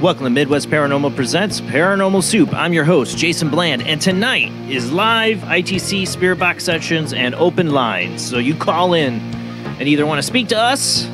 Welcome to Midwest Paranormal Presents Paranormal Soup. I'm your host, Jason Bland, and tonight is live ITC Spirit Box sessions and open lines. So you call in and either want to speak to us,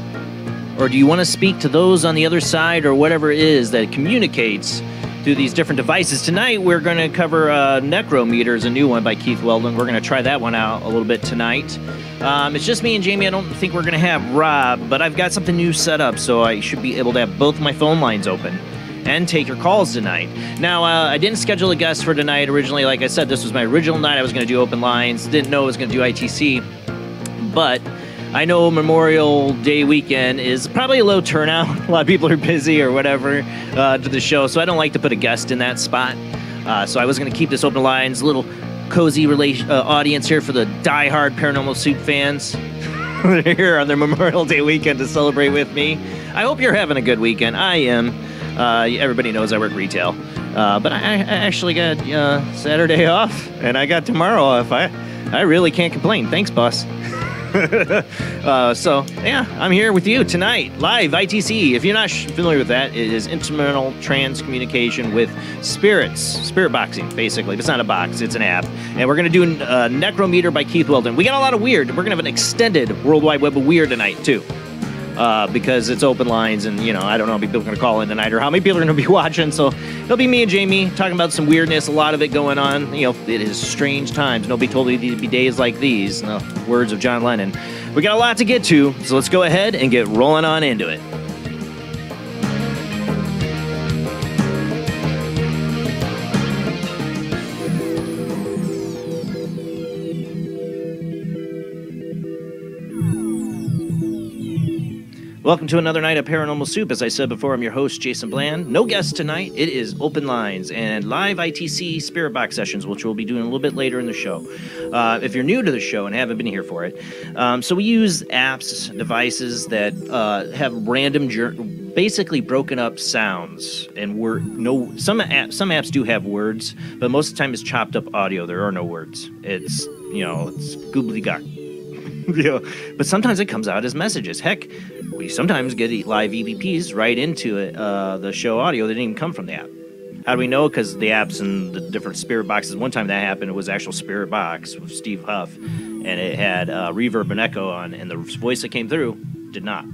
or do you want to speak to those on the other side, or whatever it is that communicates through these different devices. Tonight we're going to cover Necrometer, is a new one by Keith Weldon. We're going to try that one out a little bit tonight. It's just me and Jamie. I don't think we're going to have Rob, but I've got something new set up, so I should be able to have both my phone lines open and take your calls tonight. Now, I didn't schedule a guest for tonight originally. Like I said, this was my original night. I was going to do open lines. Didn't know I was going to do ITC. But I know Memorial Day weekend is probably a low turnout. A lot of people are busy or whatever to the show. So I don't like to put a guest in that spot. So I was going to keep this open lines. A little cozy audience here for the diehard Paranormal Soup fans. They're here on their Memorial Day weekend to celebrate with me. I hope you're having a good weekend. I am. Everybody knows I work retail, but I actually got Saturday off, and I got tomorrow off. I really can't complain. Thanks, boss. So, yeah, I'm here with you tonight, live ITC. If you're not familiar with that, it is instrumental trans communication with spirits, spirit boxing, basically. It's not a box, it's an app. And we're going to do Necrometer by Keith Weldon. We got a lot of weird. We're going to have an extended World Wide Web of weird tonight, too. Because it's open lines, and, you know, I don't know how many people are going to call in tonight or how many people are going to be watching, so it'll be me and Jamie talking about some weirdness, a lot of it going on. You know, it is strange times. Nobody told me there'd be days like these, in the words of John Lennon. We got a lot to get to, so let's go ahead and get rolling on into it. Welcome to another night of Paranormal Soup. As I said before, I'm your host, Jason Bland. No guests tonight. It is open lines and live ITC Spirit Box sessions, which we'll be doing a little bit later in the show. If you're new to the show and haven't been here for it, so we use apps, devices that have random, basically broken up sounds, and some apps do have words, but most of the time it's chopped up audio. There are no words. It's gobbledygook. You know, but sometimes it comes out as messages. Heck, we sometimes get live EVPs right into it, the show audio that didn't even come from the app. How do we know? Because the apps and the different spirit boxes. One time that happened, it was actual Spirit Box with Steve Huff, and it had reverb and echo on, and the voice that came through did not.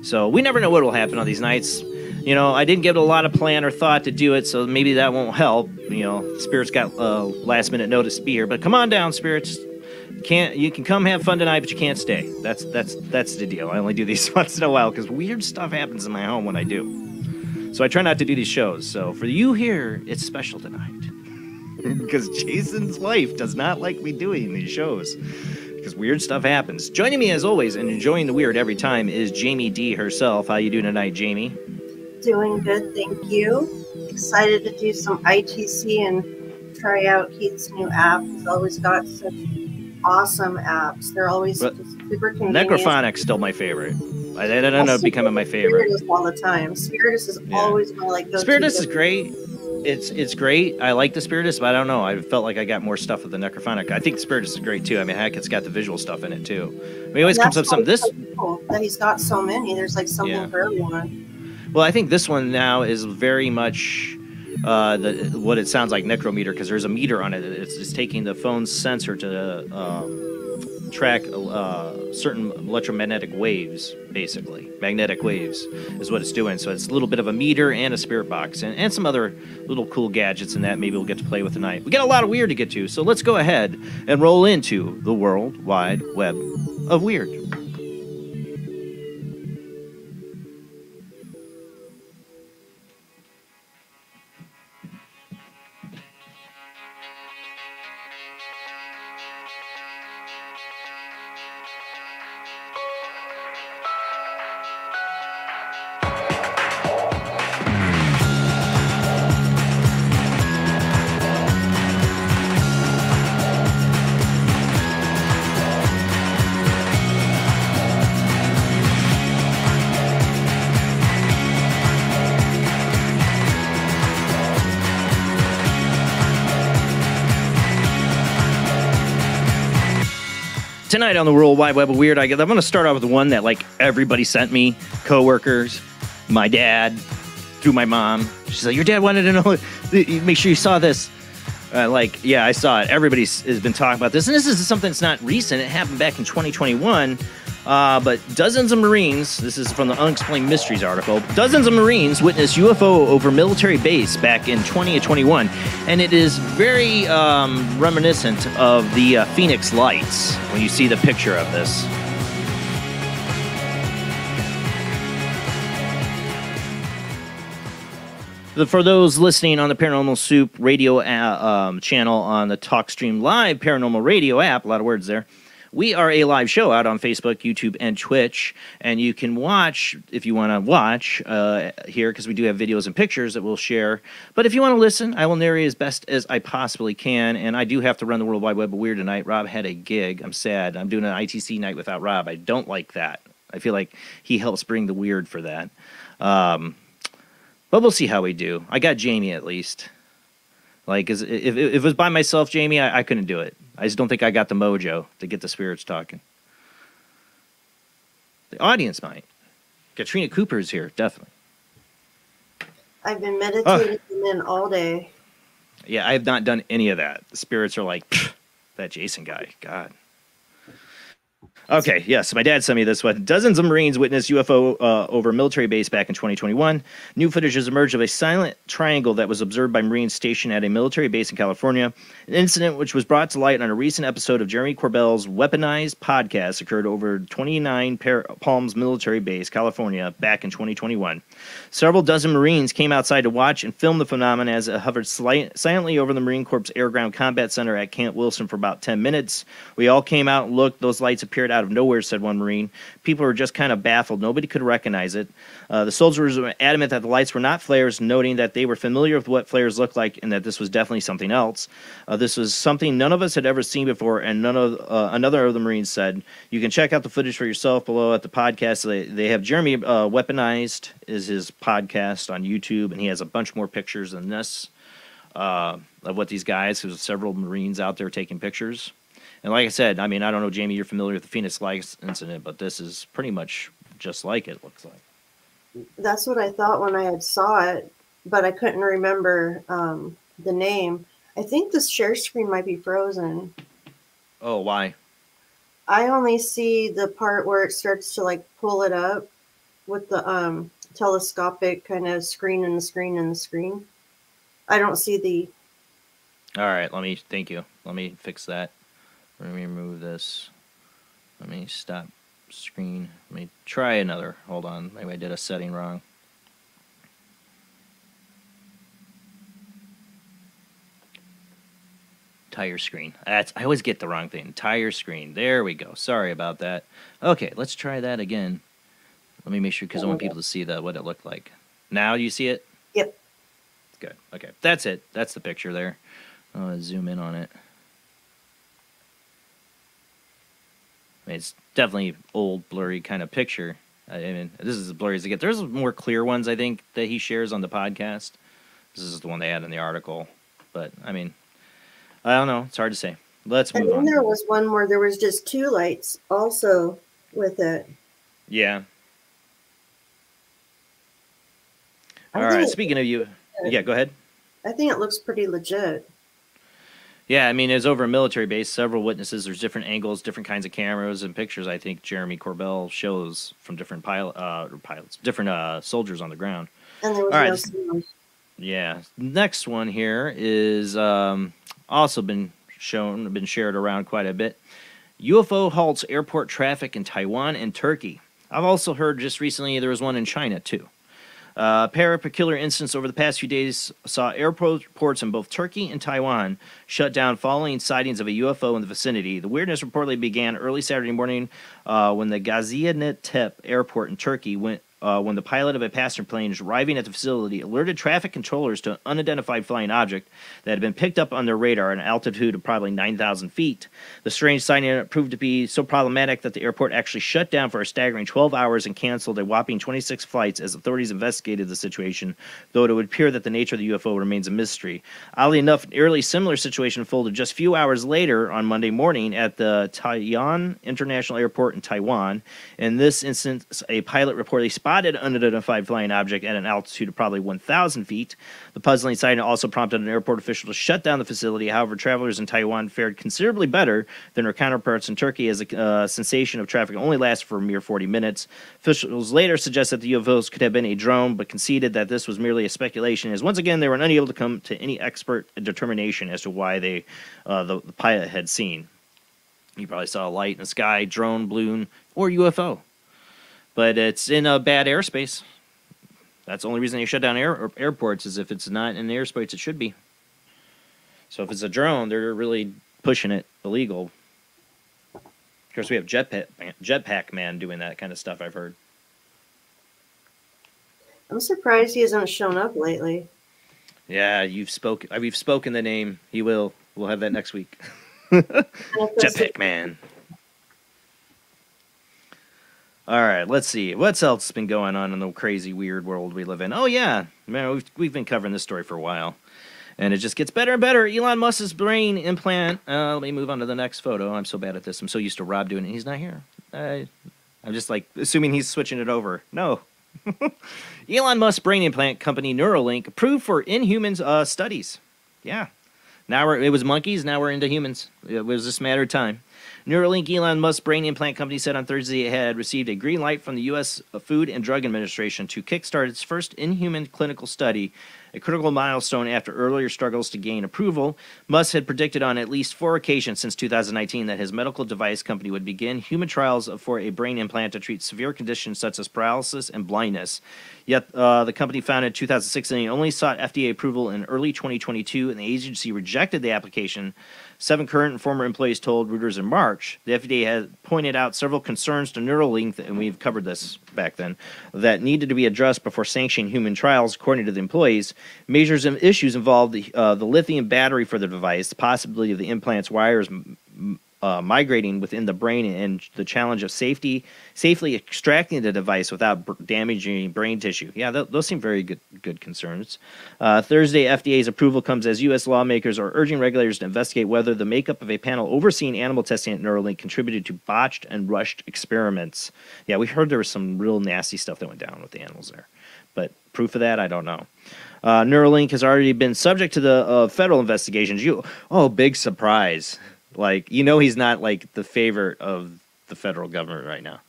So we never know what will happen on these nights. You know, I didn't give it a lot of plan or thought to do it, so maybe that won't help. You know, spirits got last minute notice to be here, but come on down, spirits. You can come have fun tonight, but you can't stay. That's the deal. I only do these once in a while because weird stuff happens in my home when I do. So I try not to do these shows. So for you here, it's special tonight because Jason's wife does not like me doing these shows because weird stuff happens. Joining me as always and enjoying the weird every time is Jamie D herself. How you doing tonight, Jamie? Doing good, thank you. Excited to do some ITC and try out Keith's new app. He's always got such awesome apps. They're always super convenient. Necrophonic's still my favorite. I don't know, becoming my favorite. Spiritus all the time. Spiritus is always my like. Spiritus is great. It's great. I like the Spiritus, but I don't know. I felt like I got more stuff with the Necrophonic. I think the Spiritus is great too. I mean, heck, it's got the visual stuff in it too. I mean, it always comes up something. This cool that he's got so many. There's like something for everyone. Well, I think this one now is very much what it sounds like necrometer because there's a meter on it. It's taking the phone's sensor to track certain electromagnetic waves, basically. Magnetic waves is what it's doing. So it's a little bit of a meter and a spirit box and some other little cool gadgets in that maybe we'll get to play with tonight. We got a lot of weird to get to, so let's go ahead and roll into the World Wide Web of Weird. Tonight on the World Wide Web of Weird, I'm going to start off with the one that like everybody sent me, coworkers, my dad, through my mom. She's like, your dad wanted to know, make sure you saw this. Yeah, I saw it. Everybody has been talking about this. And this is something that's not recent. It happened back in 2021. But dozens of Marines, this is from the Unexplained Mysteries article, dozens of Marines witnessed UFO over military base back in 2021. And it is very reminiscent of the Phoenix Lights when you see the picture of this. For those listening on the Paranormal Soup radio channel on the Talkstream Live Paranormal Radio app, a lot of words there, we are a live show out on Facebook, YouTube, and Twitch, and you can watch, if you want to watch, here, because we do have videos and pictures that we'll share. But if you want to listen, I will narrate as best as I possibly can, and I do have to run the World Wide Web of Weird tonight. Rob had a gig. I'm sad. I'm doing an ITC night without Rob. I don't like that. I feel like he helps bring the weird for that. But we'll see how we do. I got Jamie at least. Like, if it was by myself, Jamie, I couldn't do it. I just don't think I got the mojo to get the spirits talking. The audience might. Katrina Cooper is here, definitely. I've been meditating in all day. Yeah, I have not done any of that. The spirits are like, that Jason guy, God. Okay, yes, my dad sent me this one. Dozens of Marines witnessed UFO over a military base back in 2021. New footage has emerged of a silent triangle that was observed by Marines stationed at a military base in California. An incident which was brought to light on a recent episode of Jeremy Corbell's Weaponized podcast occurred over 29 Palms Military Base, California, back in 2021. Several dozen Marines came outside to watch and film the phenomenon as it hovered silently over the Marine Corps Air Ground Combat Center at Camp Wilson for about 10 minutes. We all came out and looked. Those lights appeared out of nowhere, said one Marine. People were just kind of baffled. Nobody could recognize it. The soldiers were adamant that the lights were not flares, noting that they were familiar with what flares looked like and that this was definitely something else. This was something none of us had ever seen before, and another of the Marines said. You can check out the footage for yourself below at the podcast. They have Jeremy Weaponized is his podcast on YouTube, and he has a bunch more pictures than this of what these guys, there's several Marines out there taking pictures. And like I said, I mean, I don't know, Jamie, you're familiar with the Phoenix Lights incident, but this is pretty much just like it looks like. That's what I thought when I had saw it, but I couldn't remember the name. I think the share screen might be frozen. Oh, why? I only see the part where it starts to like pull it up. with the telescopic kind of screen and the screen and the screen. I don't see the. All right, thank you. Let me fix that. Let me remove this. Let me stop screen. Let me try another. Hold on. Maybe I did a setting wrong. Tire screen. I always get the wrong thing. Tire screen. There we go. Sorry about that. Okay, let's try that again. Let me make sure, because I want people to see what it looked like. Now you see it? Yep. Good. Okay, that's it. That's the picture there. I'll zoom in on it. I mean, it's definitely old, blurry kind of picture. I mean, this is as blurry as it gets. There's more clear ones, I think, that he shares on the podcast. This is the one they had in the article. But, I mean, I don't know. It's hard to say. Let's move on. And then there was one where there was just 2 lights also with it. Yeah. All right. Speaking of you, yeah, go ahead. I think it looks pretty legit. Yeah, I mean, it's over a military base. Several witnesses. There's different angles, different kinds of cameras and pictures. I think Jeremy Corbell shows from different pilots, different soldiers on the ground. And there was no sound. Yeah. Next one here is also been shared around quite a bit. UFO halts airport traffic in Taiwan and Turkey. I've also heard just recently there was one in China too. Peculiar instance over the past few days saw airports in both Turkey and Taiwan shut down following sightings of a UFO in the vicinity. The weirdness reportedly began early Saturday morning when the Gaziantep airport in Turkey when the pilot of a passenger plane arriving at the facility alerted traffic controllers to an unidentified flying object that had been picked up on their radar at an altitude of probably 9,000 feet. The strange sighting proved to be so problematic that the airport actually shut down for a staggering 12 hours and canceled a whopping 26 flights as authorities investigated the situation, though it would appear that the nature of the UFO remains a mystery. Oddly enough, an eerily similar situation unfolded just a few hours later on Monday morning at the Taiyan International Airport in Taiwan. In this instance, a pilot reportedly spotted an unidentified flying object at an altitude of probably 1,000 feet. The puzzling sighting also prompted an airport official to shut down the facility. However, travelers in Taiwan fared considerably better than their counterparts in Turkey, as the sensation of traffic only lasted for a mere 40 minutes. Officials later suggested that the UFOs could have been a drone, but conceded that this was merely a speculation, as once again they were unable to come to any expert determination as to why the pilot had seen. You probably saw a light in the sky, drone, balloon, or UFO. But it's in a bad airspace. That's the only reason they shut down airports, is if it's not in the airspace it should be. So if it's a drone, they're really pushing it illegal. Of course, we have Jetpack Man doing that kind of stuff, I've heard. I'm surprised he hasn't shown up lately. Yeah, we've spoken the name. He will. We'll have that next week. Jetpack Man. All right, let's see. What's else been going on in the crazy, weird world we live in? Oh, yeah. Man, we've been covering this story for a while. And it just gets better and better. Elon Musk's brain implant. Let me move on to the next photo. I'm so bad at this. I'm so used to Rob doing it. He's not here. I'm just like assuming he's switching it over. No. Elon Musk's brain implant company Neuralink approved for inhumans studies. Yeah. Now it was monkeys. Now we're into humans. It was just a matter of time. Neuralink, Elon Musk's brain implant company, said on Thursday it had received a green light from the U.S. Food and Drug Administration to kickstart its first inhuman clinical study, a critical milestone after earlier struggles to gain approval. Musk had predicted on at least 4 occasions since 2019 that his medical device company would begin human trials for a brain implant to treat severe conditions such as paralysis and blindness. Yet the company founded in 2016 only sought FDA approval in early 2022, and the agency rejected the application. 7 current and former employees told Reuters in March. The FDA had pointed out several concerns to Neuralink, and we've covered this back then, that needed to be addressed before sanctioning human trials, according to the employees. Major issues involved the lithium battery for the device, the possibility of the implant's wires migrating within the brain, and the challenge of safely extracting the device without damaging brain tissue. Yeah, those seem very good concerns. Thursday, FDA's approval comes as U.S. lawmakers are urging regulators to investigate whether the makeup of a panel overseeing animal testing at Neuralink contributed to botched and rushed experiments. Yeah, we heard there was some real nasty stuff that went down with the animals there. But proof of that, I don't know. Neuralink has already been subject to the federal investigations. Big surprise. Like, he's not like the favorite of the federal government right now.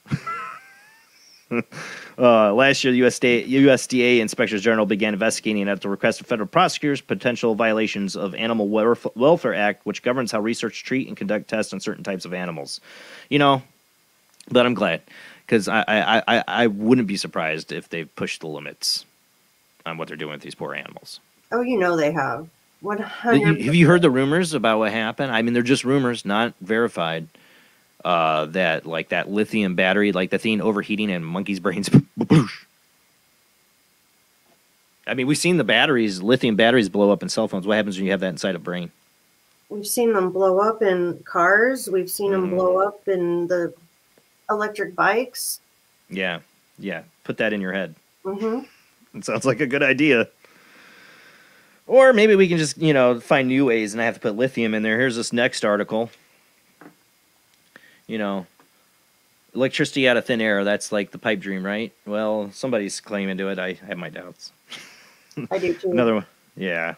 Last year, the USDA Inspectors General began investigating at the request of federal prosecutors potential violations of Animal Welfare Act, which governs how research treat and conduct tests on certain types of animals. You know, but I'm glad, because I wouldn't be surprised if they pushed the limits on what they're doing with these poor animals. Oh, you know they have. 100%. Have you heard the rumors about what happened? I mean, they're just rumors, not verified. That like that lithium battery, like the thing overheating and monkeys' brains. I mean, we've seen the batteries, lithium batteries, blow up in cell phones. What happens when you have that inside a brain? We've seen them blow up in cars. We've seen them blow up in the electric bikes. Yeah, yeah. Put that in your head. Mm-hmm. It sounds like a good idea. Or maybe we can just, find new ways and I have to put lithium in there. Here's this next article. Electricity out of thin air. That's like the pipe dream, right? Well, somebody's claiming to it. I have my doubts. I do too. Another one. Yeah.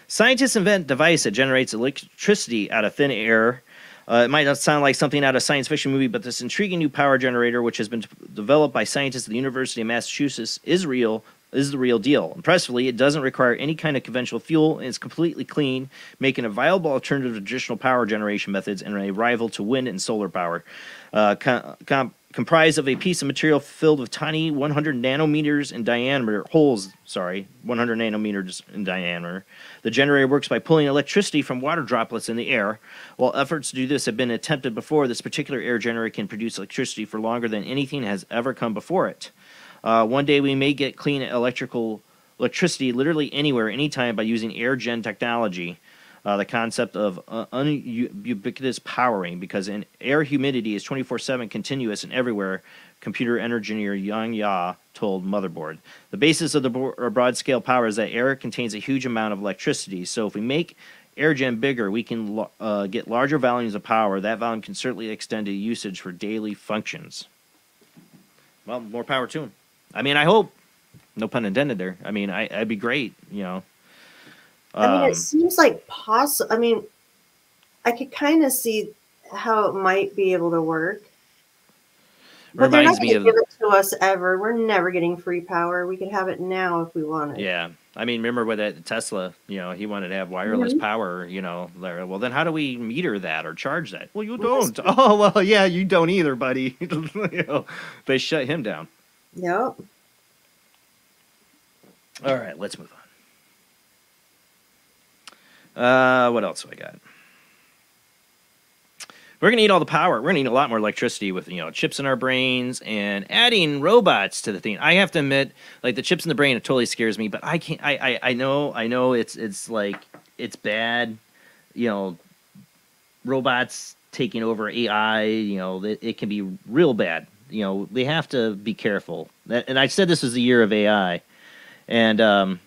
Scientists invent device that generates electricity out of thin air. It might not sound like something out of a science fiction movie, but this intriguing new power generator, which has been developed by scientists at the University of Massachusetts, is the real deal. Impressively, it doesn't require any kind of conventional fuel, and it's completely clean, making a viable alternative to traditional power generation methods and a rival to wind and solar power. Comprised of a piece of material filled with tiny 100 nanometers in diameter holes. 100 nanometers in diameter. The generator works by pulling electricity from water droplets in the air. While efforts to do this have been attempted before, this particular air generator can produce electricity for longer than anything has ever come before it. One day we may get clean electricity literally anywhere, anytime by using air gen technology. The concept of ubiquitous powering, because in air humidity is 24/7 continuous and everywhere, computer engineer Yang Ya told Motherboard. The basis of the broad-scale power is that air contains a huge amount of electricity, so if we make air gen bigger, we can get larger volumes of power. That volume can certainly extend to usage for daily functions. Well, more power to them. I mean, I hope. No pun intended there. I mean, I'd be great, it seems like possible. I mean, I could kind of see how it might be able to work. But they're not going to give it to us ever. We're never getting free power. We could have it now if we wanted. Yeah. I mean, remember with that Tesla, he wanted to have wireless power, Well, then how do we meter that or charge that? Well, you don't. Oh, well, yeah, you don't either, buddy. They shut him down. Yep. All right, let's move on. What else do I got? We're going to need all the power. We're going to need a lot more electricity with, chips in our brains and adding robots to the thing. I have to admit, like, the chips in the brain, it totally scares me, but I can't, I know it's like, it's bad, robots taking over AI, it can be real bad. They have to be careful. And I said this was the year of AI, and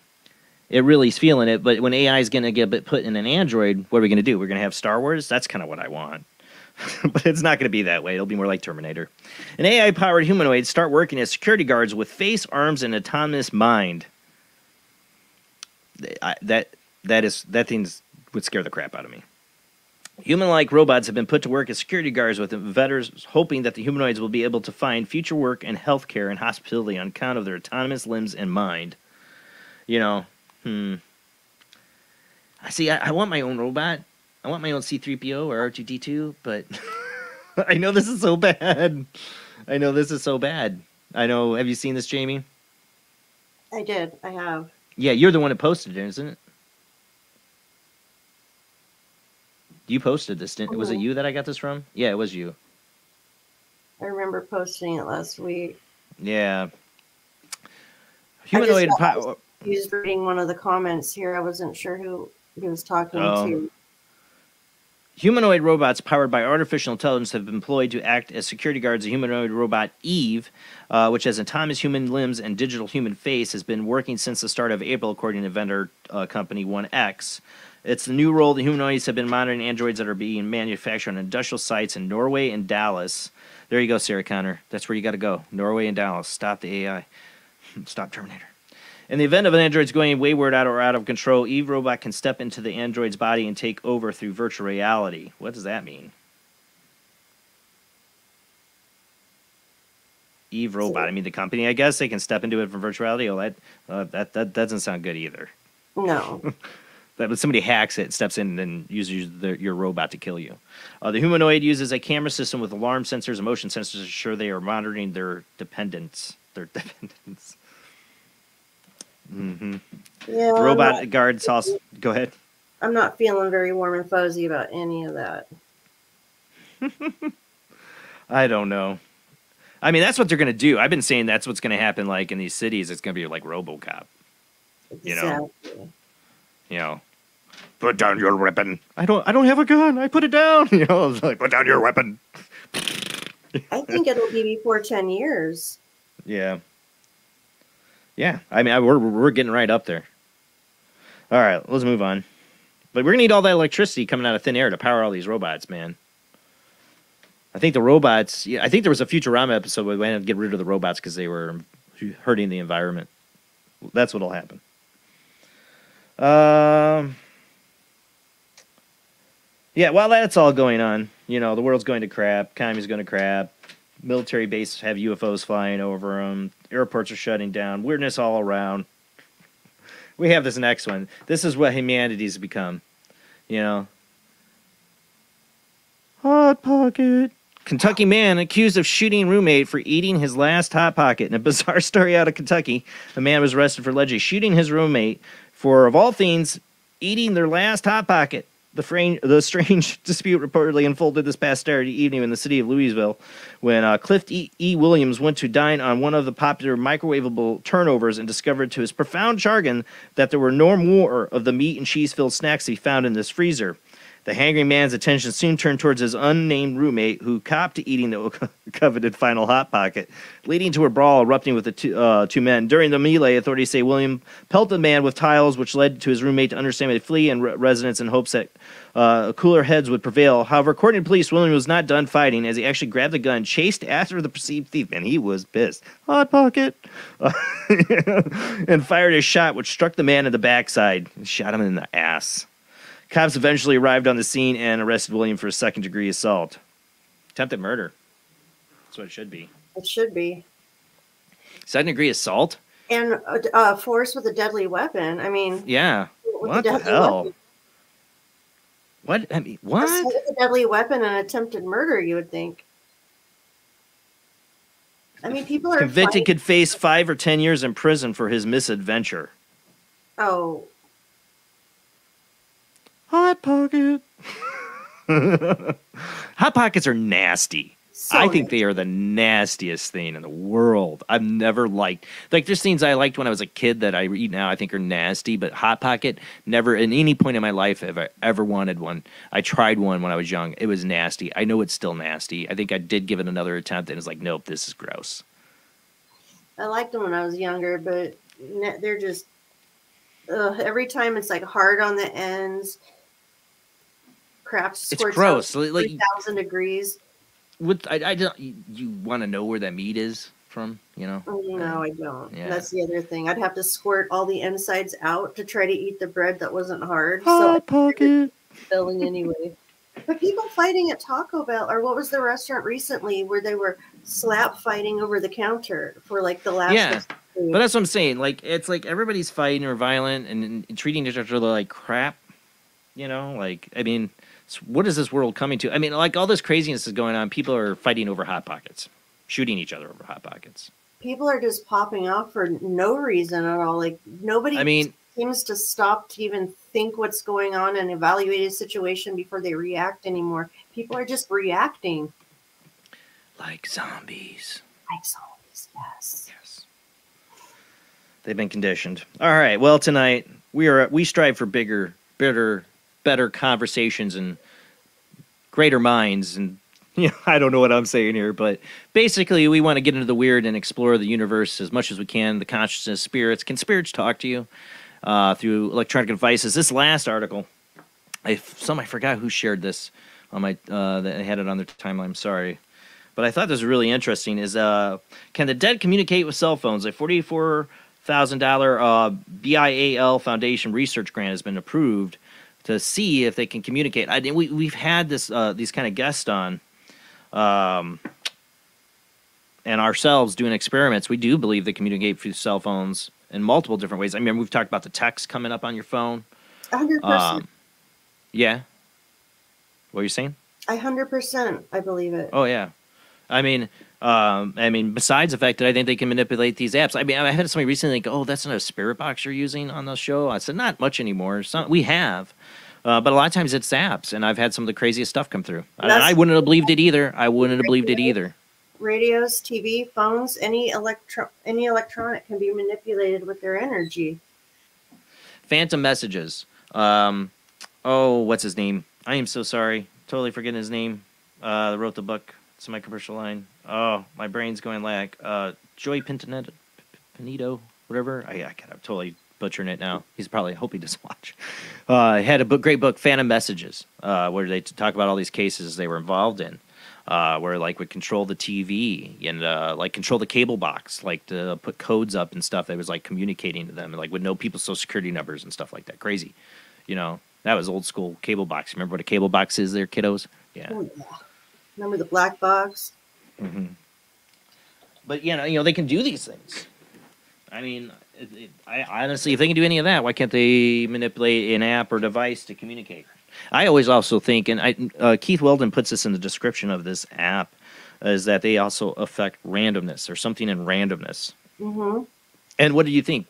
it really is feeling it. But when AI is going to get put in an Android, what are we going to do? We're going to have Star Wars? That's kind of what I want. But it's not going to be that way. It'll be more like Terminator. An AI-powered humanoid start working as security guards with face, arms, and autonomous mind. That thing would scare the crap out of me. Human-like robots have been put to work as security guards with inventors hoping that the humanoids will be able to find future work and healthcare and hospitality on account of their autonomous limbs and mind. I see. I want my own robot. I want my own C-3PO or R2-D2, but I know this is so bad. I know. Have you seen this, Jamie? I did. I have. Yeah, you're the one that posted it, isn't it? You posted this, didn't? Was it you that I got this from? Yeah, it was you. I remember posting it last week. Yeah. Humanoid power. He was reading one of the comments here. I wasn't sure who he was talking to. Humanoid robots powered by artificial intelligence have been employed to act as security guards. The humanoid robot Eve, which has autonomous human limbs and digital human face, has been working since the start of April, according to vendor company 1X. It's the new role. The humanoids have been monitoring androids that are being manufactured on industrial sites in Norway and Dallas. There you go, Sarah Connor. That's where you got to go. Norway and Dallas. Stop the AI. Stop Terminator. In the event of an android's going wayward or out of control, Eve robot can step into the android's body and take over through virtual reality. What does that mean? Eve Robot. I mean, the company, I guess, they can step into it from virtuality. Oh, that doesn't sound good either. No. That when somebody hacks it, steps in, and then uses your robot to kill you. The humanoid uses a camera system with alarm sensors and motion sensors to ensure they are monitoring their dependents. Mm-hmm. Yeah. The robot guards also. Go ahead. I'm not feeling very warm and fuzzy about any of that. I don't know. I mean, that's what they're going to do. I've been saying that's what's going to happen, like, in these cities. It's going to be like RoboCop. Exactly. You know, put down your weapon. I don't have a gun. I put it down. You know, like, put down your weapon. I think it'll be before 10 years. Yeah. Yeah. I mean, we're getting right up there. All right, let's move on. But we're going to need all that electricity coming out of thin air to power all these robots, man. I think the robots... Yeah, I think there was a Futurama episode where we had to get rid of the robots because they were hurting the environment. That's what'll happen. Yeah, while that's all going on, you know, the world's going to crap, economy's going to crap, military bases have UFOs flying over them, airports are shutting down, weirdness all around. We have this next one. This is what humanity's become, you know. Hot Pocket. Kentucky man accused of shooting roommate for eating his last Hot Pocket. In a bizarre story out of Kentucky, a man was arrested for allegedly shooting his roommate for, of all things, eating their last Hot Pocket. The strange dispute reportedly unfolded this past Saturday evening in the city of Louisville when Cliff E. Williams went to dine on one of the popular microwavable turnovers and discovered to his profound chagrin that there were no more of the meat and cheese-filled snacks he found in this freezer. The hangry man's attention soon turned towards his unnamed roommate, who copped to eating the coveted final Hot Pocket, leading to a brawl erupting with the two men. During the melee, authorities say William pelted the man with tiles, which led to his roommate to understand to flee and residents in hopes that cooler heads would prevail. However, according to police, William was not done fighting as he actually grabbed the gun, chased after the perceived thief, and he was pissed. Hot Pocket! And fired a shot which struck the man in the backside and shot him in the ass. Cops eventually arrived on the scene and arrested William for a second-degree assault. Attempted murder. That's what it should be. It should be. Second-degree assault? And force with a deadly weapon. I mean... Yeah. What the hell? Weapon. What? I mean, what? With a deadly weapon and attempted murder, you would think. I mean, people are... Convicted could face 5 or 10 years in prison for his misadventure. Oh... Hot Pocket. Hot Pockets are nasty. So I think they are the nastiest thing in the world. I've never liked... Like, there's things I liked when I was a kid that I eat now I think are nasty, but Hot Pocket, never, at any point in my life have I ever wanted one. I tried one when I was young. It was nasty. I know it's still nasty. I think I did give it another attempt, and it's like, nope, this is gross. I liked them when I was younger, but they're just... every time it's, like, hard on the ends... Crap, it's gross. 3,000 degrees. I don't. You want to know where that meat is from? You know? No, I don't. Yeah. That's the other thing. I'd have to squirt all the insides out to try to eat the bread that wasn't hard. Hot Pocket. Filling anyway. But people fighting at Taco Bell, or what was the restaurant recently where they were slap fighting over the counter for like the last. Yeah, but that's what I'm saying. Like it's like everybody's fighting or violent and treating each other like crap. You know, like I mean. What is this world coming to? I mean, like all this craziness is going on. People are fighting over Hot Pockets, shooting each other over Hot Pockets. People are just popping off for no reason at all. Like nobody seems to stop to even think what's going on and evaluate a situation before they react anymore. People are just reacting. Like zombies. Like zombies, yes. Yes. They've been conditioned. All right. Well, tonight we strive for bigger, better conversations and greater minds, and you know, I don't know what I'm saying here, but basically we want to get into the weird and explore the universe as much as we can, the consciousness, spirits. Can spirits talk to you through electronic devices? This last article, I forgot who shared this on my that I had it on their timeline. I'm sorry, but I thought this was really interesting. Is can the dead communicate with cell phones? A $44,000 BIAL Foundation research grant has been approved to see if they can communicate. We've had this these kind of guests on. and ourselves doing experiments, we do believe they communicate through cell phones in multiple different ways. I mean, we've talked about the text coming up on your phone. 100%. Yeah. What are you saying? 100%. I believe it. Oh, yeah. I mean, besides the fact that I think they can manipulate these apps. I mean, I had somebody recently go, "Oh, that's not a spirit box you're using on the show." I said, "Not much anymore. We have, but a lot of times it's apps." And I've had some of the craziest stuff come through. And I wouldn't have believed it either. Radios, TV, phones, any electronic can be manipulated with their energy. Phantom messages. What's his name? I am so sorry. Totally forgetting his name. Wrote the book. It's my commercial line. Oh, my brain's going lag. Joey Pinito, whatever. I'm totally butchering it now. He's probably, hope he doesn't watch. Had a great book, Phantom Messages, where they talk about all these cases they were involved in, where like would control the TV and like control the cable box, like to put codes up and stuff that was like communicating to them, and like would know people's social security numbers and stuff like that. Crazy, That was old school cable box. Remember what a cable box is there, kiddos? Yeah. Oh, yeah. Remember the black box? Mm-hmm. But, they can do these things. I mean, I honestly, if they can do any of that, why can't they manipulate an app or device to communicate? I always also think, and Keith Weldon puts this in the description of this app, is that they also affect randomness or something in randomness. Mm-hmm. And what do you think?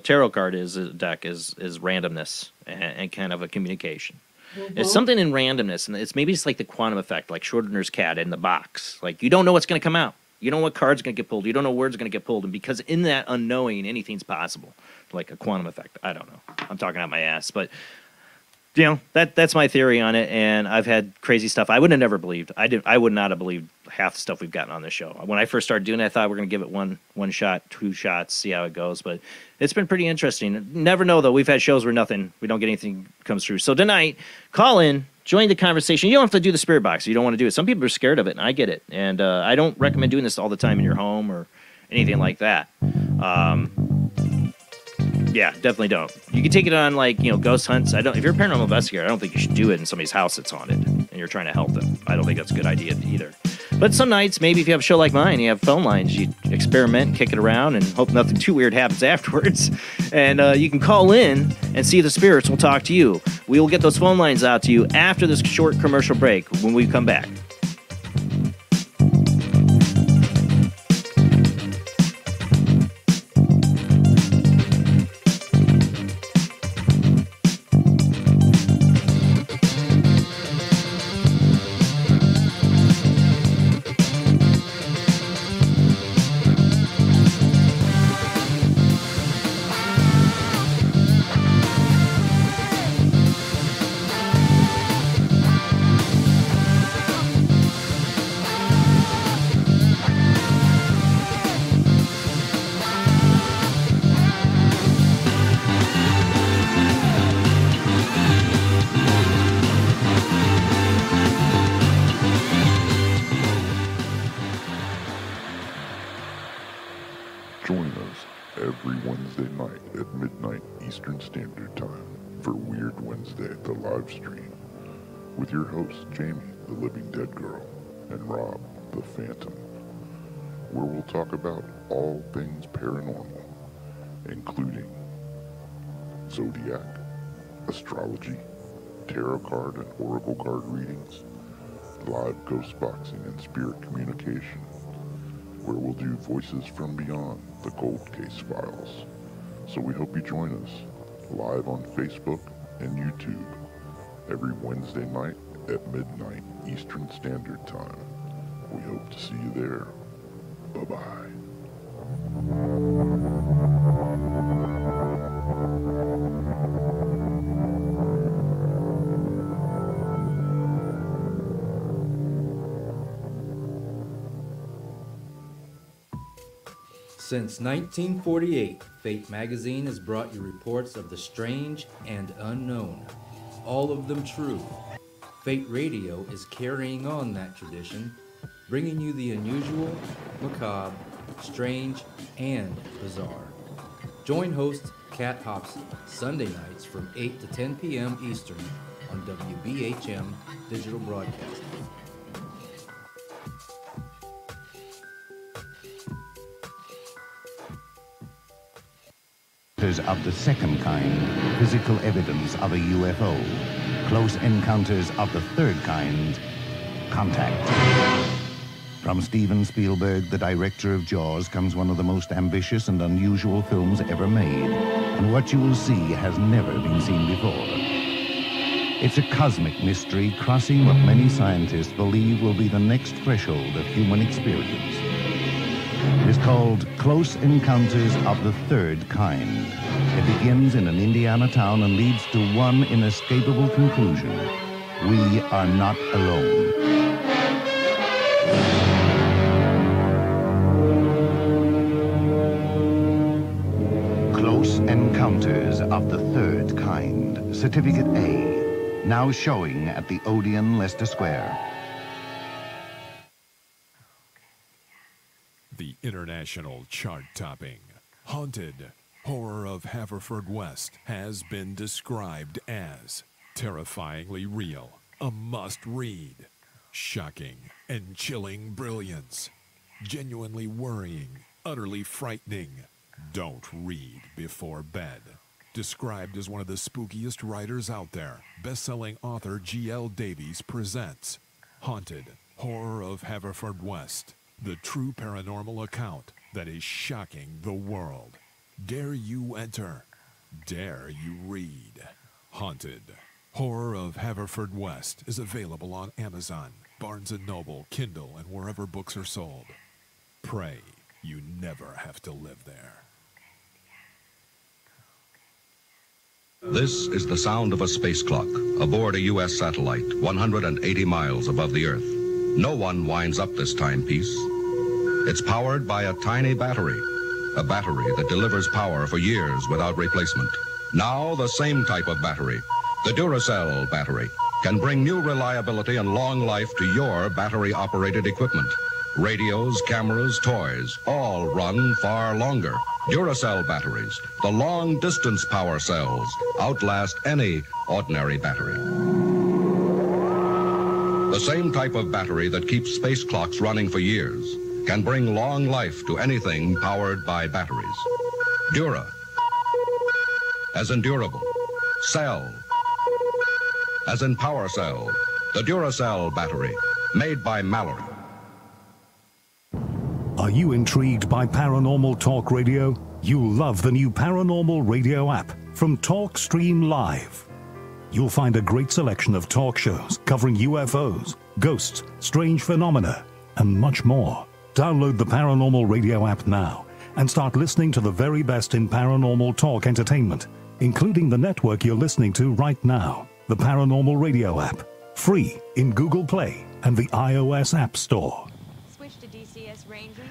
Tarot card deck is randomness and kind of a communication. Mm-hmm. It's something in randomness, and it's like the quantum effect, like Schrodinger's cat in the box. Like you don't know what's going to come out. You don't know what card's going to get pulled. You don't know where it's going to get pulled, and because in that unknowing, anything's possible. Like a quantum effect. I don't know. I'm talking out my ass, but that's my theory on it. And I've had crazy stuff I would have never believed. I would not have believed half the stuff we've gotten on this show. When I first started doing it, I thought we're going to give it one shot, 2 shots, see how it goes. But it's been pretty interesting. Never know, though. We've had shows where we don't get anything comes through. So tonight, call in, join the conversation. You don't have to do the spirit box. You don't want to do it. Some people are scared of it, and I get it. And I don't recommend doing this all the time in your home or anything like that. Yeah, definitely don't. You can take it on ghost hunts. If you're a paranormal investigator, I don't think you should do it in somebody's house that's haunted and you're trying to help them. I don't think that's a good idea either. But some nights, maybe if you have a show like mine, you have phone lines, you experiment, kick it around, and hope nothing too weird happens afterwards. And you can call in and see if the spirits will talk to you. We will get those phone lines out to you after this short commercial break when we come back. Join us every Wednesday night at midnight Eastern Standard Time for Weird Wednesday, the live stream, with your hosts Jamie, the Living Dead Girl, and Rob, the Phantom, where we'll talk about all things paranormal, including zodiac, astrology, tarot card and oracle card readings, live ghost boxing and spirit communication, where we'll do Voices from Beyond, the Cold Case Files. So we hope you join us live on Facebook and YouTube every Wednesday night at midnight Eastern Standard Time. We hope to see you there. Bye-bye. Since 1948, Fate magazine has brought you reports of the strange and unknown, all of them true. Fate Radio is carrying on that tradition, bringing you the unusual, macabre, strange, and bizarre. Join host Kat Hobson Sunday nights from 8 to 10 p.m. Eastern on WBHM Digital Broadcasting. of the second kind, physical evidence of a UFO. Close encounters of the third kind, contact. From Steven Spielberg, the director of Jaws, comes one of the most ambitious and unusual films ever made. And what you will see has never been seen before. It's a cosmic mystery crossing what many scientists believe will be the next threshold of human experience. It is called Close Encounters of the Third Kind. It begins in an Indiana town and leads to one inescapable conclusion. We are not alone. Close Encounters of the Third Kind. Certificate A. Now showing at the Odeon, Leicester Square. The international chart-topping, Haunted Horror of Haverfordwest has been described as terrifyingly real, a must-read, shocking and chilling brilliance, genuinely worrying, utterly frightening. Don't read before bed. Described as one of the spookiest writers out there, best-selling author G.L. Davies presents Haunted Horror of Haverfordwest, the true paranormal account that is shocking the world. Dare you enter? Dare you read? Haunted Horror of Haverfordwest is available on Amazon, Barnes & Noble, Kindle, and wherever books are sold. Pray you never have to live there. This is the sound of a space clock aboard a U.S. satellite 180 miles above the Earth. No one winds up this timepiece. It's powered by a tiny battery, a battery that delivers power for years without replacement. Now the same type of battery, the Duracell battery, can bring new reliability and long life to your battery-operated equipment. Radios, cameras, toys, all run far longer. Duracell batteries, the long-distance power cells, outlast any ordinary battery. The same type of battery that keeps space clocks running for years can bring long life to anything powered by batteries. Dura, as in durable. Cell, as in power cell. The Duracell battery, made by Mallory. Are you intrigued by Paranormal Talk Radio? You'll love the new Paranormal Radio app from Talkstream Live. You'll find a great selection of talk shows covering UFOs, ghosts, strange phenomena, and much more. Download the Paranormal Radio app now and start listening to the very best in paranormal talk entertainment, including the network you're listening to right now, the Paranormal Radio app, free in Google Play and the iOS App Store. Switch to DCS ranging.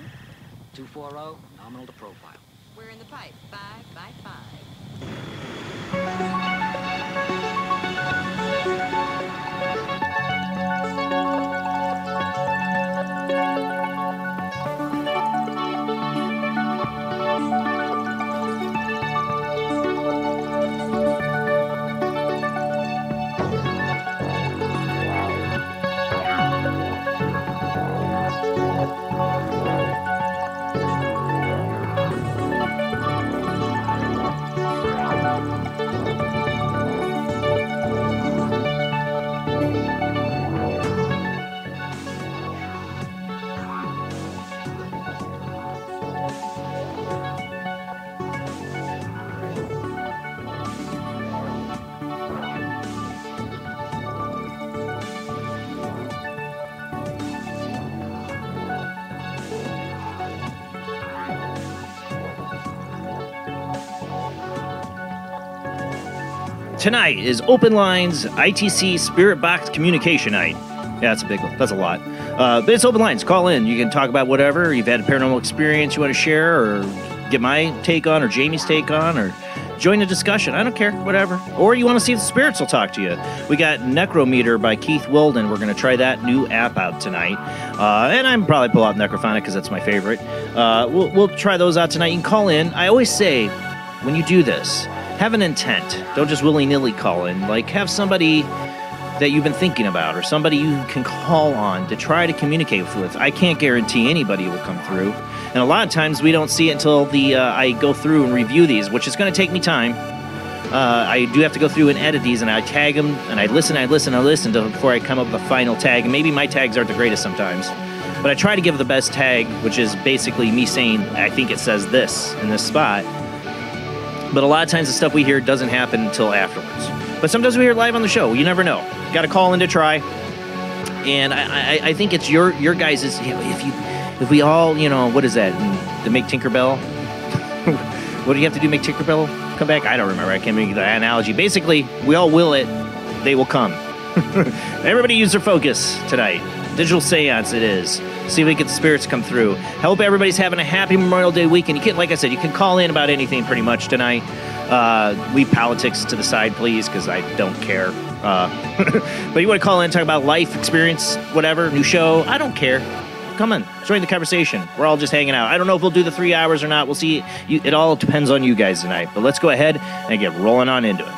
240, nominal to profile. We're in the pipe, 5 by 5. Tonight is Open Lines ITC Spirit Box Communication Night. Yeah, that's a big one. That's a lot. But it's Open Lines. Call in. You can talk about whatever. You've had a paranormal experience you want to share, or get my take on, or Jamie's take on, or join the discussion. I don't care. Whatever. Or you want to see if the spirits will talk to you. We got Necrometer by Keith Wilden. We're going to try that new app out tonight. And I'm probably pull out Necrophonic because that's my favorite. We'll try those out tonight. You can call in. I always say, when you do this, have an intent. Don't just willy-nilly call in. Like, have somebody that you've been thinking about, or somebody you can call on to try to communicate with. I can't guarantee anybody will come through. And a lot of times we don't see it until I go through and review these, which is going to take me time. I do have to go through and edit these, and I tag them, and I listen before I come up with a final tag. And maybe my tags aren't the greatest sometimes, but I try to give the best tag, which is basically me saying, I think it says this in this spot. But a lot of times the stuff we hear doesn't happen until afterwards. But sometimes we hear it live on the show. You never know. Got to call in to try. And I think it's your guys' if we all, what is that? To make Tinkerbell? What do you have to do to make Tinkerbell come back? I don't remember. I can't make the analogy. Basically, we all will it. They will come. Everybody use their focus tonight. Digital seance it is. See if we get the spirits come through. Hope everybody's having a happy Memorial Day weekend. You can, like I said, you can call in about anything pretty much tonight. Leave politics to the side, please, because I don't care. But you want to call in and talk about life experience, whatever, new show, I don't care. Come on, join the conversation. We're all just hanging out. I don't know if we'll do the 3 hours or not. We'll see. It all depends on you guys tonight. But let's go ahead and get rolling on into it.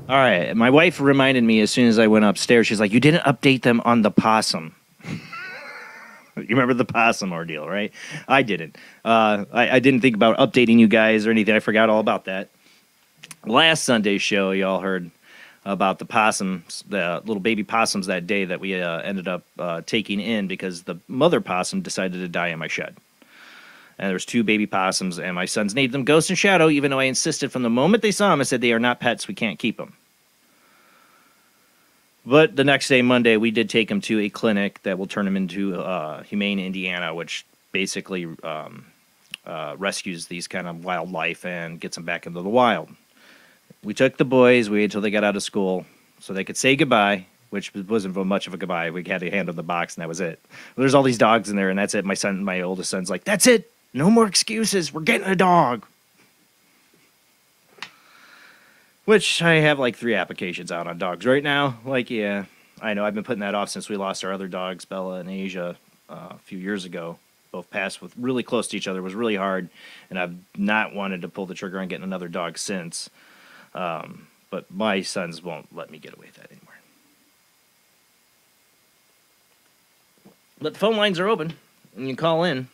All right, my wife reminded me as soon as I went upstairs, she's like, you didn't update them on the possum. You remember the possum ordeal, right? I didn't. I didn't think about updating you guys or anything. I forgot all about that. Last Sunday's show, y'all heard about the possums, the little baby possums that day that we ended up taking in because the mother possum decided to die in my shed. And there was 2 baby possums, and my sons named them Ghost and Shadow, even though I insisted from the moment they saw them, I said they are not pets, we can't keep them. But the next day, Monday, we did take them to a clinic that will turn them into Humane Indiana, which basically rescues these kind of wildlife and gets them back into the wild. We took the boys, we waited until they got out of school so they could say goodbye, which wasn't much of a goodbye. We had to hand them the box, and that was it. There's all these dogs in there, and that's it. My oldest son's like, that's it. No more excuses. We're getting a dog. Which I have like 3 applications out on dogs right now. Like, yeah, I know. I've been putting that off since we lost our other dogs, Bella and Asia, a few years ago. Both passed with really close to each other. It was really hard, and I've not wanted to pull the trigger on getting another dog since. But my sons won't let me get away with that anymore. But the phone lines are open, and you can call in.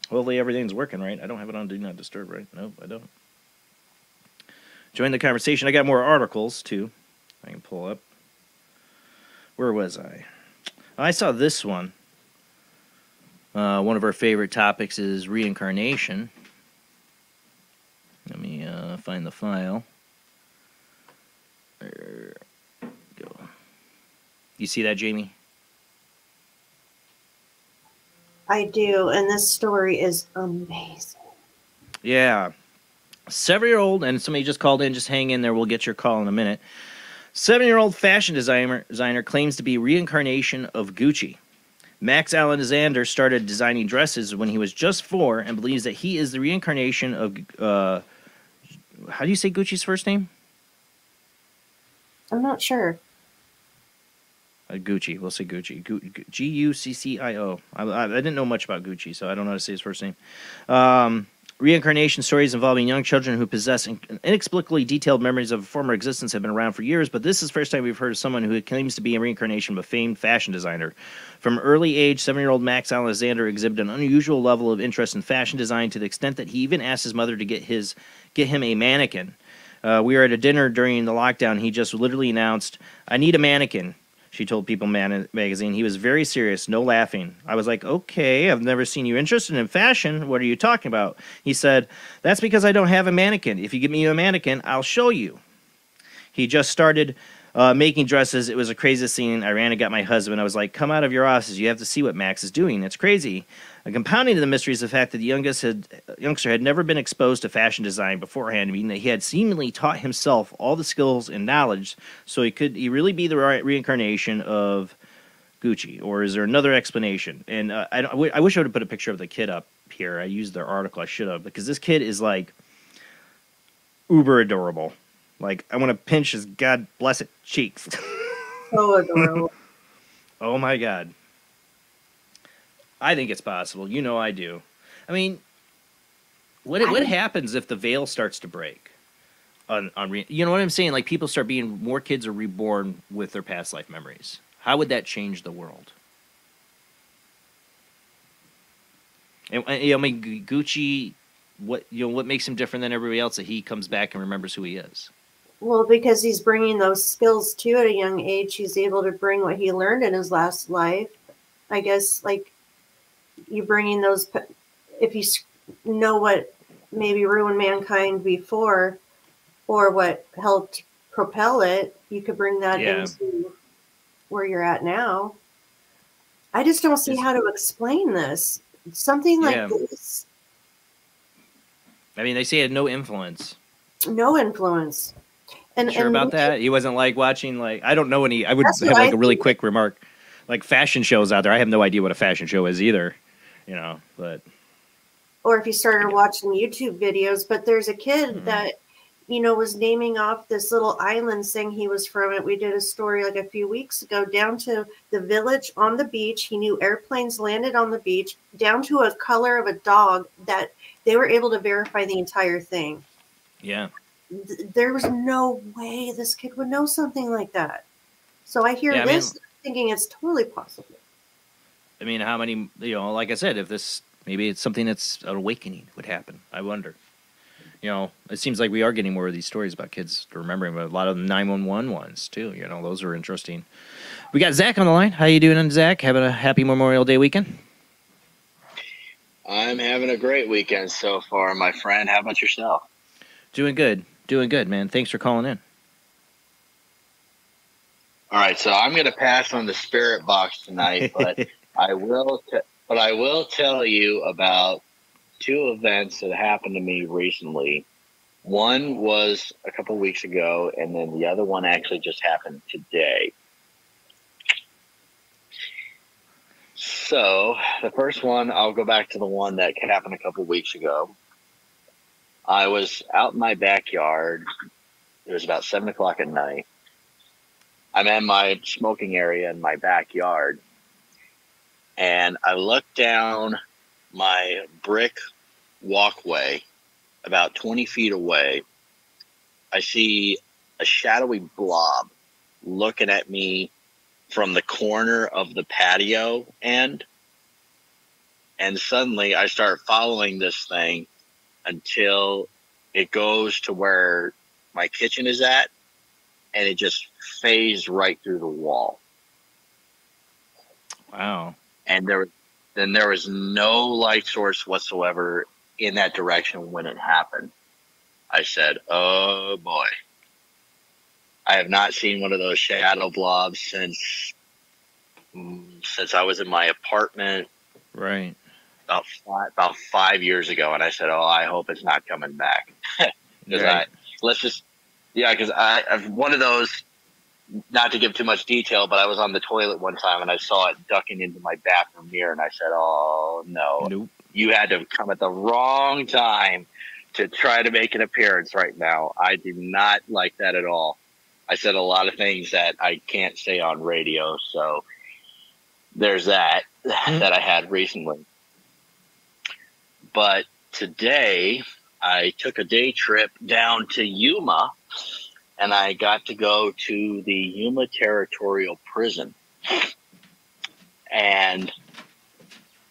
Hopefully everything's working right. I don't have it on Do Not Disturb, right? Nope, I don't. Join the conversation. I got more articles, too. I can pull up. Where was I? I saw this one. One of our favorite topics is reincarnation. Let me find the file. There we go. You see that, Jamie? I do, and this story is amazing. Yeah. 7-year-old, and somebody just called in, just hang in there, we'll get your call in a minute. 7-year-old fashion designer claims to be reincarnation of Gucci. Max Alexander started designing dresses when he was just 4 and believes that he is the reincarnation of, how do you say Gucci's first name? I'm not sure. Gucci, we'll say Gucci. Guccio. I didn't know much about Gucci, so I don't know how to say his first name. Reincarnation stories involving young children who possess inexplicably detailed memories of a former existence have been around for years, but this is the first time we've heard of someone who claims to be a reincarnation of a famed fashion designer. From early age, 7-year-old Max Alexander exhibited an unusual level of interest in fashion design to the extent that he even asked his mother to get him a mannequin. We were at a dinner during the lockdown. He just literally announced, "I need a mannequin." She told People magazine. He was very serious, no laughing. I was like, okay, I've never seen you interested in fashion. What are you talking about? He said, that's because I don't have a mannequin. If you give me a mannequin, I'll show you. He just started making dresses. It was a crazy scene. I ran and got my husband. I was like, come out of your office. You have to see what Max is doing. It's crazy. Compounding to the mystery is the fact that the youngster had never been exposed to fashion design beforehand, meaning that he had seemingly taught himself all the skills and knowledge, so he really be the reincarnation of Gucci, or is there another explanation? And I wish I would have put a picture of the kid up here. I used their article. I should have, because this kid is like uber adorable. Like, I want to pinch his god blessed cheeks. So adorable. Oh my god. I think it's possible. You know I do. I mean, what happens if the veil starts to break? You know what I'm saying? Like, people start being, more kids are reborn with their past life memories. How would that change the world? And I mean, Gucci, what makes him different than everybody else that he comes back and remembers who he is? Well, because he's bringing those skills too at a young age. He's able to bring what he learned in his last life. I guess, like, you bringing those, if you know what maybe ruined mankind before, or what helped propel it, you could bring that into where you're at now. I just don't see how to explain this. Something like this. I mean, they say it had no influence. No influence. And sure about that? He wasn't like watching, like, I don't know any. I would have like a really quick remark, like fashion shows out there. I have no idea what a fashion show is either, you know. But or if you started watching YouTube videos, but there's a kid that, you know, was naming off this little island saying he was from it. We did a story like a few weeks ago, down to the village on the beach. He knew airplanes landed on the beach, down to a color of a dog, that they were able to verify the entire thing. Yeah. There was no way this kid would know something like that. So I hear this thinking it's totally possible. I mean, how many, you know, like I said, if this, maybe it's something that's an awakening would happen. I wonder. You know, it seems like we are getting more of these stories about kids remembering, but a lot of the 911 ones too. You know, those are interesting. We got Zach on the line. How you doing, Zach? Having a happy Memorial Day weekend? I'm having a great weekend so far, my friend. How about yourself? Doing good. Doing good, man. Thanks for calling in. All right, so I'm going to pass on the Spirit Box tonight, but I will tell you about two events that happened to me recently. One was a couple weeks ago, and then the other one actually just happened today. So the first one, I'll go back to the one that happened a couple weeks ago. I was out in my backyard. It was about 7 o'clock at night. I'm in my smoking area in my backyard, and I looked down my brick walkway about 20 feet away. I see a shadowy blob looking at me from the corner of the patio end, and suddenly I start following this thing until it goes to where my kitchen is at, and it just phased right through the wall. Wow. And there was no light source whatsoever in that direction when it happened. I said, oh boy. I have not seen one of those shadow blobs since I was in my apartment. Right. About 5 years ago, and I said, "Oh, I hope it's not coming back." Because I'm one of those. Not to give too much detail, but I was on the toilet one time and I saw it ducking into my bathroom mirror, and I said, "Oh no, nope. You had to come at the wrong time to try to make an appearance right now." I do not like that at all. I said a lot of things that I can't say on radio, so there's that I had recently. But today, I took a day trip down to Yuma, and I got to go to the Yuma Territorial Prison. And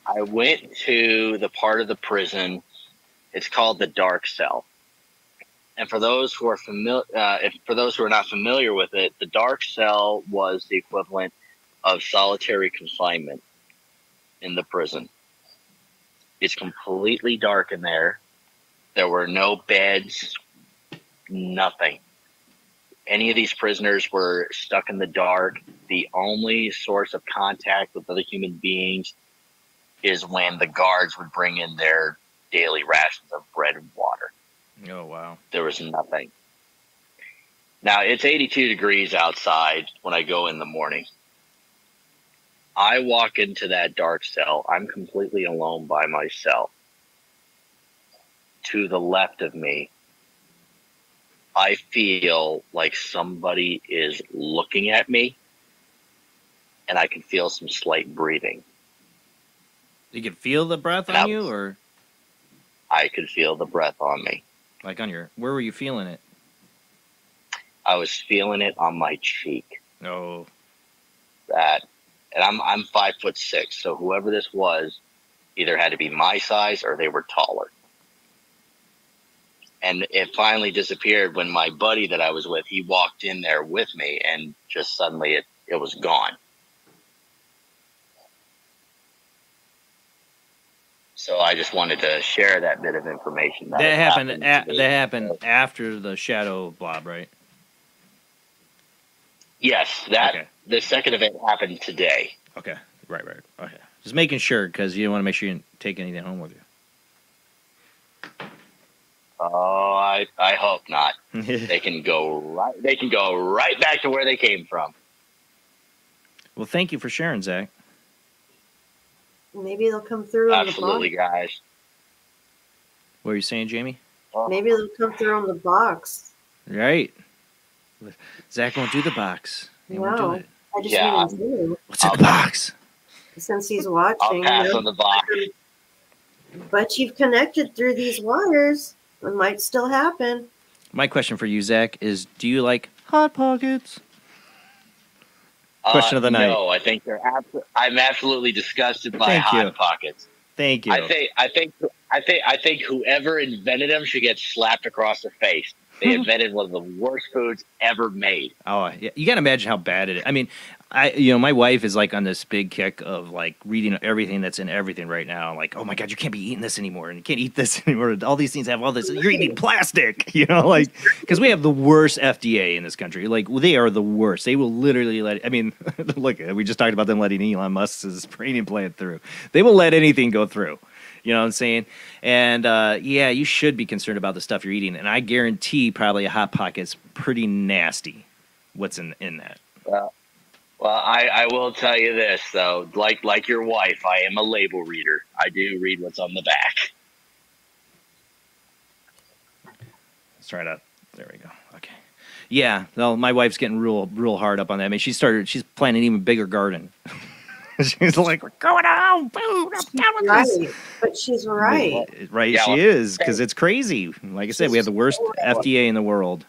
I went to the part of the prison, it's called the Dark Cell. And for those who are not familiar with it, the Dark Cell was the equivalent of solitary confinement in the prison. It's completely dark in there. There were no beds, nothing. Any of these prisoners were stuck in the dark. The only source of contact with other human beings is when the guards would bring in their daily rations of bread and water. Oh, wow. There was nothing. Now, it's 82 degrees outside when I go in the morning. I walk into that dark cell. I'm completely alone by myself. To the left of me, I feel like somebody is looking at me, and I can feel some slight breathing. You could feel the breath on you, or? I could feel the breath on me. Like on your, where were you feeling it? I was feeling it on my cheek. Oh. And I'm 5'6", so whoever this was either had to be my size or they were taller. And it finally disappeared when my buddy that I was with, he walked in there with me, and just suddenly it was gone. So I just wanted to share that bit of information. That happened after the shadow blob, right? Yes, the second event happened today. Okay, right. Okay, just making sure, because you want to make sure you didn't take anything home with you. Oh, I hope not. They can go right back to where they came from. Well, thank you for sharing, Zach. Maybe they'll come through on the box. Absolutely, guys. What are you saying, Jamie? Maybe they'll come through on the box. Right. Zach won't do the box. He won't do it. I just need him to. What's in the box? Since he's watching. I'll pass on the box. But you've connected through these wires. It might still happen. My question for you, Zach, is do you like Hot Pockets? Question of the night. No, I think I'm absolutely disgusted by Hot Pockets. Thank you. I think whoever invented them should get slapped across the face. They invented one of the worst foods ever made. Oh, yeah. You got to imagine how bad it is. I mean, my wife is like on this big kick of like reading everything that's in everything right now. Like, oh my God, you can't be eating this anymore, and you can't eat this anymore. All these things have all this. You're eating plastic, like because we have the worst FDA in this country. Like they are the worst. They will literally let. I mean, look, we just talked about them letting Elon Musk's brain implant through. They will let anything go through. You know what I'm saying? And, you should be concerned about the stuff you're eating. And I guarantee probably a Hot Pocket's pretty nasty, what's in that. Well, I will tell you this, though. Like your wife, I am a label reader. I do read what's on the back. Let's try to... There we go. Okay. Yeah, well, my wife's getting real hard up on that. I mean, she's planting an even bigger garden. She's like, we're going home, food, I'm done with this. But she's right. Right, she is, because it's crazy. Like I said, we have the worst FDA in the world.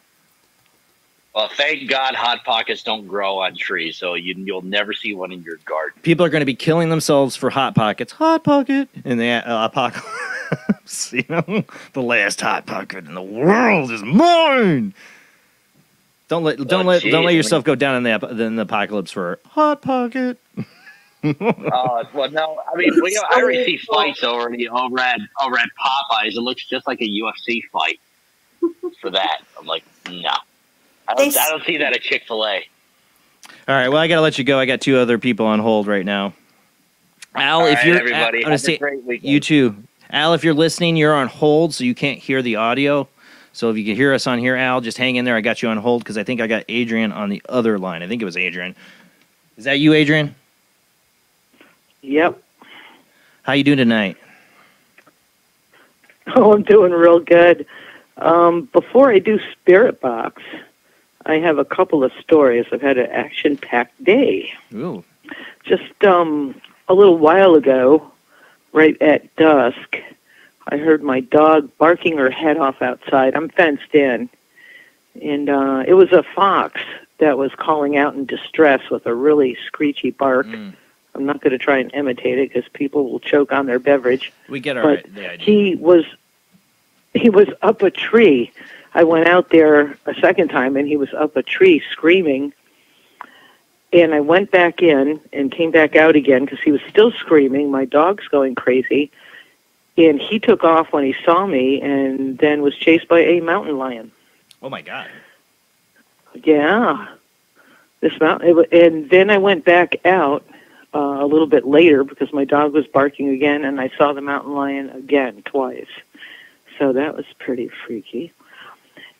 Well, thank God Hot Pockets don't grow on trees, so you'll never see one in your garden. People are going to be killing themselves for Hot Pockets. Hot Pocket in the apocalypse. The last Hot Pocket in the world is mine. Don't let yourself go down in the apocalypse for Hot Pocket. Well, no. I mean, I already see fights over at Popeyes. It looks just like a UFC fight. For that, I'm like, no. I don't see that at Chick-fil-A. All right. Well, I got to let you go. I got two other people on hold right now. Al, if you're everybody, have a great weekend. You too. Al, if you're listening, you're on hold, so you can't hear the audio. So if you can hear us on here, Al, just hang in there. I got you on hold because I think I got Adrian on the other line. I think it was Adrian. Is that you, Adrian? Yep. How you doing tonight? Oh, I'm doing real good. Before I do Spirit Box, I have a couple of stories. I've had an action-packed day. Ooh. Just a little while ago, right at dusk, I heard my dog barking her head off outside. I'm fenced in. And it was a fox that was calling out in distress with a really screechy bark. I'm not going to try and imitate it because people will choke on their beverage. We get the idea. He was up a tree. I went out there a second time, and he was up a tree screaming. And I went back in and came back out again because he was still screaming. My dog's going crazy. And he took off when he saw me and then was chased by a mountain lion. Oh, my God. Yeah. And then I went back out a little bit later because my dog was barking again, and I saw the mountain lion again twice. So that was pretty freaky.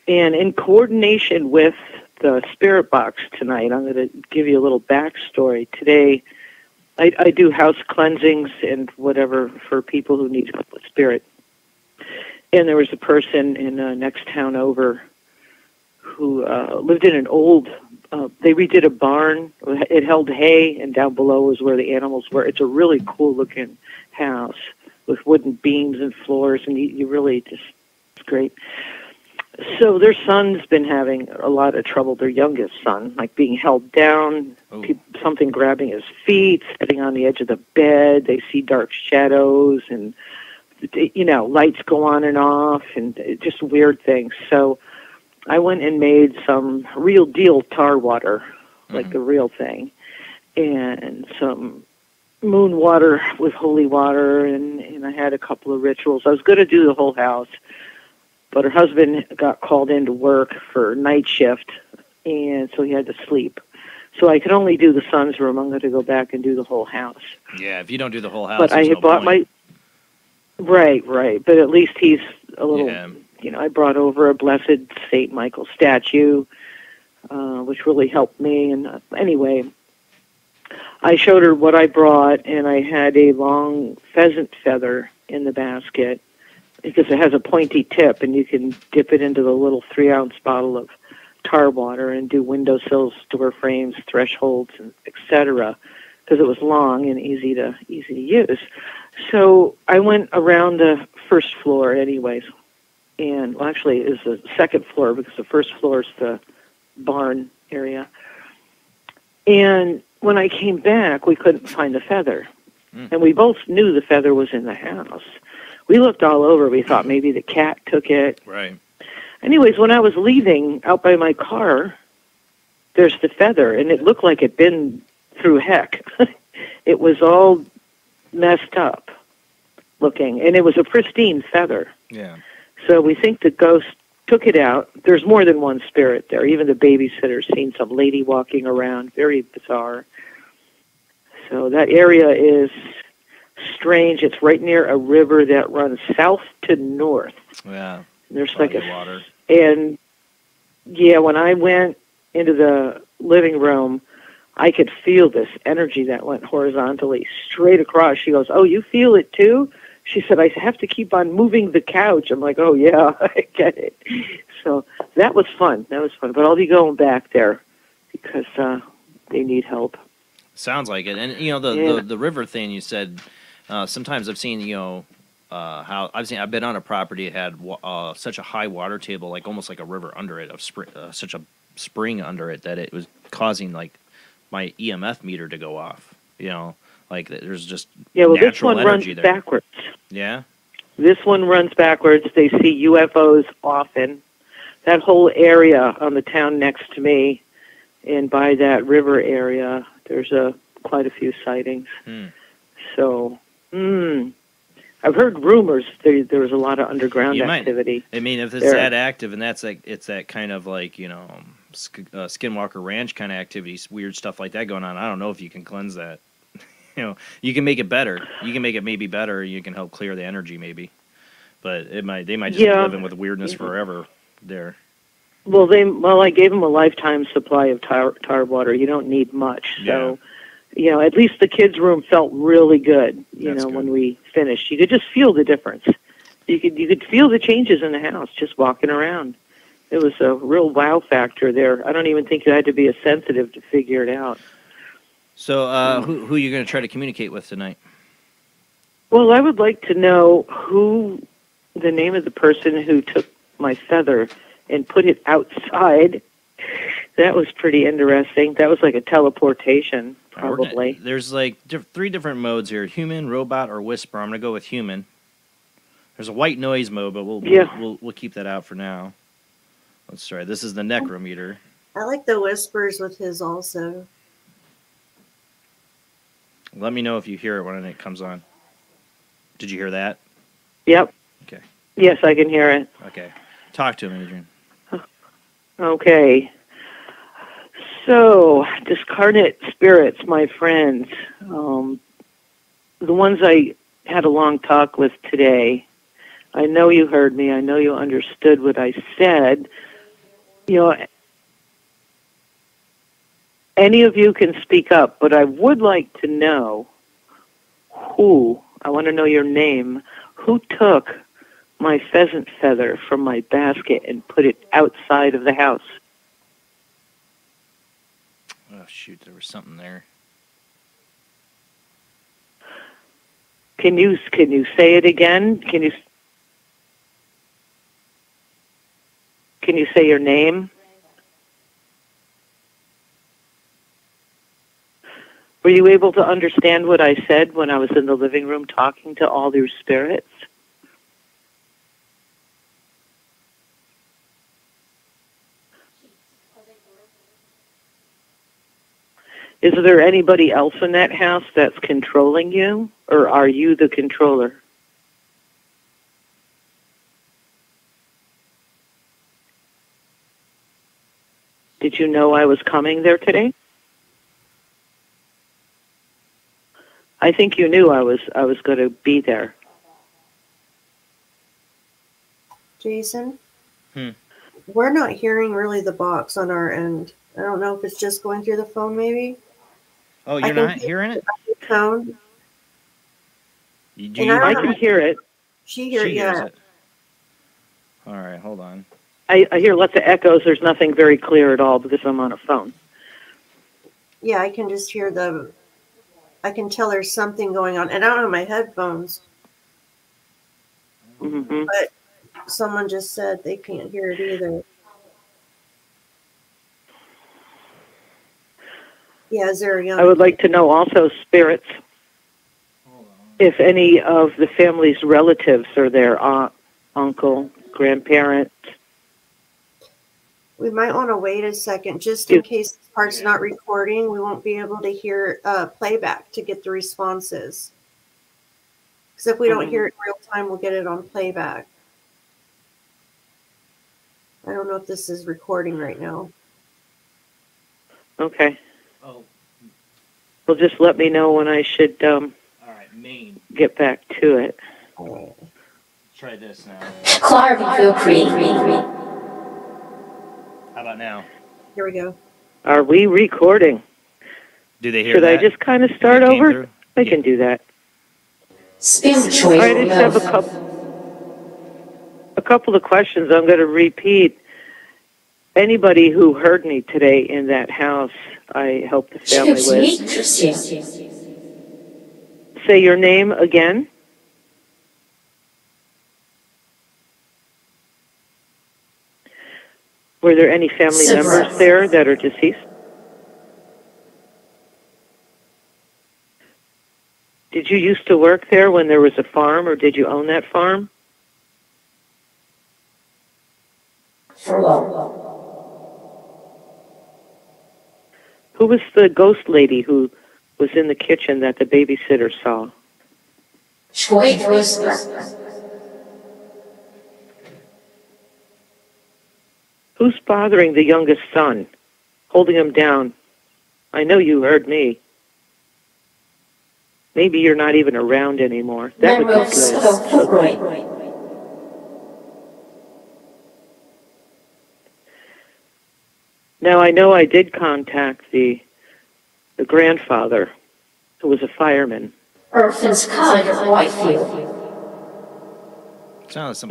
And in coordination with the Spirit Box tonight, I'm going to give you a little backstory. Today, I do house cleansings and whatever for people who need help with spirit. And there was a person in next town over who lived in an old they redid a barn. It held hay, and down below was where the animals were. It's a really cool-looking house with wooden beams and floors, and you really just, it's great. So their son's been having a lot of trouble, their youngest son, like being held down, something grabbing his feet, sitting on the edge of the bed. They see dark shadows and, lights go on and off and just weird things. So I went and made some real deal tar water, like the real thing, and some moon water with holy water, and I had a couple of rituals. I was going to do the whole house, but her husband got called into work for night shift, and so he had to sleep. So I could only do the son's room. I'm going to go back and do the whole house. Yeah, if you don't do the whole house, but I had bought my... Right. But at least he's a little... Yeah. I brought over a blessed St. Michael statue, which really helped me. And anyway, I showed her what I brought, and I had a long pheasant feather in the basket, because it has a pointy tip, and you can dip it into the little 3-ounce bottle of tar water and do windowsills, door frames, thresholds, and etc. Because it was long and easy to use. So I went around the first floor, anyways, and well, actually it was the second floor because the first floor is the barn area. And when I came back, we couldn't find the feather, and we both knew the feather was in the house. We looked all over. We thought maybe the cat took it. Right. Anyways, when I was leaving out by my car, there's the feather, and it looked like it'd been through heck. It was all messed up looking, and it was a pristine feather. Yeah. So we think the ghost took it out. There's more than one spirit there. Even the babysitter's seen some lady walking around. Very bizarre. So that area is strange. It's right near a river that runs south to north. Yeah. There's like water. And yeah, when I went into the living room, I could feel this energy that went horizontally straight across. She goes, "Oh, you feel it too?" She said, "I have to keep on moving the couch." I'm like, "Oh yeah, I get it." So that was fun. But I'll be going back there because they need help. Sounds like it. And the river thing you said. Sometimes I've seen, how I've been on a property that had such a high water table, like almost like a river under it, such a spring under it that it was causing like my EMF meter to go off. Like there's just this one runs there. Backwards. Yeah. This one runs backwards. They see UFOs often. That whole area on the town next to me, and by that river area, there's quite a few sightings. So. I've heard rumors there was a lot of underground activity. I mean, if it's that active and it's that kind of like, Skinwalker Ranch kind of activities, weird stuff like that going on, I don't know if you can cleanse that. You can make it better. You can make it maybe better. You can help clear the energy maybe. But they might just be living with weirdness forever there. Well, I gave them a lifetime supply of tar water. You don't need much. So. At least the kids' room felt really good, when we finished. You could just feel the difference. You could feel the changes in the house just walking around. It was a real wow factor there. I don't even think you had to be a sensitive to figure it out. So who are you going to try to communicate with tonight? Well, I would like to know the name of the person who took my feather and put it outside. That was pretty interesting. That was like a teleportation. Probably. There's like 3 different modes here: human, robot, or whisper. I'm gonna go with human. There's a white noise mode, but we'll keep that out for now. Let's try. This is the necrometer. I like the whispers with his also. Let me know if you hear it when it comes on. Did you hear that? Yep. Okay. Yes, I can hear it. Okay. Talk to him, Adrian. Okay. So, discarnate spirits, my friends, the ones I had a long talk with today, I know you heard me. I know you understood what I said. Any of you can speak up, but I would like to know I want to know your name, who took my pheasant feather from my basket and put it outside of the house. Oh, shoot, there was something there. Can you say it again? Can you say your name? Were you able to understand what I said when I was in the living room talking to all your spirits? Is there anybody else in that house that's controlling you, or are you the controller? Did you know I was coming there today? I think you knew I was going to be there. Jason? We're not hearing really the box on our end. I don't know if it's just going through the phone, maybe. Oh, you're not hearing it? Phone. I can hear it. She hears it. All right, hold on. I hear lots of echoes. There's nothing very clear at all because I'm on a phone. Yeah, I can just hear I can tell there's something going on. And I don't have my headphones. Mm-hmm. But someone just said they can't hear it either. Yeah, is there a young... I would like to know also, spirits, if any of the family's relatives are there, aunt, uncle, grandparent. We might want to wait a second just in case the part's not recording. We won't be able to hear playback to get the responses. Because if we don't hear it in real time, we'll get it on playback. I don't know if this is recording right now. Okay. Well, just let me know when I should all right, Maine. Get back to it. Try this now. Clarville Creek. How about now? Here we go. Are we recording? Do they hear Should that? I just kind of start over? I can do that. Spiritual. I just have a couple of questions I'm going to repeat. Anybody who heard me today in that house, I helped the family with. Say your name again. Were there any family members there that are deceased? Did you used to work there when there was a farm, or did you own that farm? Who was the ghost lady who was in the kitchen that the babysitter saw? Who's bothering the youngest son, holding him down? I know you heard me. Maybe you're not even around anymore. That would be good. Now, I know I did contact the grandfather, who was a fireman. The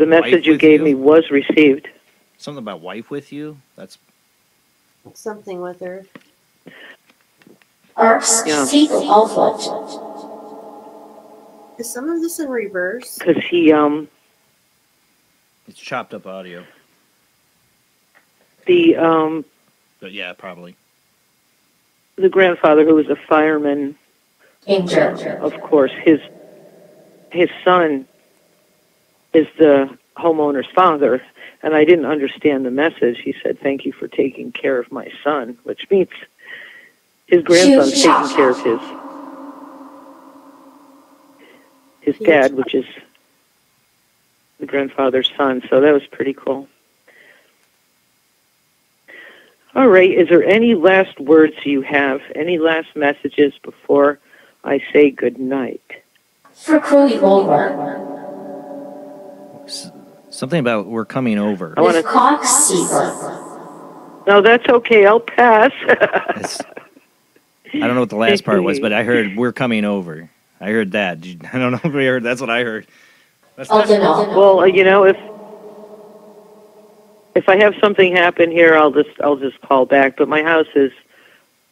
message you gave me was received. Something about wife with you? That's something with her. Yeah. Is some of this in reverse? Because he, it's chopped up audio. But yeah, probably. The grandfather, who was a fireman, of course, his son is the homeowner's father, and I didn't understand the message. He said, "Thank you for taking care of my son," which means his grandson's taking care of his dad, which is the grandfather's son. So that was pretty cool. All right, is there any last words you have? Any last messages before I say good night? Something about we're coming over. I want to. No, that's okay. I'll pass. I don't know what the last part was, but I heard we're coming over. I heard that. I don't know if we heard. That's what I heard. Well, you know, if I have something happen here, I'll just call back. But my house is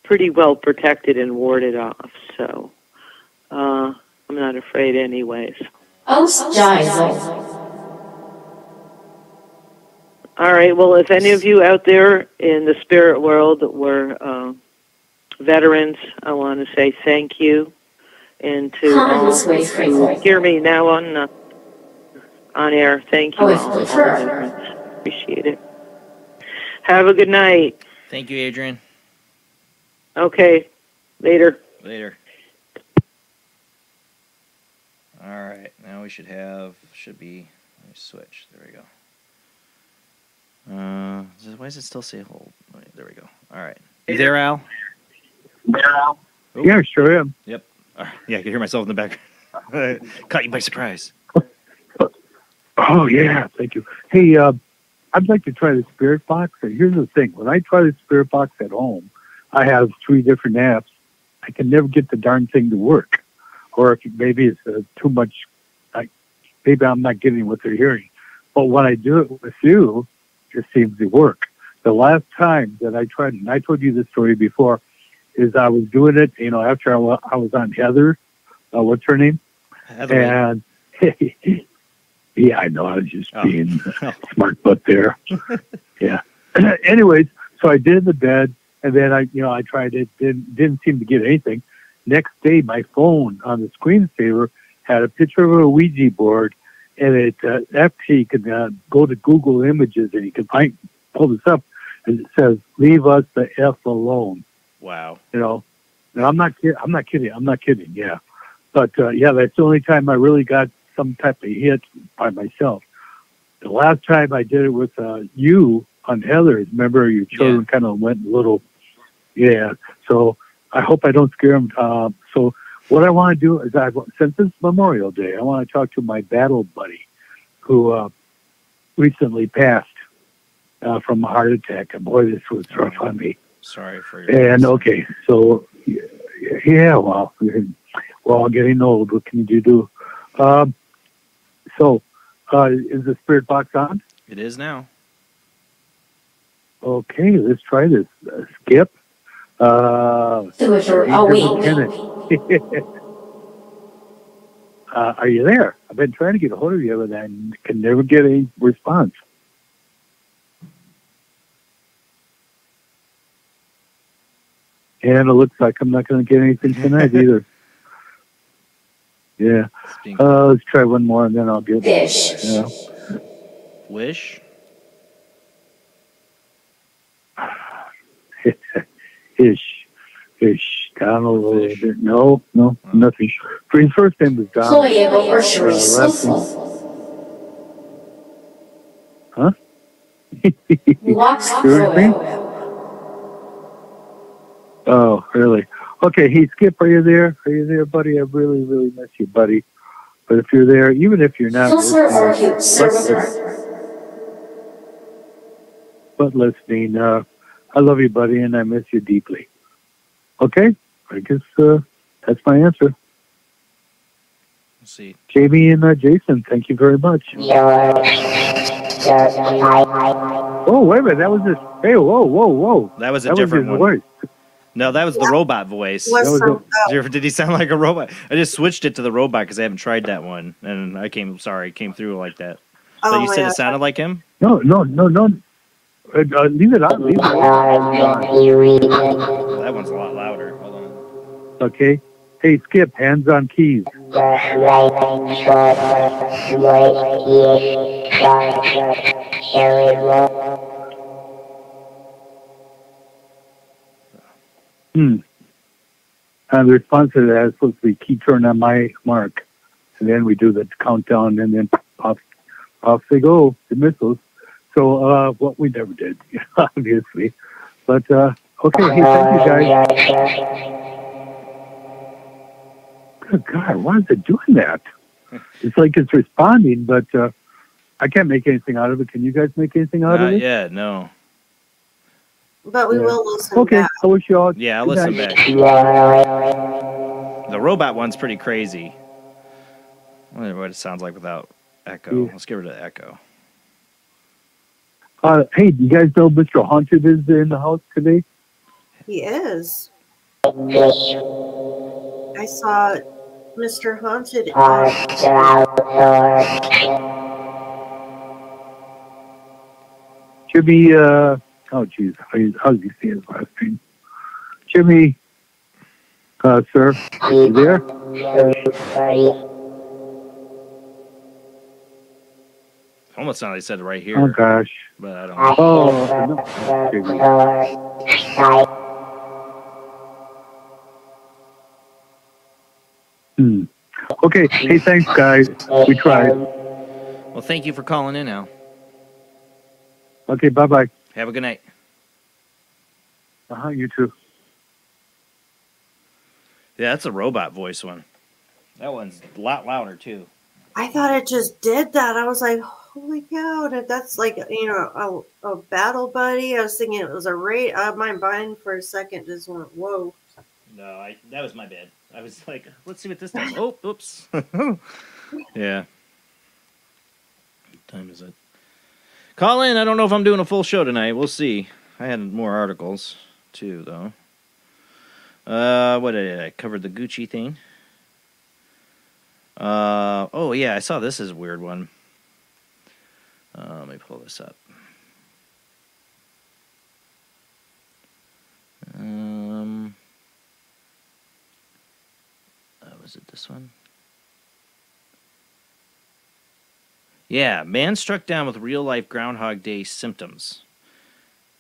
pretty well protected and warded off. So I'm not afraid anyways. All right. Well, if any of you out there in the spirit world were veterans, I want to say thank you. And to all who hear me now on air, thank you all the veterans. Appreciate it. Have a good night. Thank you, Adrian. Okay. Later. Later. All right. Now we should be, let me switch. There we go. Why does it still say hold? Wait, there we go. All right. You there, Al? Oh. Yeah, sure am. Yep. Yeah, I can hear myself in the background. Caught you by surprise. Oh, yeah. Thank you. Hey, I'd like to try the Spirit Box. Here's the thing. When I try the Spirit Box at home, I have 3 different apps. I can never get the darn thing to work. Or if maybe it's too much, maybe I'm not getting what they're hearing. But when I do it with you, it seems to work. The last time that I tried it, and I told you this story before, is I was doing it, after I was on Heather, what's her name? Heather. And yeah, I know, I was just being smart butt there. Yeah. Anyways, so I did the bed, and then I tried it, didn't seem to get anything. Next day, my phone on the screensaver had a picture of a Ouija board, and it actually you could go to Google Images and you can pull this up, and it says, "Leave us the F alone." Wow. And I'm not kidding. Yeah, but yeah, that's the only time I really got some type of hit by myself. The last time I did it with you on Heather's, remember your children kind of went a little, yeah. So I hope I don't scare them. So what I want to do is, since it's Memorial Day, I want to talk to my battle buddy who recently passed from a heart attack. And boy, this was rough on me. Sorry for your And okay, so yeah, well, we're all getting old. What can you do? So is the Spirit Box on? It is now. Okay, let's try this. Skip. Are you there? I've been trying to get a hold of you, but I can never get a response. And it looks like I'm not going to get anything tonight either. Yeah. Let's try one more, and then I'll get Fish. Yeah. Wish? Fish. Donald. No, nothing. His first name was Donald. Last name. Huh? Oh, really? Okay, hey, Skip, are you there? Are you there, buddy? I really, really miss you, buddy. But if you're there, even if you're not listening, I love you, buddy, and I miss you deeply. Okay? I guess that's my answer. Let's see. Jamie and Jason, thank you very much. Oh, wait a minute. That was this. Hey, whoa. That was a different one. Voice. No, that was the robot voice. Did he sound like a robot? I just switched it to the robot because I haven't tried that one, and I came through like that. So you said it sounded like him? No. Leave it on. Leave it on. That one's a lot louder. Hold on. Okay. Hey, Skip, hands on keys. And the response to that is supposed to be key turn on my mark. And then we do the countdown, and then off they go, the missiles. So, what we never did, obviously. But, okay, hey, thank you, guys. Good God, why is it doing that? It's like it's responding, but I can't make anything out of it. Can you guys make anything out of it? Not yet, no. But we will listen back. I wish you all. Yeah, I'll listen back. The robot one's pretty crazy. I wonder what it sounds like without echo. Let's get rid of echo. Hey, do you guys know Mr. Haunted is in the house today? He is. I saw Mr. Haunted. Jimmy, oh geez, how did you say his last name? Jimmy, sir, you there? Almost sounded like I said it right here. Oh gosh. But I don't know. Oh, no. Okay. Hey, thanks, guys. We tried. Well, thank you for calling in, Al. Okay, bye-bye. Have a good night. You too. Yeah, that's a robot voice one. That one's a lot louder, too. I thought it just did that. I was like, holy cow, that's like, a battle buddy. I was thinking it was a raid. My mind for a second just went, whoa. No, that was my bad. I was like, let's see what this does. Oh, oops. Yeah. What time is it? Call in. I don't know if I'm doing a full show tonight. We'll see. I had more articles, too, though. What did I cover? The Gucci thing. Oh, yeah, I saw this as a weird one. Let me pull this up. Was it this one? Yeah, man struck down with real-life Groundhog Day symptoms.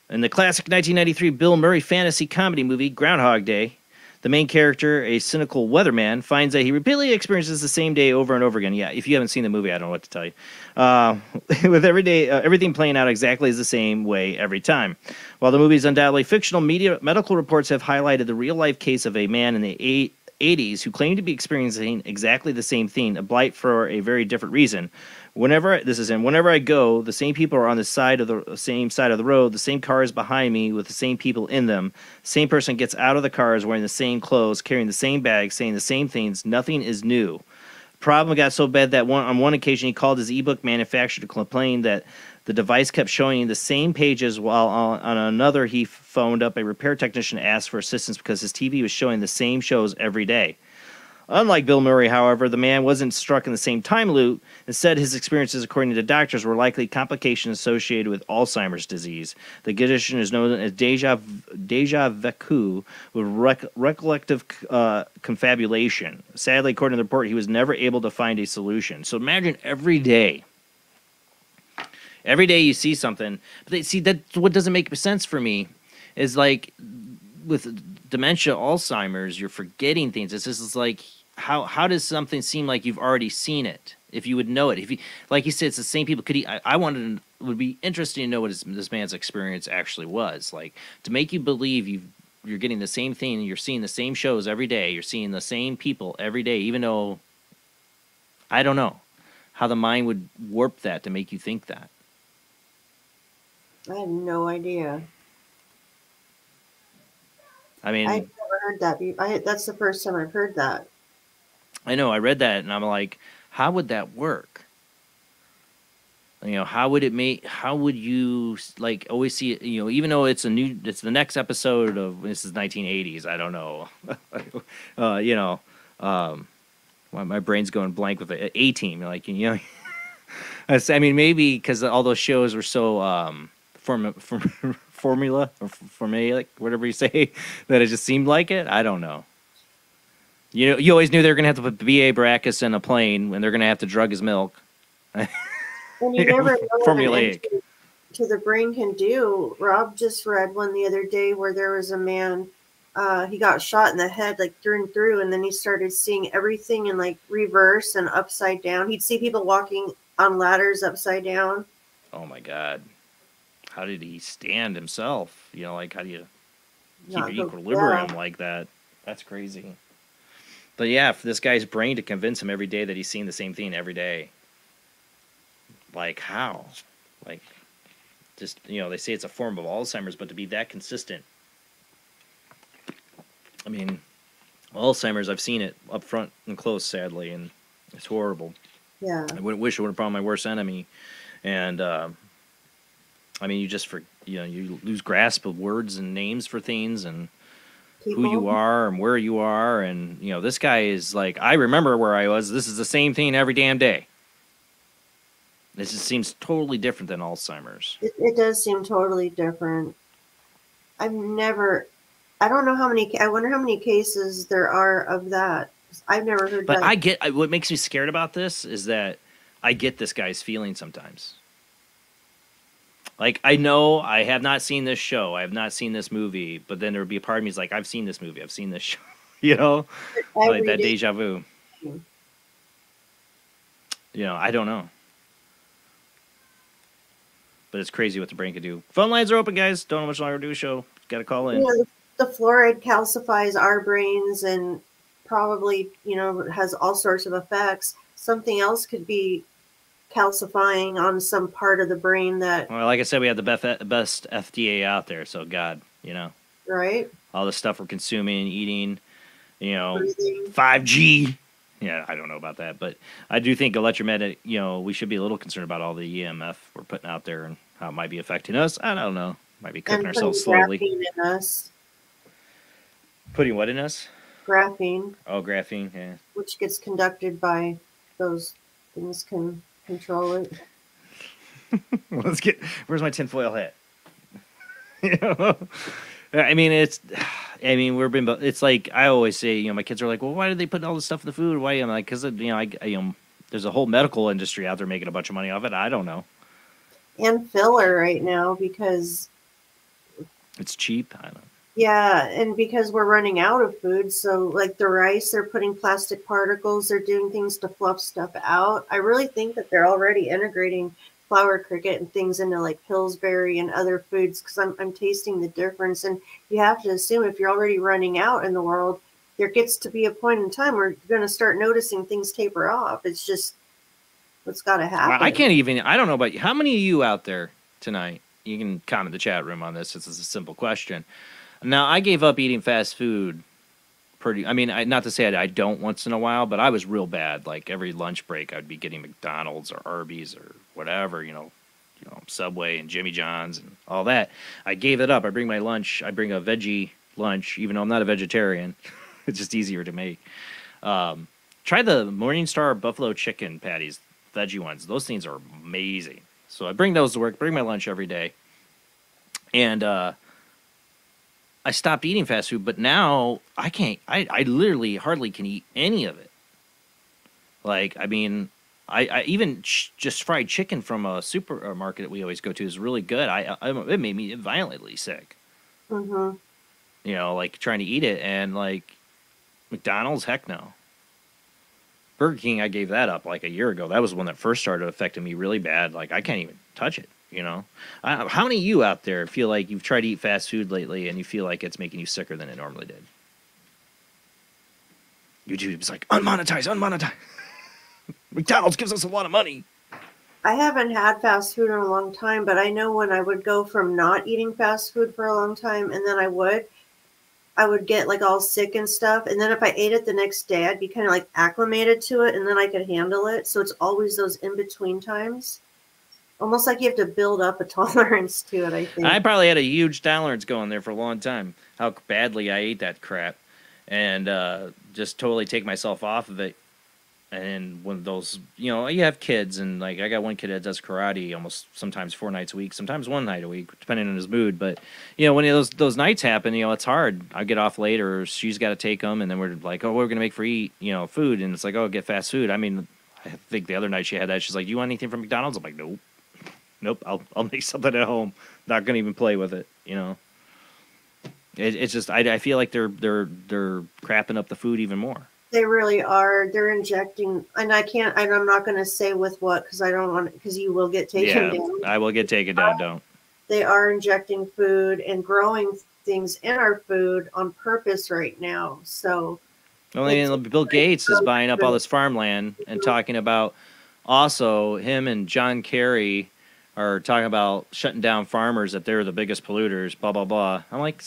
In the classic 1993 Bill Murray fantasy comedy movie, Groundhog Day, the main character, a cynical weatherman, finds that he repeatedly experiences the same day over and over again. Yeah, if you haven't seen the movie, I don't know what to tell you. With everything playing out exactly the same way every time. While the movie is undoubtedly fictional, medical reports have highlighted the real-life case of a man in the 80s who claimed to be experiencing exactly the same thing, a blight for a very different reason. Whenever I go, the same people are on the same side of the road, the same cars behind me with the same people in them. Same person gets out of the cars wearing the same clothes, carrying the same bags, saying the same things. Nothing is new. Problem got so bad that on one occasion he called his ebook manufacturer to complain that the device kept showing the same pages, while on another he phoned up a repair technician to ask for assistance because his TV was showing the same shows every day. Unlike Bill Murray, however, the man wasn't struck in the same time loop. Instead, his experiences, according to doctors, were likely complications associated with Alzheimer's disease. The condition is known as déjà vu with recollective confabulation. Sadly, according to the report, he was never able to find a solution. So imagine every day you see something. But that's what doesn't make sense for me is like with dementia, Alzheimer's, you're forgetting things. It's just like, how does something seem like you've already seen it? If you would know it, if you, like you said, it's the same people. Could he? I wanted to, would be interesting to know what this man's experience actually was like, to make you believe you're getting the same thing, and you're seeing the same shows every day, you're seeing the same people every day, even though I don't know how the mind would warp that to make you think that. I have no idea. I mean, I've never heard that. That's the first time I've heard that. I know. I read that, and I'm like, how would that work? You know, how would you like always see it? You know, even though it's the next episode of, this is 1980s. I don't know. You know, my brain's going blank with a team. Like, you know, I mean, maybe because all those shows were so formulaic, whatever you say, that it just seemed like it. I don't know. You know, you always knew they were going to have to put the B.A. Baracus in a plane, and they're going to have to drug his milk. And you never know formulaic. what to the brain can do. Rob just read one the other day where there was a man, he got shot in the head, like through and through, and then he started seeing everything in like reverse and upside down. He'd see people walking on ladders upside down. Oh my God. How did he stand himself? You know, like, how do you keep your equilibrium like that? That's crazy. But yeah, for this guy's brain to convince him every day that he's seeing the same thing every day. Like, how? Like, just, you know, they say it's a form of Alzheimer's, but to be that consistent. I mean, Alzheimer's, I've seen it up front and close, sadly, and it's horrible. Yeah. I wouldn't wish it would have been my worst enemy. And, I mean, you lose grasp of words and names for things, and people. who you are and where you are. And, you know, this guy is like, I remember where I was. This is the same thing every damn day. This just seems totally different than Alzheimer's. It does seem totally different. I don't know how many, I wonder how many cases there are of that. I've never heard that. But what makes me scared about this is that I get this guy's feeling sometimes. Like, I know I have not seen this show. I have not seen this movie. But then there would be a part of me is like, I've seen this movie. I've seen this show. You know? Like that deja vu. You know, I don't know. But it's crazy what the brain can do. Phone lines are open, guys. Don't know how much longer to do a show. Got to call in. You know, the fluoride calcifies our brains and probably, you know, has all sorts of effects. Something else could be calcifying on some part of the brain that... Well, like I said, we have the best FDA out there, so God, you know. Right. All the stuff we're consuming, eating, you know, Breathing. 5G. Yeah, I don't know about that, but I do think electromagnetic, you know, we should be a little concerned about all the EMF we're putting out there and how it might be affecting us. I don't know. Might be cooking ourselves slowly. Graphene in us. Putting what in us? Graphene. Oh, graphene, yeah. Which gets conducted by those things can control it. Well, where's my tinfoil hat? You know? I mean, it's like, I always say, you know, my kids are like, well, why did they put all this stuff in the food? Why? I'm like, because, you know, there's a whole medical industry out there making a bunch of money off it. I don't know. And filler right now because... It's cheap. I don't know. Yeah, and because we're running out of food, so like the rice, they're putting plastic particles, they're doing things to fluff stuff out. I really think that they're already integrating flour cricket and things into like Pillsbury and other foods because I'm tasting the difference. And you have to assume if you're already running out in the world, there gets to be a point in time where you're going to start noticing things taper off. It's just what's got to happen. I don't know about you. How many of you out there tonight? You can comment in the chat room on this. This is a simple question. Now, I gave up eating fast food not to say I don't once in a while, but I was real bad. Like every lunch break, I'd be getting McDonald's or Arby's or whatever, you know, Subway and Jimmy John's and all that. I gave it up. I bring my lunch. I bring a veggie lunch, even though I'm not a vegetarian. It's just easier to make. Try the Morningstar Buffalo Chicken patties, veggie ones. Those things are amazing. So I bring those to work, bring my lunch every day. And I stopped eating fast food, but now I can't. I literally hardly can eat any of it. Like, I mean, I even just fried chicken from a supermarket that we always go to is really good. It made me violently sick. Mm-hmm. You know, like trying to eat it, and like McDonald's, heck no. Burger King, I gave that up like a year ago. That was one that first started affecting me really bad. Like I can't even touch it. You know, how many of you out there feel like you've tried to eat fast food lately and you feel like it's making you sicker than it normally did? YouTube's like, unmonetize. McDonald's gives us a lot of money. I haven't had fast food in a long time, but I know when I would go from not eating fast food for a long time, and then I would get like all sick and stuff. And then if I ate it the next day, I'd be kind of like acclimated to it, and then I could handle it. So it's always those in-between times. Almost like you have to build up a tolerance to it, I think. I probably had a huge tolerance going there for a long time. How badly I ate that crap. And just totally take myself off of it. And when those, you know, you have kids. And, like, I got one kid that does karate almost sometimes 4 nights a week. Sometimes 1 night a week, depending on his mood. But, you know, when those nights happen, you know, it's hard. I get off late or she's got to take them. And then we're like, oh, what are we going to make for food? And it's like, oh, get fast food. I mean, I think the other night she had that. She's like, do you want anything from McDonald's? I'm like, nope, I'll make something at home. Not gonna even play with it, you know. It's just I feel like they're crapping up the food even more. They really are. They're injecting, and I'm not gonna say with what because I don't want because you will get taken down. I will get taken down. Don't. They are injecting food and growing things in our food on purpose right now. So. Well, Bill Gates is buying up all this farmland and talking about also him and John Kerry are talking about shutting down farmers, that they're the biggest polluters, blah, blah, blah. I'm like,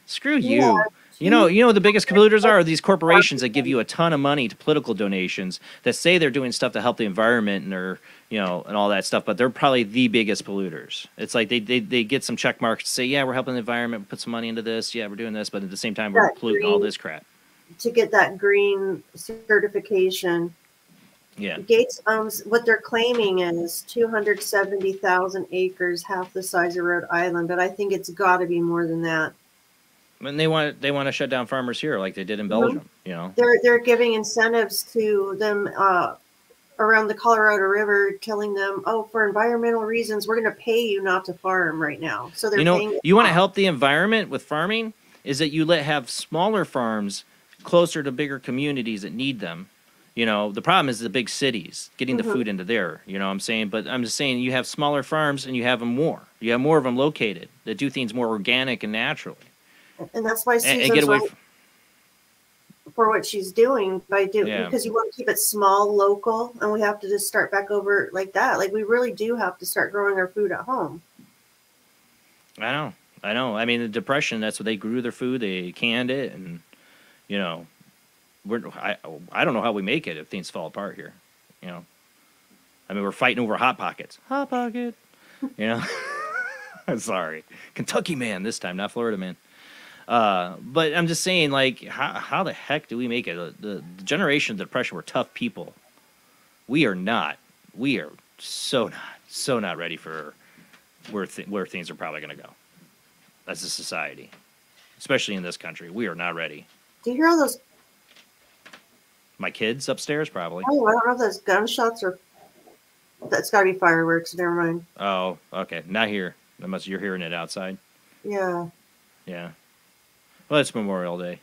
screw you. You know the biggest polluters are these corporations that give you a ton of money to political donations that say they're doing stuff to help the environment and and all that stuff, but they're probably the biggest polluters. It's like they get some check marks to say, yeah, we're helping the environment, put some money into this, yeah, we're doing this, but at the same time we're polluting all this crap. To get that green certification. Yeah. Gates owns what they're claiming is 270,000 acres, half the size of Rhode Island, but I think it's got to be more than that. And they want to shut down farmers here like they did in Belgium, They're giving incentives to them around the Colorado River, telling them, oh, for environmental reasons, we're going to pay you not to farm right now. So they're paying. You want to help the environment with farming is that you have smaller farms closer to bigger communities that need them. The problem is the big cities getting the food into there. You know what I'm saying? But I'm just saying you have smaller farms and you have them more. You have more of them located that do things more organic and naturally. And that's why Susan's right for what she's doing because you want to keep it small, local, and we have to just start back over like that. Like we really do have to start growing our food at home. I know. I mean, the Depression, that's what they grew their food. They canned it, and I don't know how we make it if things fall apart here. I mean, we're fighting over Hot Pockets. Hot Pocket. I'm sorry, Kentucky man this time, not Florida man. But I'm just saying, like, how the heck do we make it? The generation of the Depression were tough people. We are not. We are so not ready for where things are probably going to go as a society, especially in this country. We are not ready. Do you hear all those? My kids upstairs, probably. Oh, I don't know if those gunshots or that's got to be fireworks. Never mind. Oh, okay. Not here. Unless you're hearing it outside. Yeah. Yeah. Well, it's Memorial Day.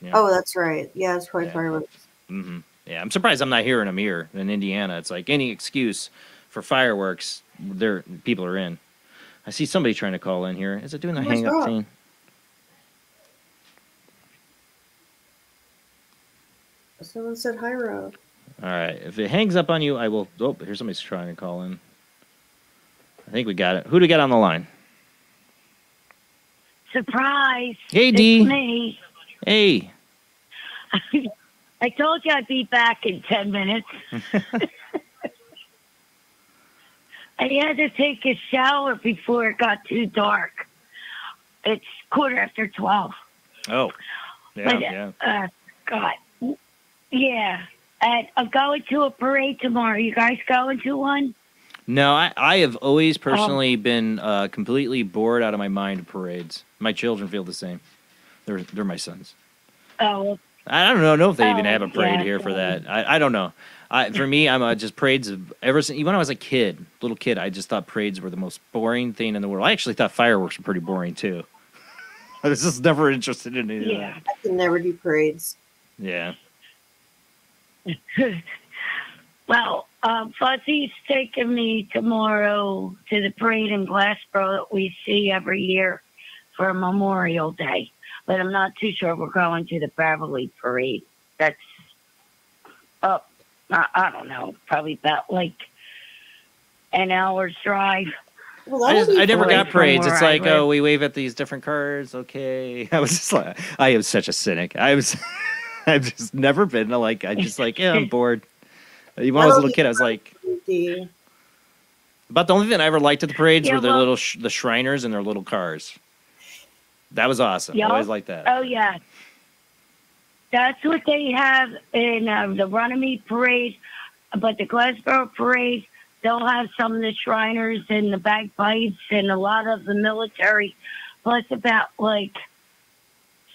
Yeah. Oh, that's right. Yeah, it's probably fireworks. Mm-hmm. Yeah, I'm surprised I'm not hearing them here in Indiana. It's like any excuse for fireworks, people are in. I see somebody trying to call in here. Is it doing the hang-up thing? Someone said hi, Rob. All right. If it hangs up on you, I will... Oh, here's somebody's trying to call in. I think we got it. Who do we got on the line? Surprise. Hey, Dee. It's me. Hey. I told you I'd be back in 10 minutes. I had to take a shower before it got too dark. It's 12:15. Oh. Yeah, God. Yeah. And I'm going to a parade tomorrow. You guys going to one? No, I have always personally been completely bored out of my mind of parades. My children feel the same. They're my sons. Oh. I don't know if they even have a parade here for that. I don't know. For me, I'm just parades. Ever since even when I was a little kid, I just thought parades were the most boring thing in the world. I actually thought fireworks were pretty boring too. I was just never interested in any of that. I can never do parades. Yeah. Well, Fuzzy's taking me tomorrow to the parade in Glassboro that we see every year for Memorial Day. But I'm not too sure we're going to the Beverly Parade. That's up, I don't know, probably about like an hour's drive. Well, I never got parades. It's like, oh, we wave at these different cars. Okay. I was just like, I am such a cynic. I've just never been like, I'm bored. Even when I was a little kid, I was like, about the only thing I ever liked at the parades were the Shriners and their little cars. That was awesome. Yep. I always liked that. Oh, yeah. That's what they have in the Runnymede Parade. But the Glassboro Parade, they'll have some of the Shriners and the bagpipes and a lot of the military, plus about like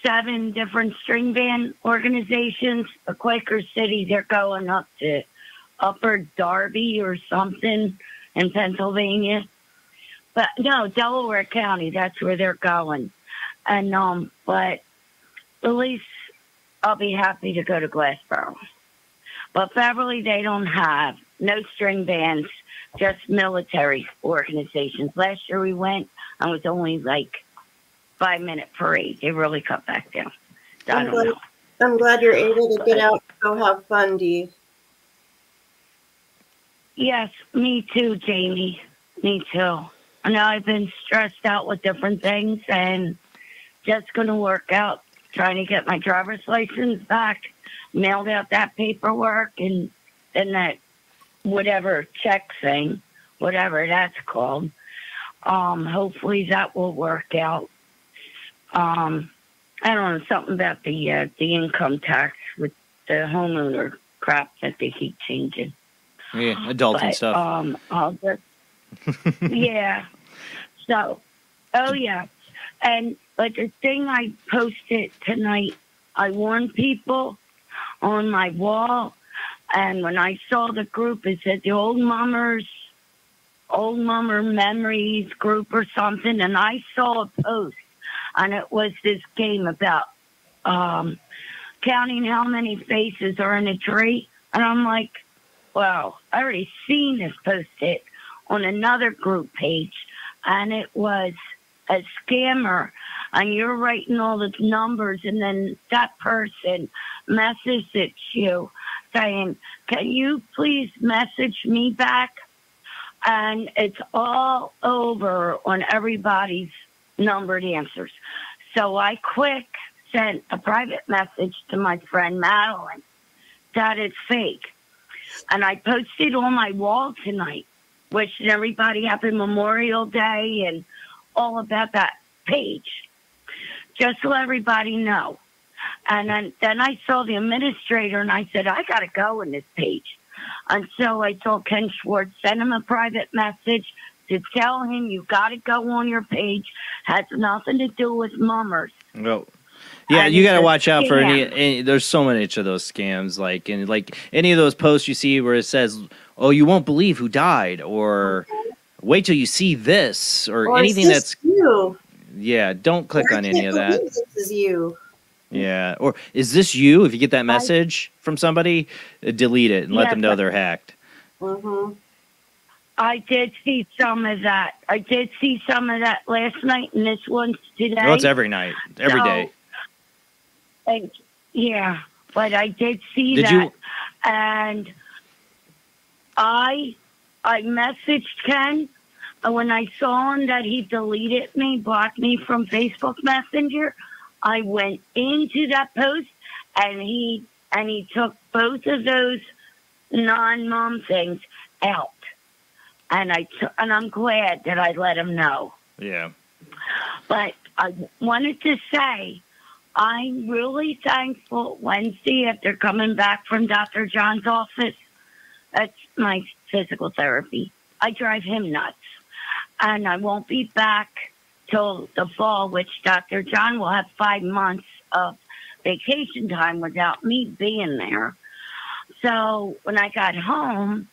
7 different string band organizations. The Quaker City, they're going up to Upper Darby or something in Pennsylvania. But no, Delaware County, that's where they're going. And but at least I'll be happy to go to Glassboro. But Beverly, they don't have no string bands, just military organizations. Last year we went, and it was only like 5-minute parade. They really cut back down. I'm glad you're able to get out and go have fun, Dee. Yes, me too, Jamie. Me too. I know I've been stressed out with different things, and just going to work out trying to get my driver's license back, mailed out that paperwork, and then that whatever check thing, whatever that's called. Hopefully that will work out. I don't know, something about the income tax with the homeowner crap that they keep changing. Yeah, adulting stuff. I'll just, yeah. So, oh yeah. But the thing I posted tonight, I warned people on my wall, and when I saw the group, it said the Old Mummer Memories group or something, and I saw a post, and it was this game about counting how many faces are in a tree, and I'm like, wow, I already seen this posted on another group page, and it was a scammer, and you're writing all the numbers, and then that person messages you saying, can you please message me back? And it's all over on everybody's numbered answers. So I quick sent a private message to my friend Madeline that it's fake. And I posted on my wall tonight, wishing everybody happy Memorial Day and all about that page, just to let everybody know. And then I saw the administrator, and I said, I got to go in this page. And so I told Ken Schwartz, send him a private message to tell him you got to go on your page. Has nothing to do with mummers. Well, yeah, and you got to watch out for any. There's so many of those scams, like any of those posts you see where it says, "Oh, you won't believe who died," or "Wait till you see this," or anything that's you. Yeah, don't click on any of that. This is you. Yeah, or is this you? If you get that message from somebody, delete it and let them know they're hacked. Mm-hmm. I did see some of that. I did see some of that last night, and this one's today. Well, it's every night, every day. And, yeah, but I did see that, and I messaged Ken, and when I saw him that he deleted me, blocked me from Facebook Messenger, I went into that post, and he took both of those non-mom things out, and I'm glad that I let him know. Yeah. But I wanted to say, I'm really thankful Wednesday after coming back from Dr. John's office. That's my physical therapy. I drive him nuts, and I won't be back till the fall, which Dr. John will have 5 months of vacation time without me being there. So when I got home,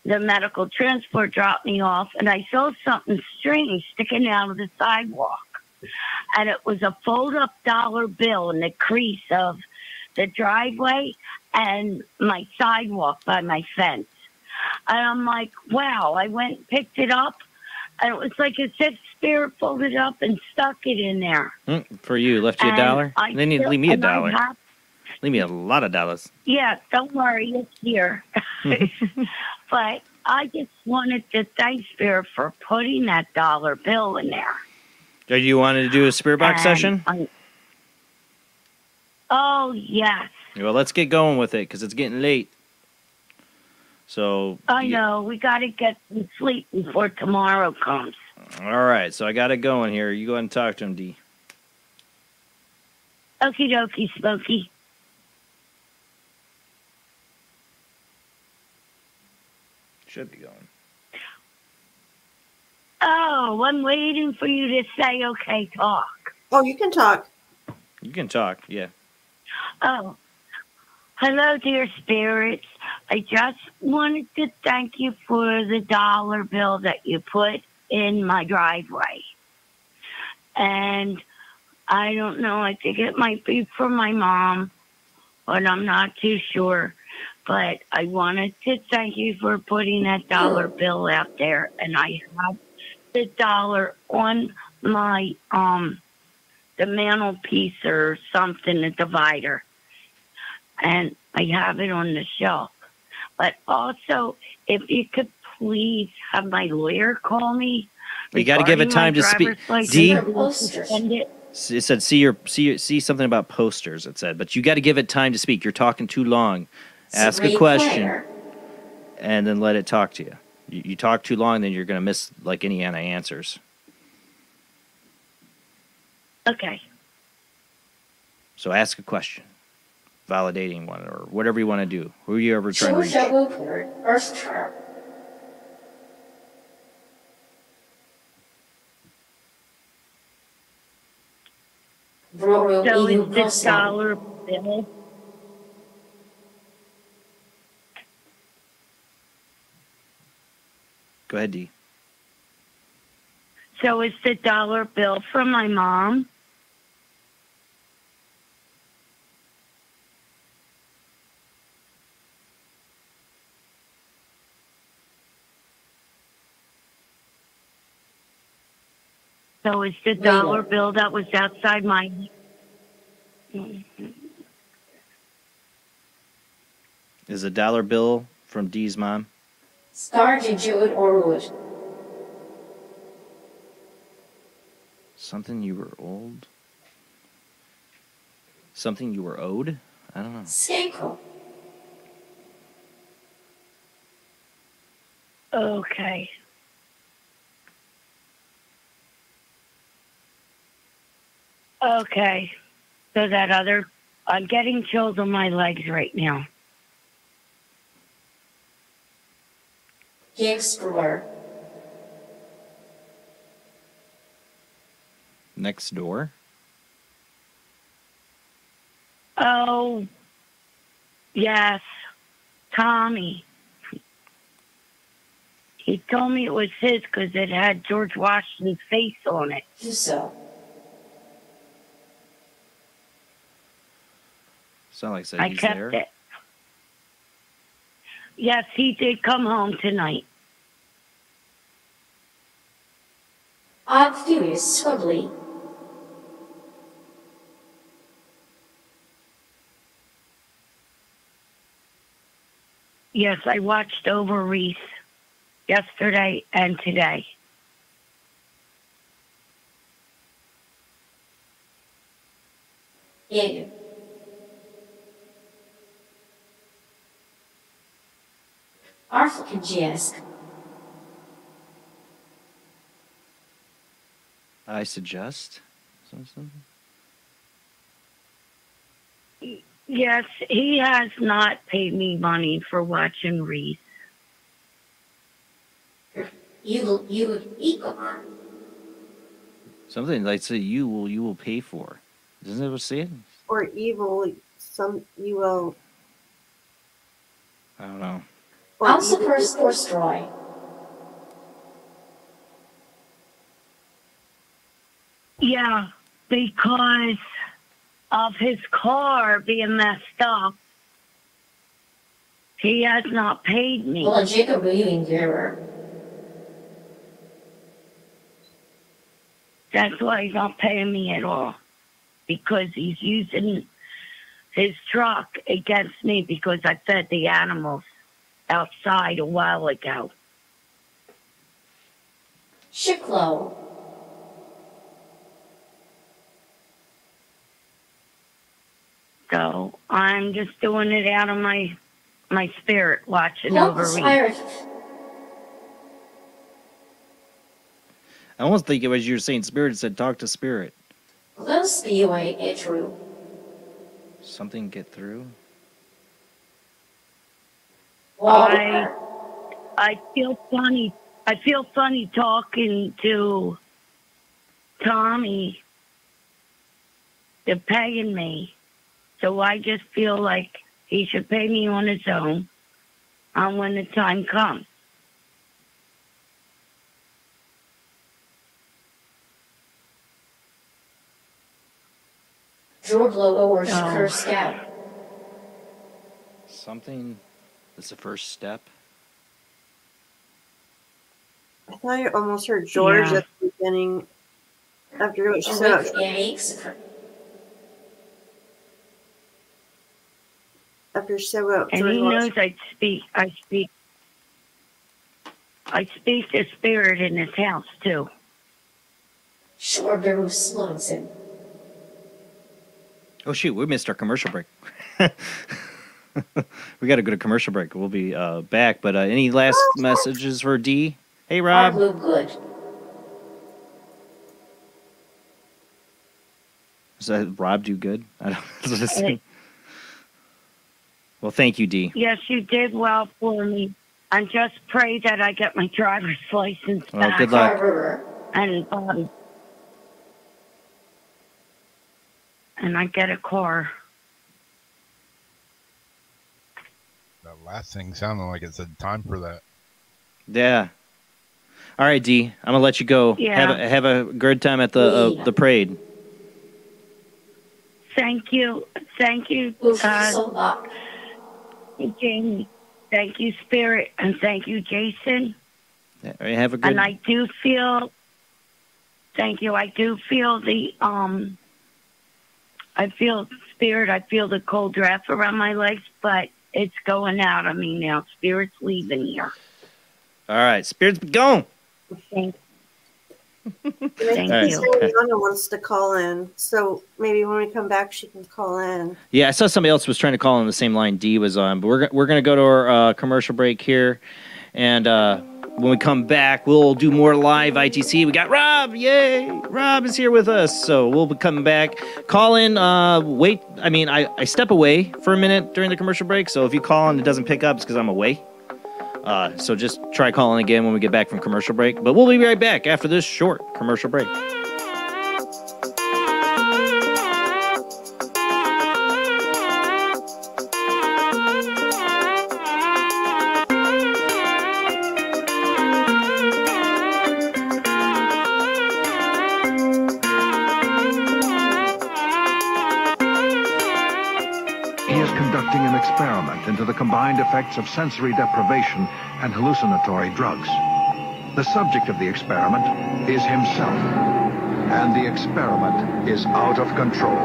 the medical transport dropped me off, and I saw something strange sticking out of the sidewalk. And it was a fold-up dollar bill in the crease of the driveway and my sidewalk by my fence. And I'm like, wow. I went and picked it up, and it was like as if Spirit folded up and stuck it in there. For you, left you $1? They need to leave me $1. Leave me a lot of dollars. Yeah, don't worry, it's here. But I just wanted to thank Spirit for putting that dollar bill in there. Do you want to do a Spirit Box session? Oh, yes. Well, let's get going with it, because it's getting late. So I know. We got to get some sleep before tomorrow comes. All right, so I got it going here. You go ahead and talk to him, D. Okie dokie, Smokey. Should be going. Oh, I'm waiting for you to say, okay, talk. Oh, you can talk. You can talk, yeah. Oh, hello, dear spirits. I just wanted to thank you for the dollar bill that you put in my driveway. And I don't know, I think it might be for my mom, but I'm not too sure. But I wanted to thank you for putting that dollar bill out there. And I have the dollar on my, the mantelpiece or something, the divider. And I have it on the shelf. But also, if you could please have my lawyer call me. You got to give it time to speak. D, It said see something about posters. It said, but you got to give it time to speak. You're talking too long. Ask a question, and then let it talk to you. You talk too long, then you're going to miss like any answers. Okay. So ask a question, validating one, or whatever you want to do. Who are you ever trying to reach? So is this dollar bill? Go ahead, Dee. So is the dollar bill from my mom? So is the dollar bill that was outside my... Is a dollar bill from Dee's mom? Something you were old? Something you were owed? I don't know. Okay. Okay. So that other... I'm getting chills on my legs right now. Next door? Oh, yes. Tommy. He told me it was his because it had George Washington's face on it. Sound like I he's kept there. it. Yes, he did come home tonight. I'm furious, swiftly. Yes, I watched over Reese yesterday and today. Yeah. Arthur Kajesk. I suggest something. Yes, he has not paid me money for watching Reese. You equal. Something like say you will pay for. Isn't that what it's saying? Or evil, you will. I don't know. Also first destroy. Yeah, because of his car being messed up, he has not paid me. Well, Jacob reading here. That's why he's not paying me at all. Because he's using his truck against me because I fed the animals outside a while ago. Shiklo. So I'm just doing it out of my spirit, watching over Reese. I almost think it was you were saying Spirit said talk to Spirit. Let's be away, get through. Something get through? I feel funny. I feel funny talking to Tommy. They're paying me. So I just feel like he should pay me on his own when the time comes. George logo or first step. Something that's the first step. I thought I almost heard George at the beginning. After what she said. After she said about and George he knows I speak to Spirit in his house too. Sure, Bruce Slunson. Oh, shoot. We missed our commercial break. We got to go to commercial break. We'll be back. But any last messages for D? Hey, Rob. Move good. Does that Rob do good? I don't. Well, thank you, D. Yes, you did well for me. And just pray that I get my driver's license back. Good luck. And I get a car. That last thing sounded like it said time for that. Yeah. All right, D. I'm gonna let you go. Yeah. Have a good time at the parade. Thank you, Jamie. Thank you, Spirit, and thank you, Jason. Yeah, have a good. And I do feel. Thank you. I do feel the I feel Spirit. I feel the cold draft around my legs, but it's going out of me now. Spirit's leaving here. All right, Spirit's gone. Thank Thank you. Anna wants to call in, so maybe when we come back, she can call in. Yeah, I saw somebody else was trying to call on the same line D was on, but we're gonna go to our commercial break here, and when we come back, we'll do more live ITC. We got Rob, yay! Rob is here with us, so we'll be coming back. Call in. Wait, I step away for a minute during the commercial break, so if you call and it doesn't pick up, it's because I'm away. So just try calling again when we get back from commercial break. But we'll be right back after this short commercial break. He is conducting an experiment into the combined effects of sensory deprivation and hallucinatory drugs. The subject of the experiment is himself, and the experiment is out of control.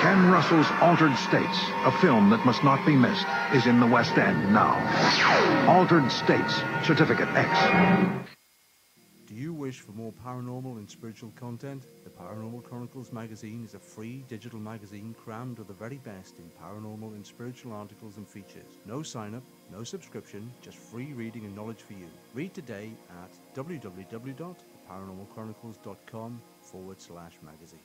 Ken Russell's Altered States, a film that must not be missed, is in the West End now. Altered States, Certificate X. Do you wish for more paranormal and spiritual content? The Paranormal Chronicles magazine is a free digital magazine crammed with the very best in paranormal and spiritual articles and features. No sign-up, no subscription, just free reading and knowledge for you. Read today at www.paranormalchronicles.com/magazine.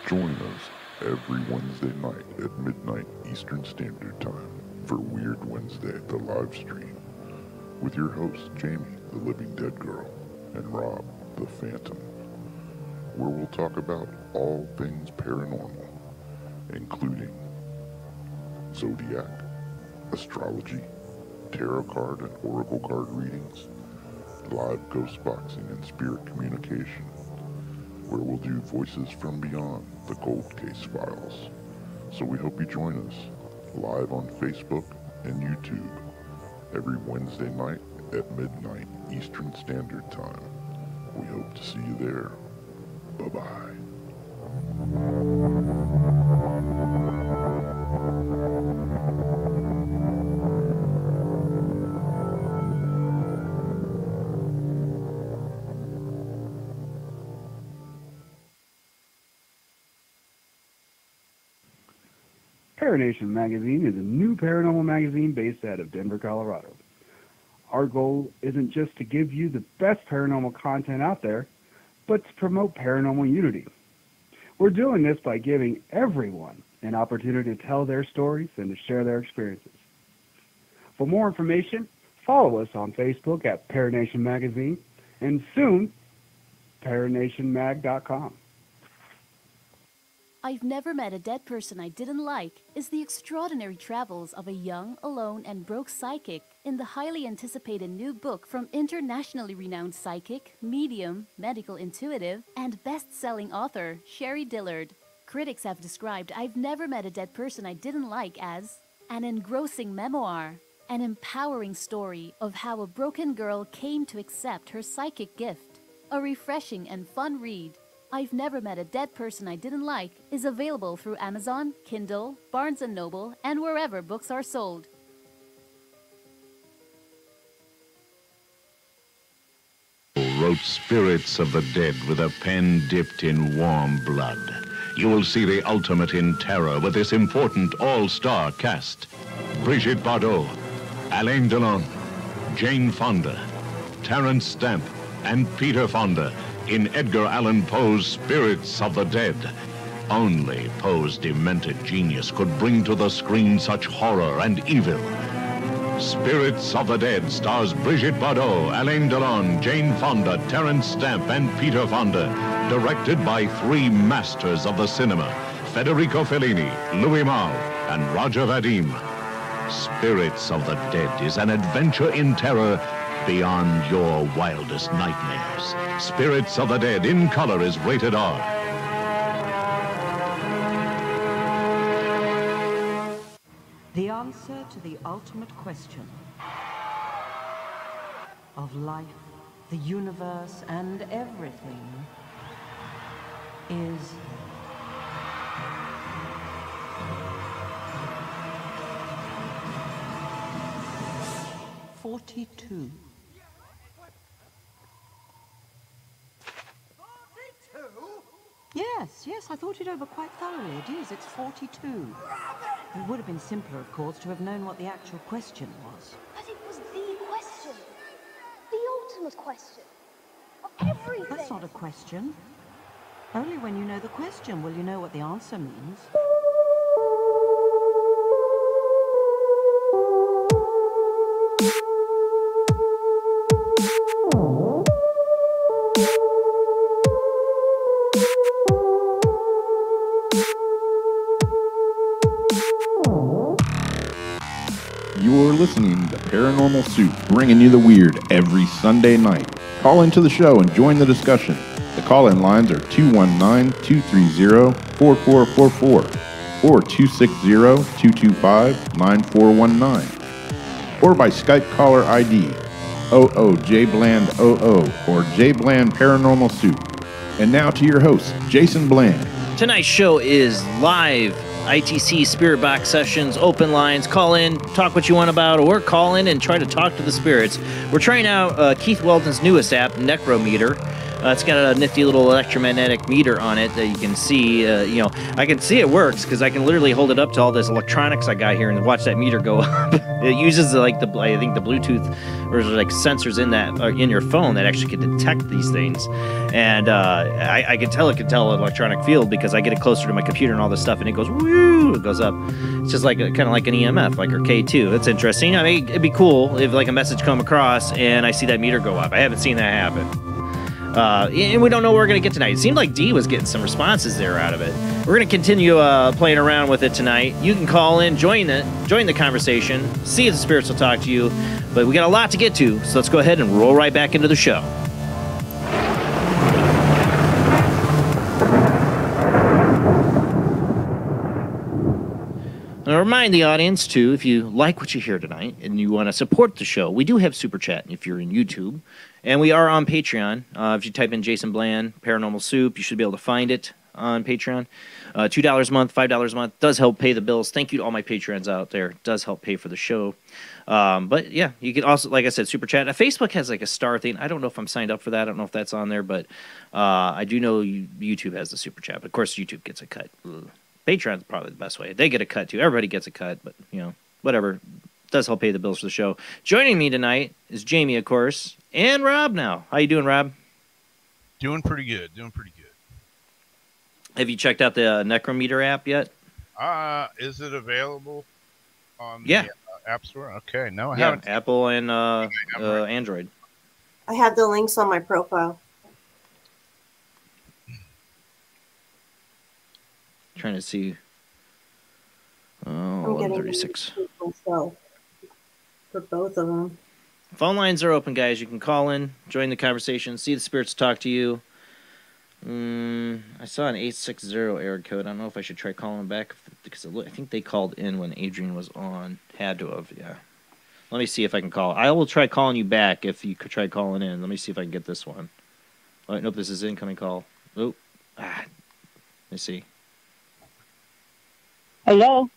Join us every Wednesday night at midnight Eastern Standard Time for Weird Wednesday, the live stream, with your hosts Jamie, the Living Dead Girl, and Rob, the Phantom, where we'll talk about all things paranormal, including zodiac, astrology, tarot card and oracle card readings, live ghost boxing and spirit communication, where we'll do Voices from Beyond, the Cold Case Files. So we hope you join us live on Facebook and YouTube every Wednesday night at midnight Eastern Standard Time. We hope to see you there. Bye-bye. Paranation Magazine is a new paranormal magazine based out of Denver, Colorado. Our goal isn't just to give you the best paranormal content out there, but to promote paranormal unity. We're doing this by giving everyone an opportunity to tell their stories and to share their experiences. For more information, follow us on Facebook at Paranation Magazine and soon, paranationmag.com. I've Never Met a Dead Person I Didn't Like is the extraordinary travels of a young, alone, and broke psychic in the highly anticipated new book from internationally renowned psychic, medium, medical intuitive, and best-selling author Sherry Dillard. Critics have described I've Never Met a Dead Person I Didn't Like as an engrossing memoir, an empowering story of how a broken girl came to accept her psychic gift, a refreshing and fun read. I've Never Met a Dead Person I Didn't Like is available through Amazon, Kindle, Barnes & Noble, and wherever books are sold. wrote Spirits of the Dead with a pen dipped in warm blood. You will see the ultimate in terror with this important all-star cast. Brigitte Bardot, Alain Delon, Jane Fonda, Terence Stamp, and Peter Fonda in Edgar Allan Poe's Spirits of the Dead. Only Poe's demented genius could bring to the screen such horror and evil. Spirits of the Dead stars Brigitte Bardot, Alain Delon, Jane Fonda, Terence Stamp, and Peter Fonda. Directed by three masters of the cinema, Federico Fellini, Louis Malle, and Roger Vadim. Spirits of the Dead is an adventure in terror beyond your wildest nightmares. Spirits of the Dead in color is rated R. The answer to the ultimate question of life, the universe, and everything is 42. Yes, I thought it over quite thoroughly. It is, it's 42. It would have been simpler, of course, to have known what the actual question was. But it was the question. The ultimate question. Of everything. That's not a question. Only when you know the question will you know what the answer means. You're listening to Paranormal Soup, bringing you the weird every Sunday night. Call into the show and join the discussion. The call-in lines are 219-230-4444 or 260-225-9419 or by Skype caller ID oojblandoo or Jblandparanormalsoup. And now to your host, Jason Bland. Tonight's show is live. ITC Spirit Box sessions, open lines, call in, talk what you want about, or call in and try to talk to the spirits. We're trying out Keith Weldon's newest app, Necrometer. It's got a nifty little electromagnetic meter on it that you can see. I can see it works because I can literally hold it up to all this electronics I got here and watch that meter go up. It uses I think the Bluetooth or like sensors in that in your phone that actually can detect these things. And I can tell it can tell electronic field because I get it closer to my computer and all this stuff, and it goes woo, it goes up. It's just like kind of like an EMF, like our K2. That's interesting. I mean, it'd be cool if like a message come across and I see that meter go up. I haven't seen that happen. And we don't know what we're going to get tonight. It seemed like Dee was getting some responses there out of it. We're going to continue playing around with it tonight. You can call in, join the conversation, see if the spirits will talk to you. But we got a lot to get to, so let's go ahead and roll right back into the show. And I remind the audience, too, if you like what you hear tonight and you want to support the show, we do have Super Chat if you're in YouTube. And we are on Patreon. If you type in Jason Bland, Paranormal Soup, you should be able to find it on Patreon. $2 a month, $5 a month does help pay the bills. Thank you to all my Patreons out there. It does help pay for the show. But, yeah, you can also, like I said, Super Chat. Facebook has like a star thing. I don't know if I'm signed up for that. I don't know if that's on there. But I do know YouTube has the Super Chat. But, of course, YouTube gets a cut. Patreon's probably the best way. They get a cut, too. Everybody gets a cut. But, whatever. Does help pay the bills for the show. Joining me tonight is Jamie, of course, and Rob now. How you doing, Rob? Doing pretty good. Have you checked out the Necrometer app yet? Is it available on the App Store? Okay, no, I yeah, haven't. Apple and Android. I have the links on my profile. Trying to see. Oh, 136. Myself for both of them. Phone lines are open, guys. You can call in, join the conversation, see the spirits talk to you. I saw an 860 error code. I don't know if I should try calling back because I think they called in when Adrian was on. Had to have, yeah. Let me see if I can call. I will try calling you back if you could try calling in. Let me see if I can get this one. Oh, nope, this is incoming call. Oh, let me see. Hello.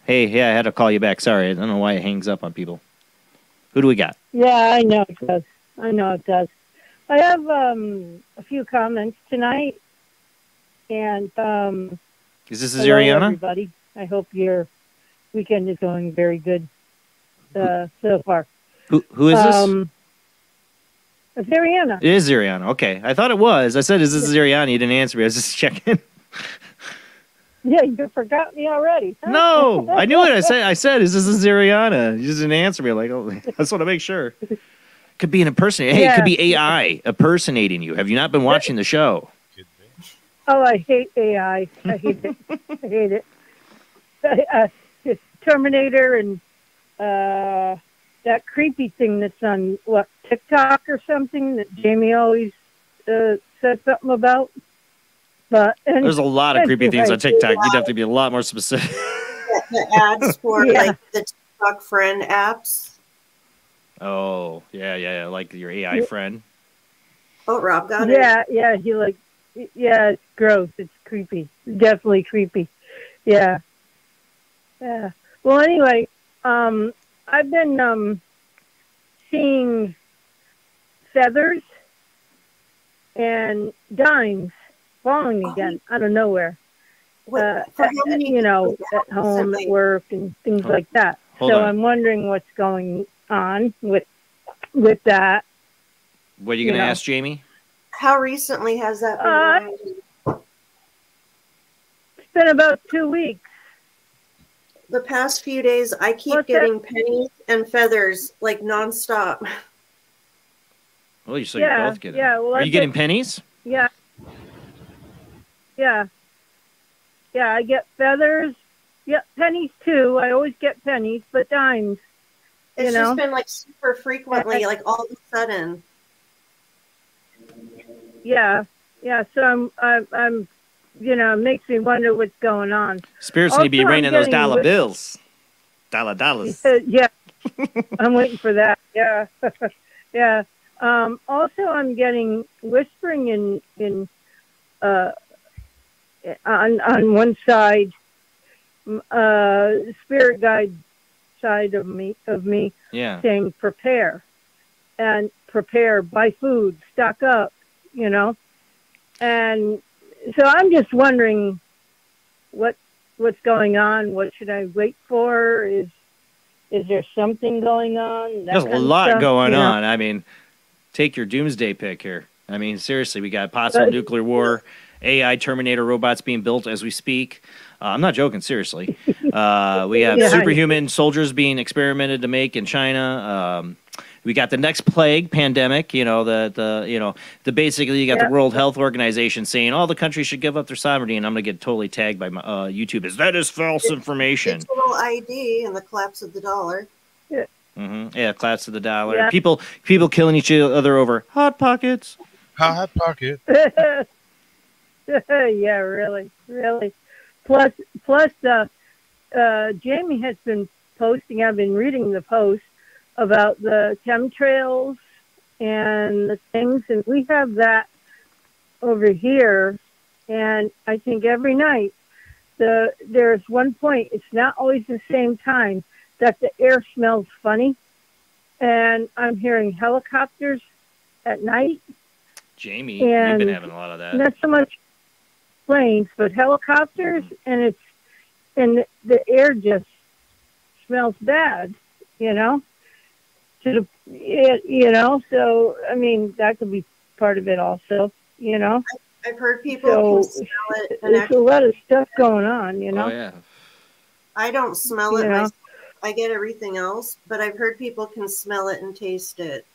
Hey, I had to call you back. Sorry, I don't know why it hangs up on people. Who do we got? Yeah, I know it does. I have a few comments tonight, and Is this hello, Ariana? everybody. I hope your weekend is going very good so far. Who is this? It's Ariana. It is Ariana. Okay, I thought it was. I said, "Is this Ariana?" You didn't answer me. I was just checking. Yeah, you forgot me already. Huh? No, I knew it. I said, "Is this Ariana?" You just didn't answer me. Like, oh, I just want to make sure. Could be an impersonator. Hey, it could be AI impersonating you. Have you not been watching the show? Oh, I hate AI. I hate it. I hate it. Terminator and that creepy thing that's on, TikTok or something that Jamie always says something about. But There's a lot of creepy things on TikTok. You'd have to be a lot more specific. The ads for like the TikTok friend apps. Oh, yeah, like your AI friend. Oh, Rob got it. Yeah, it's gross. It's creepy. Definitely creepy. Yeah. Yeah. Well, anyway, I've been seeing feathers and dimes falling again out of nowhere. At home, at work, and things like that. Hold so on. I'm wondering what's going on with that. What are you going to ask Jamie? How recently has that been? It's been about 2 weeks. The past few days, I keep getting pennies and feathers like nonstop. Well, so you're both getting. Yeah. Well, are you getting pennies? Yeah. Yeah. Yeah, I get feathers. Yeah, pennies too. I always get pennies, but dimes. It's just been like super frequently, like all of a sudden. Yeah. So I'm it makes me wonder what's going on. Spirits need to be raining those dollar bills. Dollars. Yeah. I'm waiting for that. Yeah. Yeah. Also, I'm getting whispering in on one side, spirit guide side of me saying prepare, buy food, stock up, and so I'm just wondering what's going on. What should I wait for? Is there something going on? There's a lot going on. I mean, take your doomsday pick here. I mean, seriously, we got possible nuclear war, AI Terminator robots being built as we speak. I'm not joking, seriously. We have superhuman soldiers being experimented to make in China. We got the next plague pandemic. Basically you got the World Health Organization saying all the countries should give up their sovereignty, and I'm gonna get totally tagged by my, YouTube. That is false information. Digital ID and the collapse of the dollar. Yeah. Mm-hmm. Yeah, collapse of the dollar. Yeah. People killing each other over hot pockets. Hot pocket. Yeah, really. Plus, Jamie has been posting. I've been reading the post about the chemtrails and the things, and we have that over here. And I think every night there's one point. It's not always the same time that the air smells funny, and I'm hearing helicopters at night. Jamie, you've been having a lot of that. Not so much planes, but helicopters, and the air just smells bad, So I mean, that could be part of it also, I've heard people can smell it. There's a lot of stuff going on, Oh yeah. I don't smell it myself. I get everything else, but I've heard people can smell it and taste it,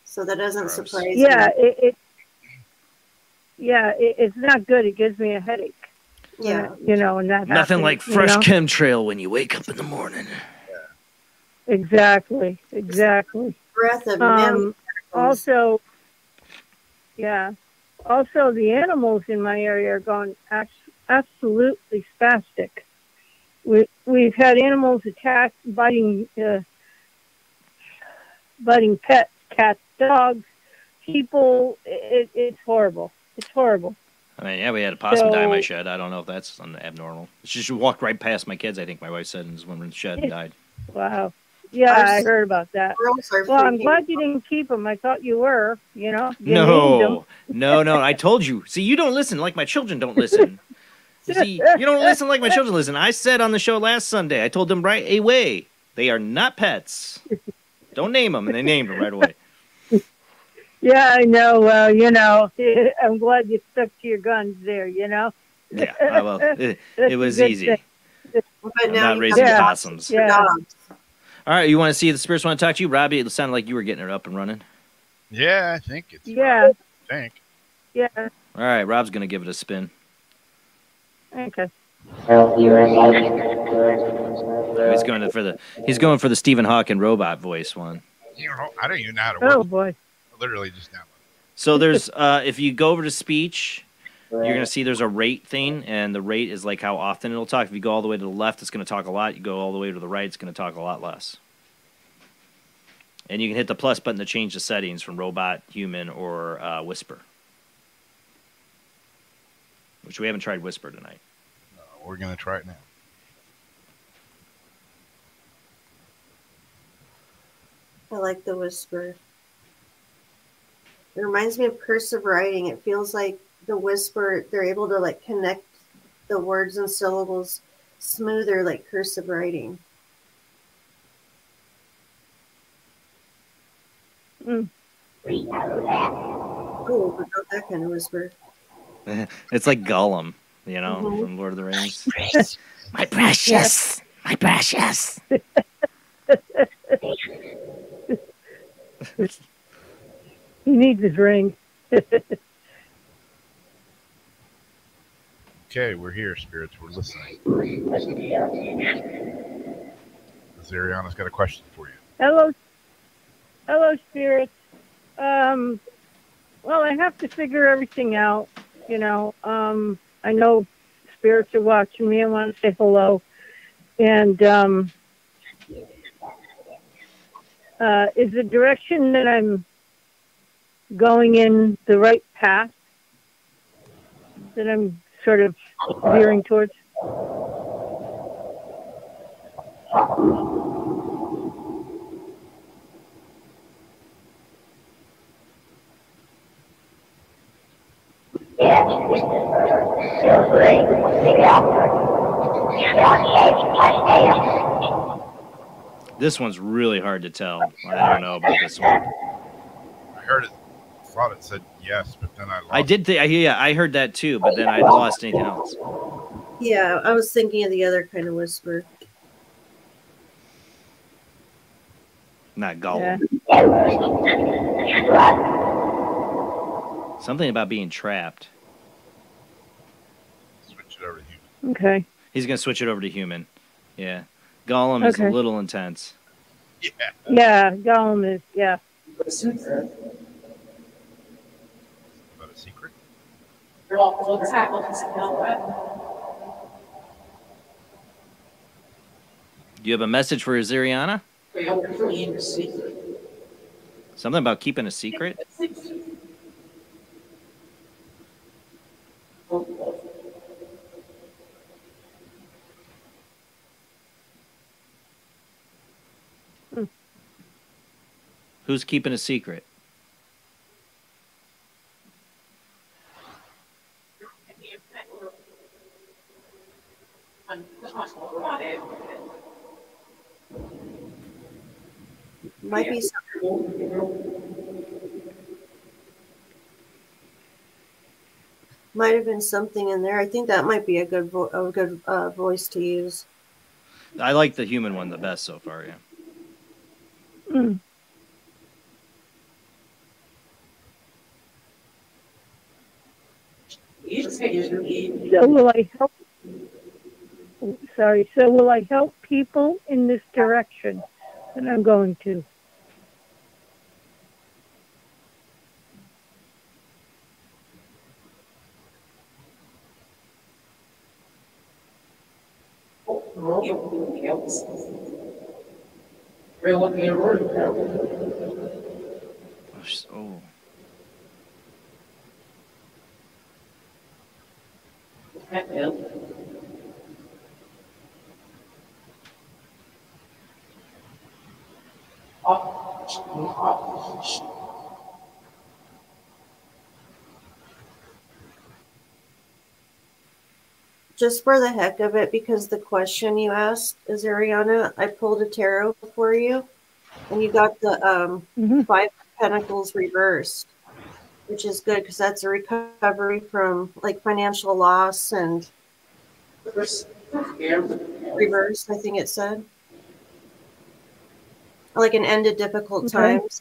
so that doesn't surprise me. It's not good. It gives me a headache. Yeah, and that Nothing happens, like fresh chemtrail when you wake up in the morning. Exactly. Breath of memory. Also, the animals in my area are going absolutely spastic. We've had animals attack, biting pets, cats, dogs, people. It's horrible. It's horrible. I mean, we had a possum die in my shed. I don't know if that's abnormal. She walked right past my kids, I think my wife said, and just went in the shed and died. Wow. Yeah, Our I heard about that. girls are Well, I'm freaking glad you didn't keep them. I thought you were. You know, you named them. No. I told you. See, you don't listen like my children don't listen. You see, you don't listen like my children listen. I said on the show last Sunday, I told them right away, they are not pets. Don't name them, and they named them right away. Yeah, I know. Well, you know, I'm glad you stuck to your guns there, you know? Yeah, well, it was easy. I'm not raising possums. Yeah. All right, you want to see if the spirits want to talk to you? Robbie, it sounded like you were getting it up and running. Yeah, I think it's. Yeah. I think. Yeah. All right, Rob's going to give it a spin. Okay. He's going for the Stephen Hawking robot voice one. You know, I don't even know how to work. Oh boy! Literally just download. So there's if you go over to speech, you're gonna see there's a rate thing, and the rate is like how often it'll talk. If you go all the way to the left, it's gonna talk a lot. You go all the way to the right, it's gonna talk a lot less. And you can hit the plus button to change the settings from robot, human, or whisper. Which we haven't tried whisper tonight. We're gonna try it now. I like the whisper. It reminds me of cursive writing. It feels like the whisper, they're able to like connect the words and syllables smoother like cursive writing. Mm. Cool, but not that kind of whisper. It's like Gollum, you know, from Lord of the Rings. My precious. My precious. He needs his ring. Okay, we're here, spirits. We're listening. Zariana's got a question for you. Hello, spirits. Well, I have to figure everything out. You know, I know spirits are watching me. I want to say hello. And is the direction that I'm going in the right path that I'm sort of veering towards? This one's really hard to tell. I don't know about this one. I heard it. Thought it said yes, but then I lost. I heard that too, but then I lost anything else. Yeah, I was thinking of the other kind of whisper. Not Gollum. Something about being trapped. Switch it over to human. Okay. He's gonna switch it over to human. Yeah. Gollum is a little intense. Yeah. Yeah, Gollum is, yeah. About a secret? Do you have a message for Zariana? Something about keeping a secret? Who's keeping a secret? Might be something. Might have been something in there. I think that might be a good voice to use. I like the human one the best so far, yeah. Mm. So will I help? Sorry. So will I help people in this direction that I'm going to? Oh. Just for the heck of it, because the question you asked is Ariana, I pulled a tarot for you, and you got the Five Pentacles reversed, which is good because that's a recovery from like financial loss and reverse. I think it said like an end to difficult times.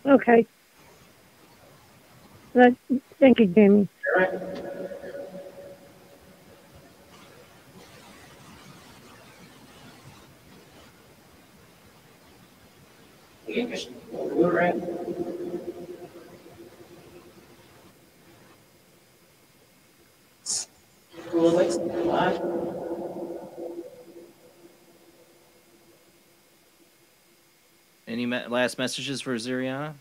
Okay. Thank you, Jamie. Any last messages for Ziriana?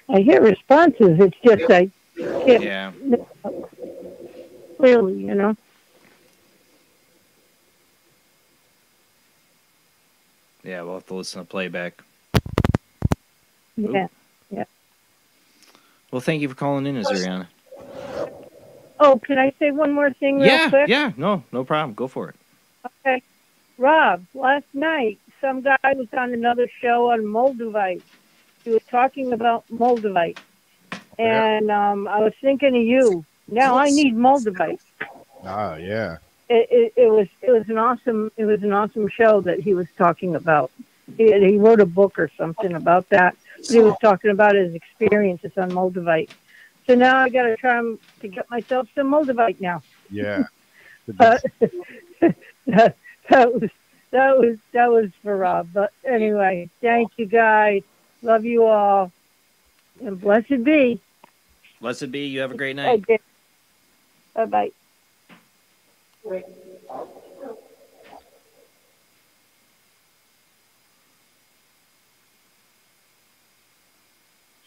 I hear responses. It's just I can't Yeah. clearly, you know. Yeah, we'll have to listen to playback. Yeah. Yeah. Well, thank you for calling in, Ziriana. Oh, can I say one more thing real quick? Yeah, no problem. Go for it. Okay. Rob, last night, some guy was on another show on Moldavite. He was talking about Moldavite. And I was thinking of you. Now I need Moldavite. Ah, yeah. It was an awesome show that he was talking about. He wrote a book or something about that. But he was talking about his experiences on Moldavite. So now I got to try to get myself some Moldavite now. Yeah. That was for Rob. But anyway, thank you guys. Love you all. And blessed be. Blessed be. You have a great night. Okay. Bye-bye.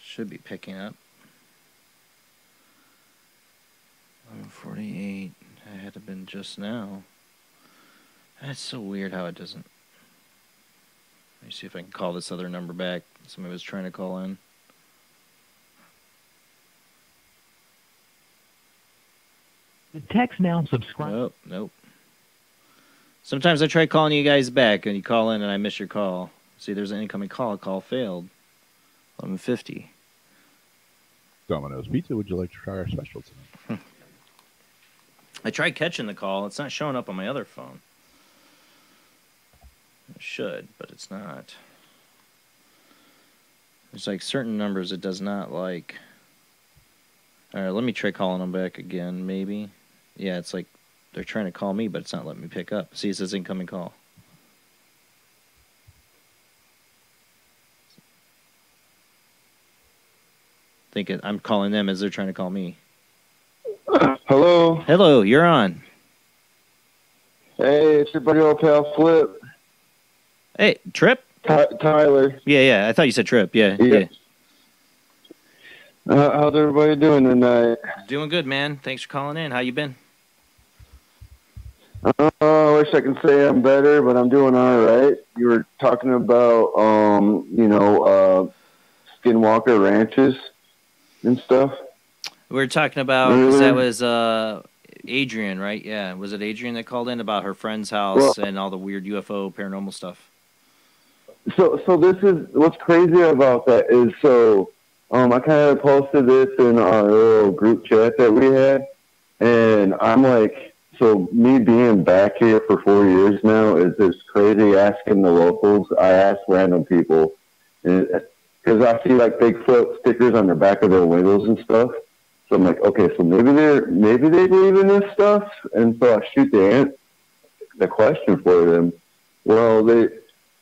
Should be picking up. 11:48. I had to been just now. That's so weird how it doesn't. Let me see if I can call this other number back. Somebody was trying to call in. The text now subscribe. Nope. Sometimes I try calling you guys back and you call in and I miss your call. See, there's an incoming call. Call failed. 11:50. Domino's Pizza, would you like to try our special tonight? I tried catching the call. It's not showing up on my other phone. It should, but it's not. There's like certain numbers it does not like. All right, let me try calling them back again, maybe. Yeah, it's like they're trying to call me, but it's not letting me pick up. See, it says incoming call. Thinking I'm calling them as they're trying to call me. Hello. Hello, you're on. Hey, it's your buddy old pal Flip. Hey, Trip? Tyler. Yeah. I thought you said Trip. Yeah. How's everybody doing tonight? Doing good, man. Thanks for calling in. How you been? I wish I could say I'm better, but I'm doing all right. You were talking about, Skinwalker ranches and stuff. We were talking about, 'cause that was Adrian, right? Yeah. Was it Adrian that called in about her friend's house and all the weird UFO paranormal stuff? So this is what's crazy about that is I kind of posted this in our little group chat that we had, and I'm like, so me being back here for 4 years now is just crazy asking the locals. I ask random people, because I see like Bigfoot stickers on the back of their windows and stuff. So I'm like, okay, so maybe they believe in this stuff, and so I shoot the question for them. Well,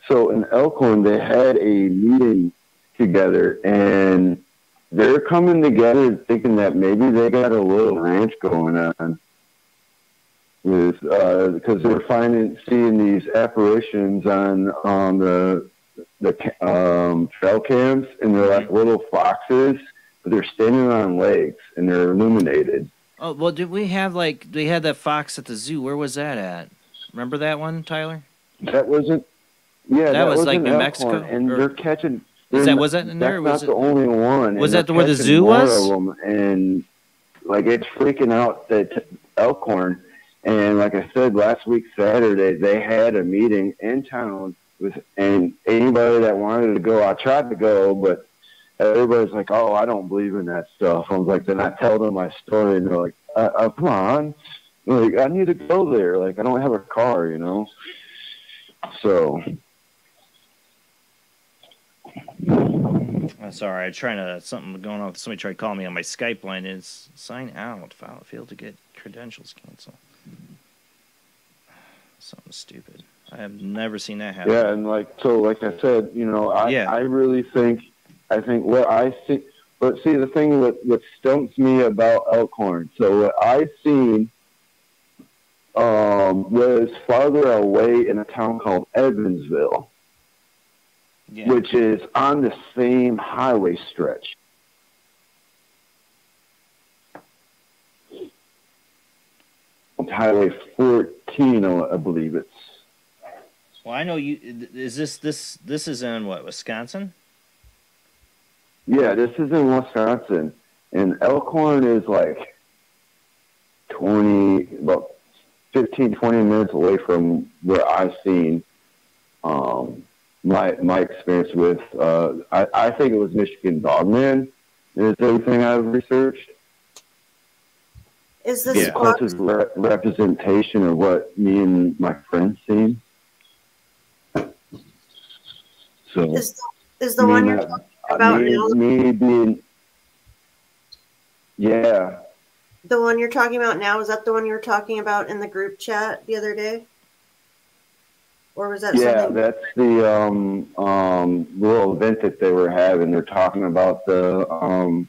so in Elkhorn they had a meeting together, and they're coming together thinking that maybe they got a little ranch going on. With because they're seeing these apparitions on the trail cams, and they're like little foxes, but they're standing on legs and they're illuminated. Oh, well, we had that fox at the zoo. Where was that at? Remember that one, Tyler? That wasn't. Yeah, that was was like in New Elkhorn, Mexico. and they're catching. Was that in there? That's not the only one. Was and that where the catching zoo more was? Of them, and like it's freaking out that Elkhorn. And like I said, last week Saturday they had a meeting in town and anybody that wanted to go. I tried to go, but everybody's like, "Oh, I don't believe in that stuff." I was like, then I tell them my story, and they're like, "Come on, like I need to go there. Like I don't have a car, you know." So. Sorry, I'm trying to something going on. Somebody tried calling me on my Skype line. It's sign out. Failed to get credentials canceled. Something stupid. I have never seen that happen. Yeah, and like I said, you know, I really think what I think. But see, the thing what stumps me about Elkhorn. So what I seen was farther away in a town called Evansville. Yeah. Which is on the same highway stretch. Highway 14, I believe it's. Well, I know you. Is this is in what, Wisconsin? Yeah, this is in Wisconsin, and Elkhorn is like about 15, 20 minutes away from where I've seen. My experience with, I think it was Michigan Dogman, is everything I've researched. Is this closest representation of what me and my friends seen? So is the one you're talking about now? Me being, yeah. The one you're talking about now, is that the one you were talking about in the group chat the other day? Or was that something? That's the little event that they were having. They're talking about the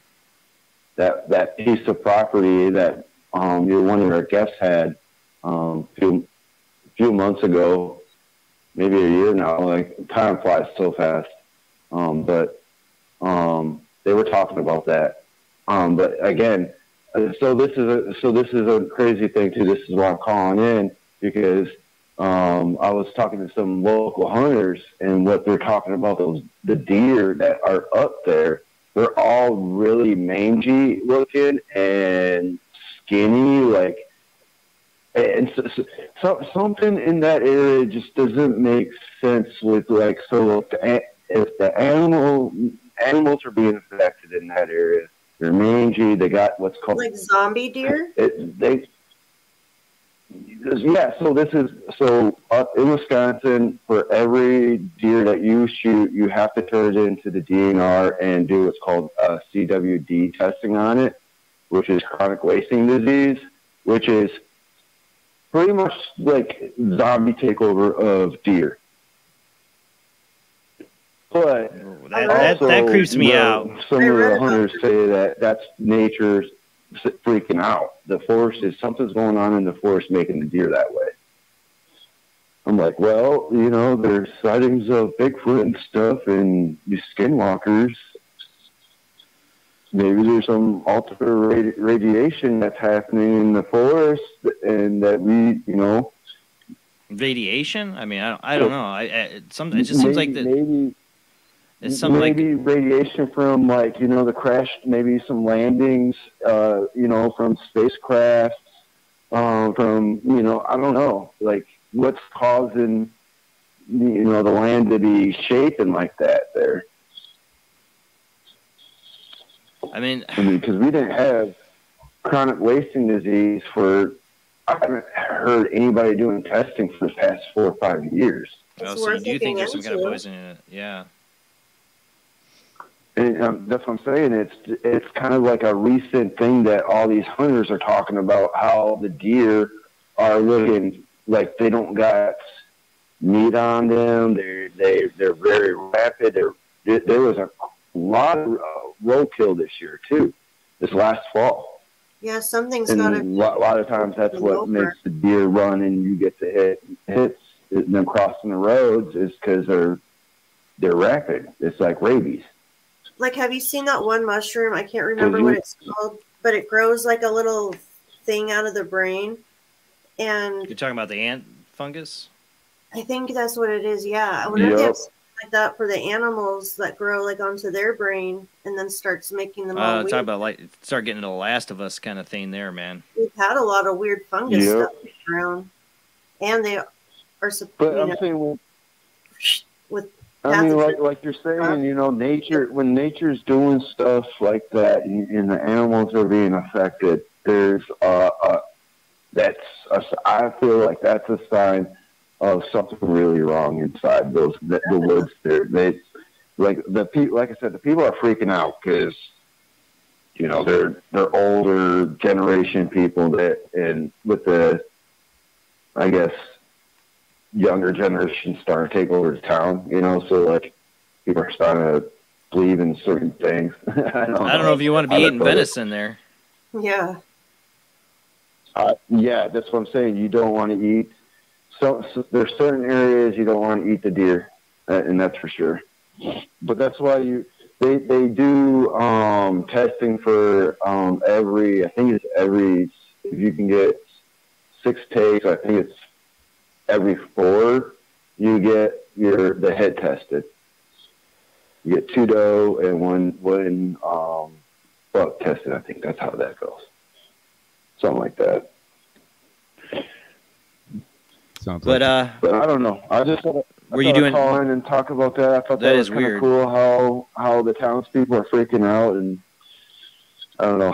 that piece of property that one of our guests had a few months ago, maybe a year now. Like time flies so fast. But they were talking about that. But again, so this is a crazy thing too. This is why I'm calling in, because I was talking to some local hunters, and what they're talking about, the deer that are up there, they're all really mangy looking and skinny, like, and so something in that area just doesn't make sense with, like, so if the animals are being affected in that area, they're mangy, they got what's called like zombie deer. So up in Wisconsin, for every deer that you shoot, you have to turn it into the DNR and do what's called CWD testing on it, which is chronic wasting disease, which is pretty much like zombie takeover of deer. But that creeps me out. Some of the hunters say that that's nature freaking out. The forest something's going on in the forest making the deer that way. I'm like, well, you know, there's sightings of Bigfoot and stuff and these skinwalkers. Maybe there's some altered radiation that's happening in the forest, and that we, you know. Radiation? I mean, I don't know. It just seems like that. Maybe. It's something maybe radiation from, like, you know, the crash, maybe some landings, you know, from spacecraft, from, you know, I don't know, like, what's causing, you know, the land to be shaking like that there. I mean, because we didn't have chronic wasting disease I haven't heard anybody doing testing for the past 4 or 5 years. Oh, so you do think there's some kind of poison in it? Yeah. And that's what I'm saying. It's kind of like a recent thing that all these hunters are talking about, how the deer are looking like they don't got meat on them. They're very rapid. There was a lot of roadkill this year too, this last fall. Yeah, something's And got a to. lot of times that's what makes the deer run and you get the hits them crossing the roads is because they're rapid. It's like rabies. Like, have you seen that one mushroom? I can't remember what it's called, but it grows like a little thing out of the brain. And You're talking about the ant fungus? I think that's what it is. Yeah, I wonder if they have something like that for the animals that grow like onto their brain and then starts making them all weird. Talk about like start getting to the Last of Us kind of thing there, man. We've had a lot of weird fungus stuff around, and they are. But I'm saying, with I mean, like you're saying, you know, when nature's doing stuff like that, and the animals are being affected, there's I feel like that's a sign of something really wrong inside the woods. Like I said, the people are freaking out because you know they're older generation people and with the, I guess, younger generation starting to take over the town, you know, so like people are starting to believe in certain things. I don't know if you want to be eating venison there. Yeah. Yeah, that's what I'm saying. You don't want to eat. So there's certain areas you don't want to eat the deer, and that's for sure. But that's why they do testing for if you can get 6 takes, I think it's every 4 you get the head tested. You get 2 doe and one buck tested. I think that's how that goes. Something like that. But I don't know. I just thought call in and talk about that. I thought that was kind of cool how the townspeople are freaking out, and I don't know.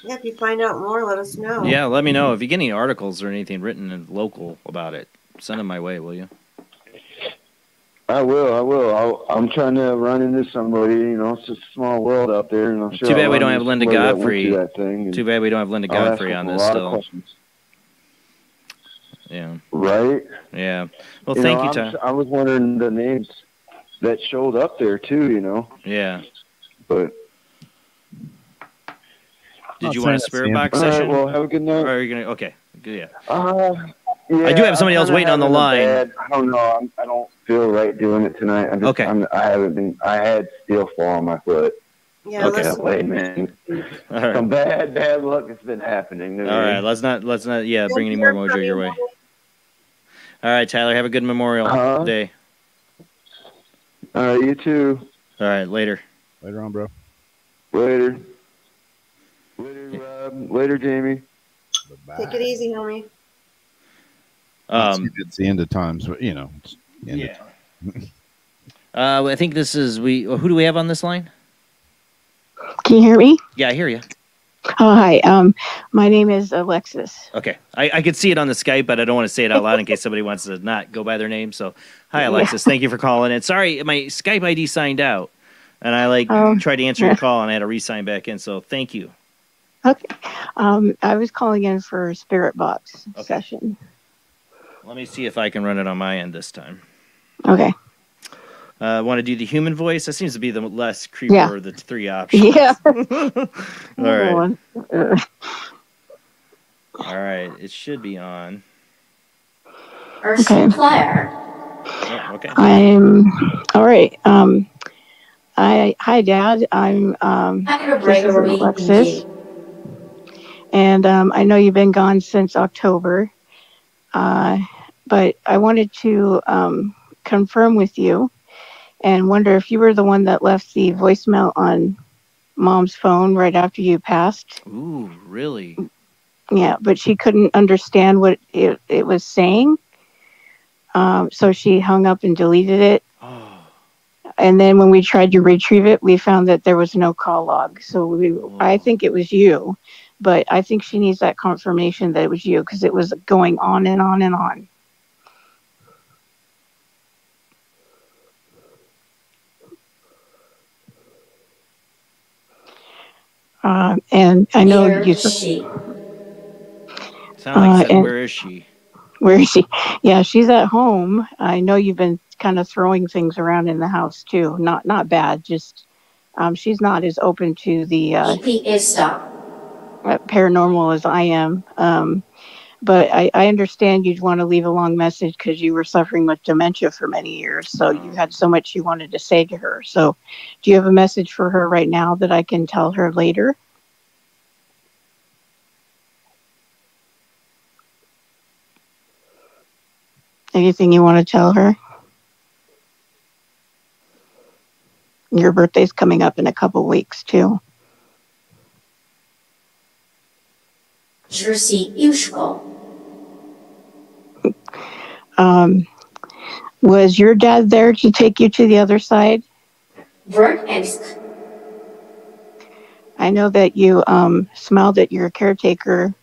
Yeah, if you find out more, let us know. Yeah, let me know if you get any articles or anything written in local about it. Send them my way, will you? I will. I'm trying to run into somebody. You know, it's just a small world out there, and I'm sure. Too bad we don't have Linda Godfrey. Too bad we don't have Linda Godfrey on this still. Yeah. Right. Yeah. Well, thank you, Tom. I was wondering the names that showed up there too. You know. Yeah. But. Did you want a spirit box session? Well, have a good night. Or are you gonna? Okay. Good. Yeah. I do have somebody else waiting on the line. I don't know. I don't feel right doing it tonight. I had steel fall on my foot. Yeah. Okay. Man. Right. Some bad luck has been happening. All right. Let's not. Yeah. Bring any more mojo your way. All right, Tyler. Have a good Memorial Day. All right. You too. All right. Later. Later on, bro. Later. Later, Rob. Later, Jamie. Bye-bye. Take it easy, homie. It's the end of times, but you know. It's the end of time. I think this is who do we have on this line? Can you hear me? Yeah, I hear you. Oh, hi. My name is Alexis. Okay. I could see it on the Skype, but I don't want to say it out loud in case somebody wants to not go by their name. So, hi, Alexis. Yeah. Thank you for calling in. Sorry, my Skype ID signed out, and I tried to answer your call, and I had to re-sign back in. So, thank you. Okay. I was calling in for a Spirit Box session. Let me see if I can run it on my end this time. Okay. Want to do the human voice? That seems to be the less creepy of the 3 options. Yeah. All right. All right. It should be on. Okay. Oh, okay. I'm all right. Hi, Dad. I'm Alexis, and I know you've been gone since October. But I wanted to confirm with you and wonder if you were the one that left the voicemail on Mom's phone right after you passed. Ooh, really? Yeah, but she couldn't understand what it was saying. So she hung up and deleted it. Oh. And then when we tried to retrieve it, we found that there was no call log. So I think it was you. But I think she needs that confirmation that it was you because it was going on and on and on. And I know Where is she? Sound like said, where is she? Where is she? Yeah, she's at home. I know you've been kind of throwing things around in the house too. Not bad. Just she's not as open to the paranormal as I am. But I understand you'd want to leave a long message because you were suffering with dementia for many years. So you had so much you wanted to say to her. So do you have a message for her right now that I can tell her later? Anything you want to tell her? Your birthday's coming up in a couple weeks too. Was your dad there to take you to the other side? I know that you smiled at your caretaker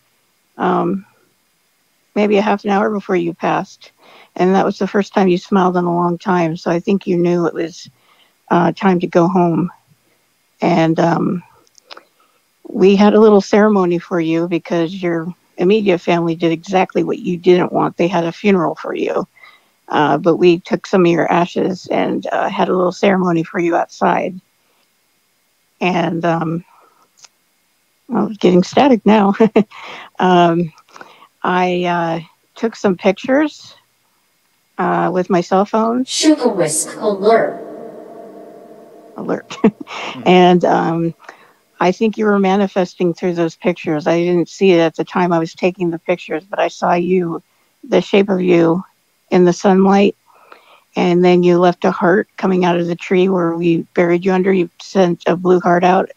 maybe a half an hour before you passed. And that was the first time you smiled in a long time. So I think you knew it was time to go home. And we had a little ceremony for you because your immediate family did exactly what you didn't want. They had a funeral for you. But we took some of your ashes and had a little ceremony for you outside. And I'm getting static now. I took some pictures with my cell phone. Sugar risk alert. And I think you were manifesting through those pictures. I didn't see it at the time I was taking the pictures, but I saw you, the shape of you in the sunlight. And then you left a heart coming out of the tree where we buried you under. You sent a blue heart out.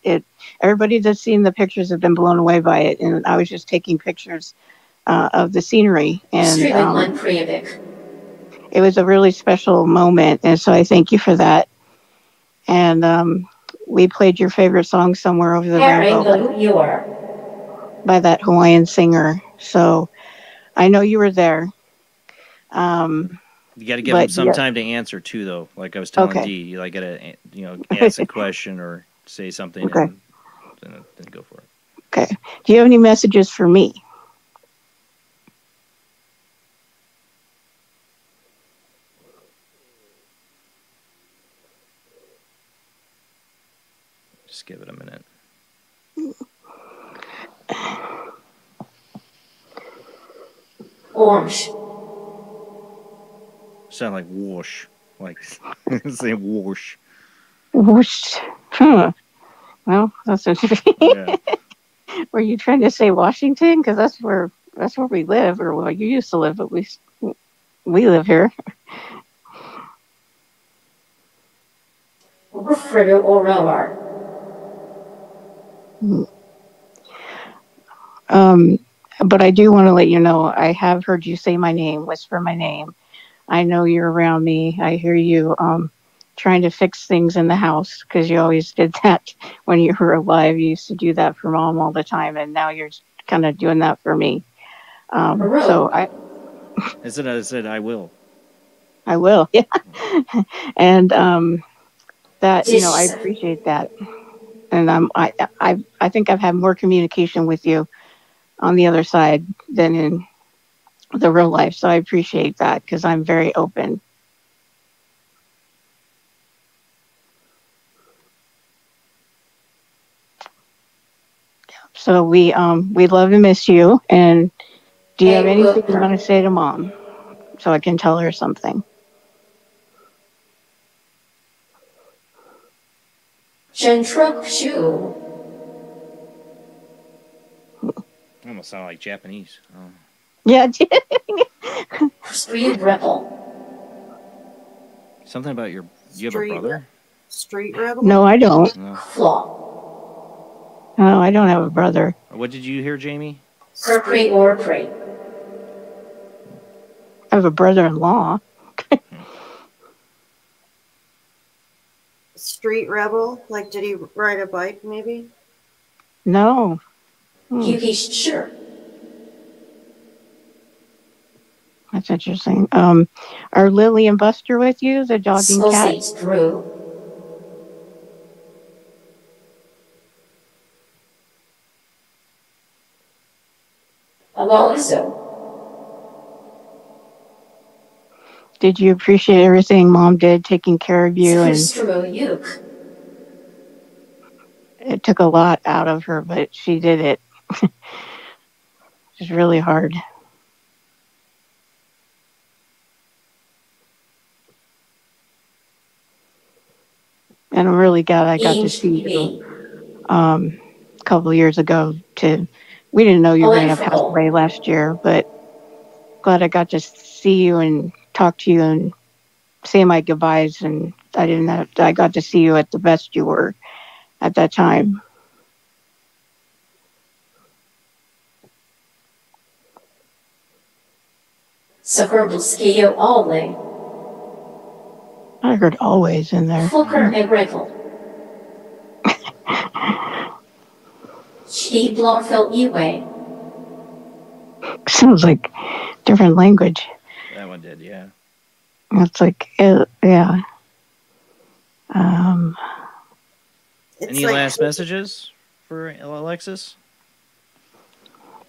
Everybody that's seen the pictures have been blown away by it. And I was just taking pictures of the scenery. And it was a really special moment. And so I thank you for that. And we played your favorite song Somewhere Over the Rainbow by that Hawaiian singer. So I know you were there. You got to give them some time to answer too, though. Like I was telling Dee, you got to ask a question or say something, and then go for it. Okay. Do you have any messages for me? Just give it a minute. Orange. Sound like whoosh. Like say whoosh. Whoosh. Huh. Well, that's interesting. Yeah. Were you trying to say Washington? Because that's where we live, or well, you used to live, but we live here. But I do want to let you know, I have heard you say my name, whisper my name. I know you're around me. I hear you trying to fix things in the house because you always did that when you were alive. You used to do that for Mom all the time, and now you're kind of doing that for me. So I said I will. I will, yeah. And that I appreciate that, and I think I've had more communication with you on the other side than in the real life. So I appreciate that because I'm very open. So we love and miss you. And do you have anything you want to say to Mom so I can tell her something? Almost sound like Japanese. Oh. Yeah. Street rebel. Something about you have a brother? Street rebel? No, I don't. No. No, I don't have a brother. What did you hear, Jamie? I have a brother-in-law. Street rebel? Like, did he ride a bike, maybe? No. Sure. That's interesting. Are Lily and Buster with you, the dog and cat? Did you appreciate everything Mom did, taking care of you? And it took a lot out of her, but she did it. It was really hard. And I'm really glad I got to see you a couple of years ago. We didn't know you were going to pass away last year, but glad I got to see you and talk to you and say my goodbyes. And I got to see you at the best you were at that time. I heard always in there. Sounds like different language. That one did, yeah. It's like, yeah. Any last messages for Alexis?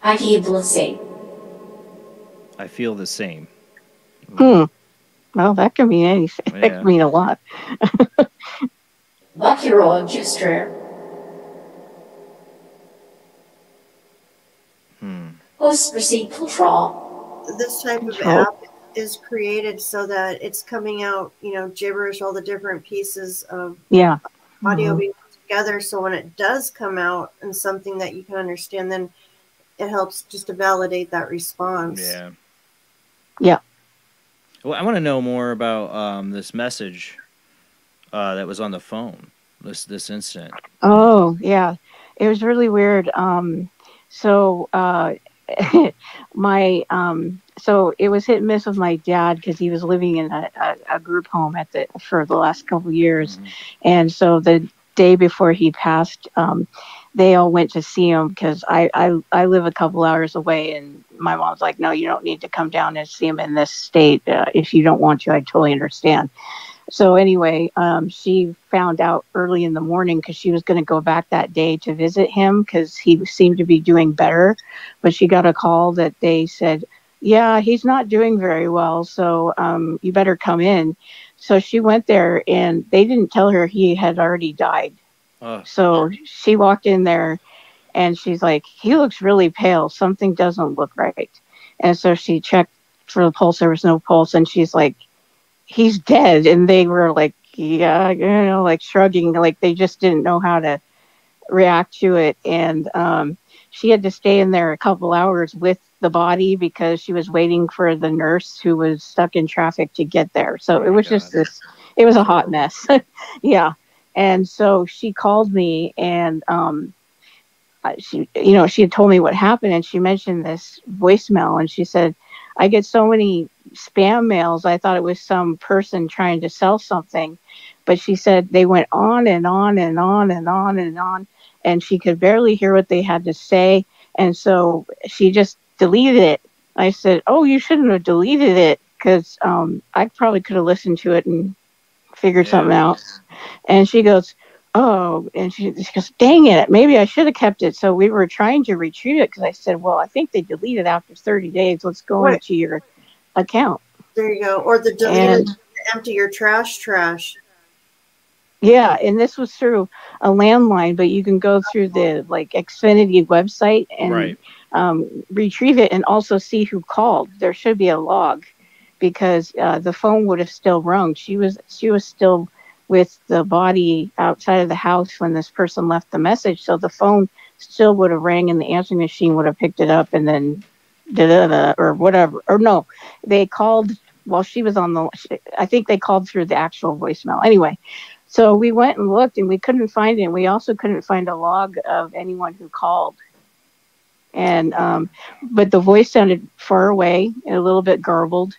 I feel the same. Well, that can mean anything. Yeah. That can mean a lot. This type of app is created so that it's coming out, gibberish, all the different pieces of audio being put together. So when it does come out and something that you can understand, then it helps just to validate that response. Yeah. Yeah. Well, I want to know more about this message that was on the phone. This incident. Oh yeah, it was really weird. So it was hit and miss with my dad because he was living in a group home for the last couple of years, and so the day before he passed, they all went to see him because I live a couple hours away, and my mom's like, no, you don't need to come down and see him in this state. If you don't want to, I totally understand. So anyway, she found out early in the morning because she was going to go back that day to visit him because he seemed to be doing better. But she got a call that they said, yeah, he's not doing very well, so you better come in. So she went there, and they didn't tell her he had already died. So she walked in there, and she's like, he looks really pale. Something doesn't look right. And so she checked for the pulse. There was no pulse. And she's like, he's dead. And they were like, yeah, like shrugging, like they just didn't know how to react to it. And she had to stay in there a couple hours with the body because she was waiting for the nurse who was stuck in traffic to get there. So it was just it was a hot mess. Yeah. And so she called me, and she had told me what happened, and she mentioned this voicemail, and she said, I get so many spam mails. I thought it was some person trying to sell something, but she said they went on and on and on and on and on, and she could barely hear what they had to say. And so she just deleted it. I said, oh, you shouldn't have deleted it because I probably could have listened to it and figured something out. And she goes, oh, and she goes, dang it, maybe I should have kept it. So we were trying to retrieve it because I said, well, I think they deleted after 30 days. Let's go into your account. There you go. Or the deleted, empty your trash. Yeah, and this was through a landline, but you can go through the Xfinity website and retrieve it and also see who called. There should be a log because the phone would have still rung. She was still with the body outside of the house when this person left the message, so the phone still would have rang and the answering machine would have picked it up and then or whatever. Or no, they called while she was on I think they called through the actual voicemail. Anyway, so we went and looked and we couldn't find it. And we also couldn't find a log of anyone who called. And but the voice sounded far away and a little bit garbled.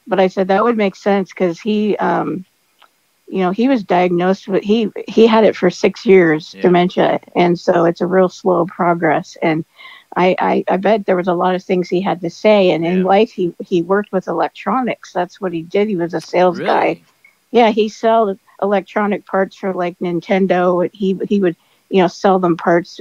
But I said that would make sense because he he was diagnosed with he had it for 6 years, dementia, and so it's a real slow progress. And I bet there was a lot of things he had to say. And in life, he worked with electronics. That's what he did. He was a sales guy. Yeah, he sold electronic parts for like Nintendo. He would sell them parts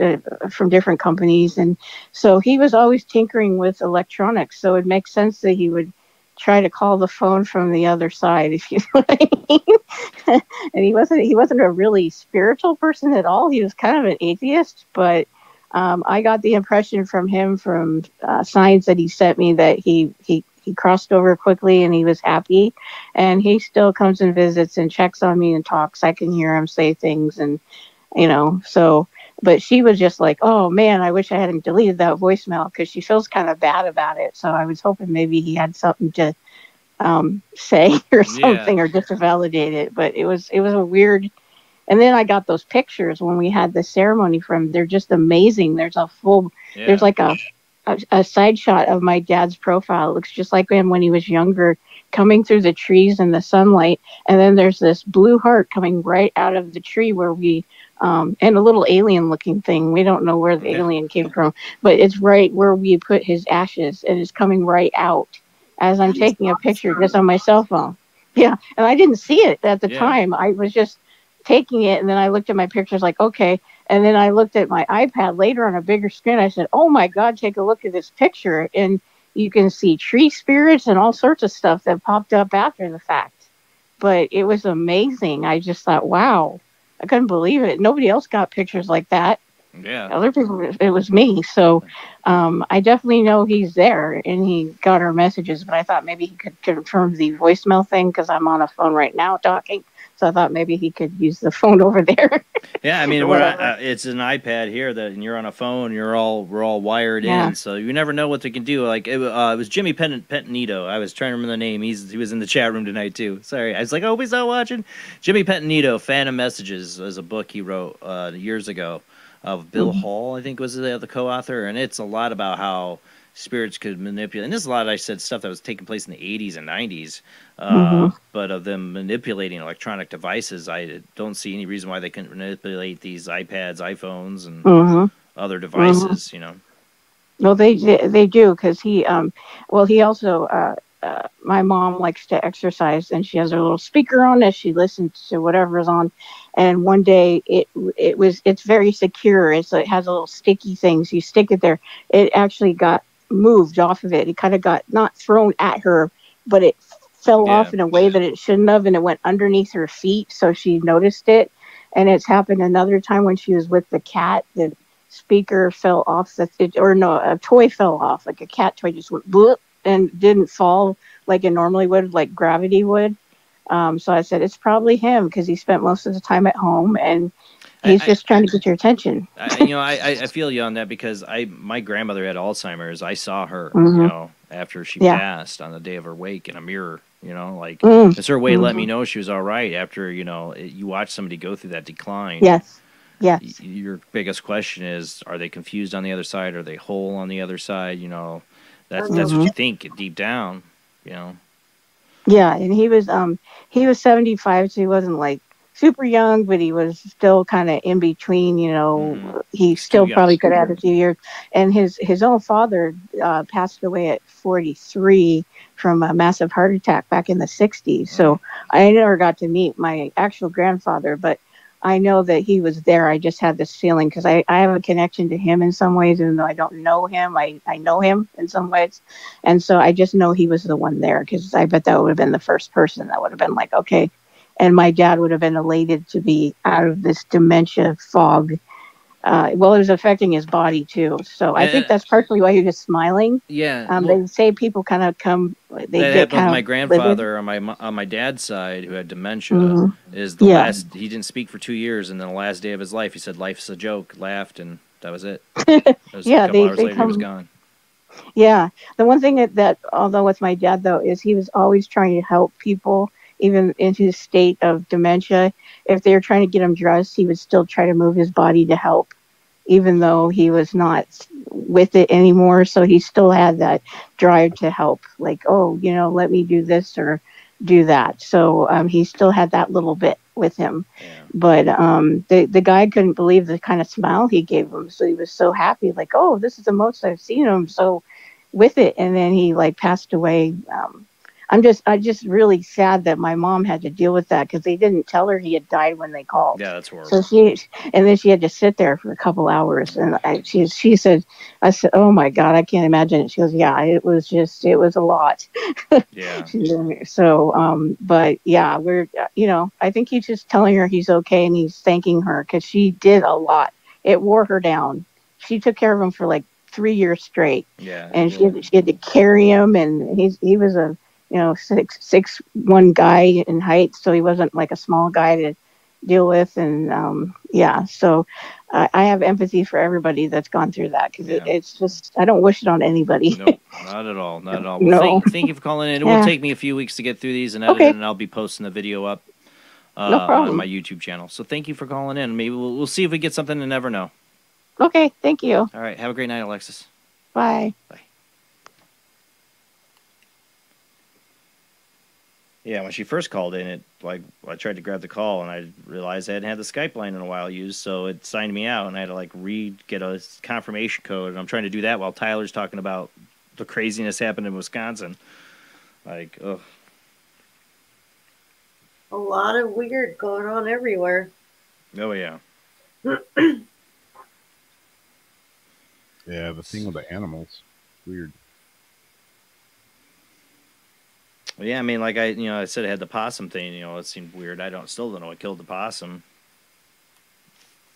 from different companies, and so he was always tinkering with electronics. So it makes sense that he would try to call the phone from the other side, if you know what I mean. And he wasn't a really spiritual person at all. He was kind of an atheist, but I got the impression from him from signs that he sent me that he crossed over quickly and he was happy, and he still comes and visits and checks on me and talks. I can hear him say things, and so. But she was just like, oh man, I wish I hadn't deleted that voicemail, because she feels kind of bad about it. So I was hoping maybe he had something to say or something, or just to validate it. But it was a weird. And then I got those pictures when we had the ceremony from. They're just amazing. There's a full. Yeah. There's like a side shot of my dad's profile. It looks just like him when he was younger, coming through the trees in the sunlight. And then there's this blue heart coming right out of the tree where we. And a little alien looking thing. We don't know where the alien came from, but it's right where we put his ashes, and it's coming right out as I'm taking a picture just on my cell phone. Yeah. And I didn't see it at the time. I was just taking it, and then I looked at my pictures like, okay. And then I looked at my iPad later on a bigger screen. I said, oh my God, take a look at this picture. And you can see tree spirits and all sorts of stuff that popped up after the fact. But it was amazing. I just thought, wow. I couldn't believe it. Nobody else got pictures like that. Yeah. Other people, it was me. So I definitely know he's there, and he got our messages, but I thought maybe he could confirm the voicemail thing, because I'm on a phone right now talking. So I thought maybe he could use the phone over there. Yeah, I mean, it's an iPad here and you're on a phone. We're all wired in, so you never know what they can do. Like it was Jimmy Pentanito. I was trying to remember the name. He was in the chat room tonight too. Sorry, I was like, oh, he's not watching. Jimmy Pentanito, Phantom Messages, was a book he wrote years ago of Bill Hall, I think was the co-author, and it's a lot about how spirits could manipulate. And there's a lot, I said, stuff that was taking place in the 80s and 90s, but of them manipulating electronic devices. I don't see any reason why they couldn't manipulate these iPads, iPhones, and other devices, Well, they do, because he also, my mom likes to exercise, and she has her little speaker on as she listens to whatever's on. And one day it's very secure. It has a little sticky thing. So you stick it there. It actually got moved off of it. It kind of got not thrown at her, but it fell off in a way that it shouldn't have, and it went underneath her feet. So she noticed it. And it's happened another time when she was with the cat. The speaker fell off, a toy fell off, like a cat toy just went bloop and didn't fall like it normally would, like gravity would. So I said, it's probably him, because he spent most of the time at home, and he's just trying to get your attention. I feel you on that, because my grandmother had Alzheimer's. I saw her, after she passed on the day of her wake in a mirror. It's her way to let me know she was all right after, you watch somebody go through that decline. Yes. Your biggest question is, are they confused on the other side? Are they whole on the other side? That's what you think deep down, Yeah, and he was 75, so he wasn't like super young, but he was still kind of in between. He still probably could add a few years. And his own father passed away at 43 from a massive heart attack back in the 60s. So I never got to meet my actual grandfather, but I know that he was there. I just had this feeling, because I have a connection to him in some ways, even though I don't know him. I know him in some ways. And so I just know he was the one there, because I bet that would have been the first person that would have been like, okay. And my dad would have been elated to be out of this dementia fog. It was affecting his body too. So I think that's partially why he was smiling. Yeah. They say people kind of come. That happened with my grandfather on my dad's side, who had dementia. Is the last? He didn't speak for 2 years, and then the last day of his life, he said, "Life's a joke," laughed, and that was it. It was a couple hours later, he was gone. Yeah. The one thing that, although with my dad though, is he was always trying to help people. Even in his state of dementia, if they were trying to get him dressed, he would still try to move his body to help, even though he was not with it anymore. So he still had that drive to help, like, oh, let me do this or do that. So he still had that little bit with him. But the guy couldn't believe the kind of smile he gave him. So he was so happy, like, oh, this is the most I've seen him. So with it. And then he passed away. I'm just really sad that my mom had to deal with that because they didn't tell her he had died when they called. Yeah, that's horrible. So and then she had to sit there for a couple hours, and she said, I said, oh my God, I can't imagine it. She goes, yeah, it was a lot. Yeah. So, but yeah, I think he's just telling her he's okay, and he's thanking her because she did a lot. It wore her down. She took care of him for like 3 years straight. Yeah. And she had to carry him, and he was a 6'1" guy in height, so he wasn't like a small guy to deal with. And so I have empathy for everybody that's gone through that because it's just I don't wish it on anybody. Nope, not at all, not at all. Well, No. thank you for calling in. It will take me a few weeks to get through these and edit it, and I'll be posting the video up No problem. on my YouTube channel. So thank you for calling in. Maybe we'll see if we get something to never know. Okay, thank you. All right, have a great night, Alexis. Bye. Bye. Yeah, when she first called in, I tried to grab the call and I realized I hadn't had the Skype line in a while used, so it signed me out and I had to get a confirmation code. And I'm trying to do that while Tyler's talking about the craziness happened in Wisconsin. Like, ugh. A lot of weird going on everywhere. Oh yeah. Yeah, the thing with the animals, weird. Well, yeah, I mean, like I said, I had the possum thing. It seemed weird. Still don't know what killed the possum.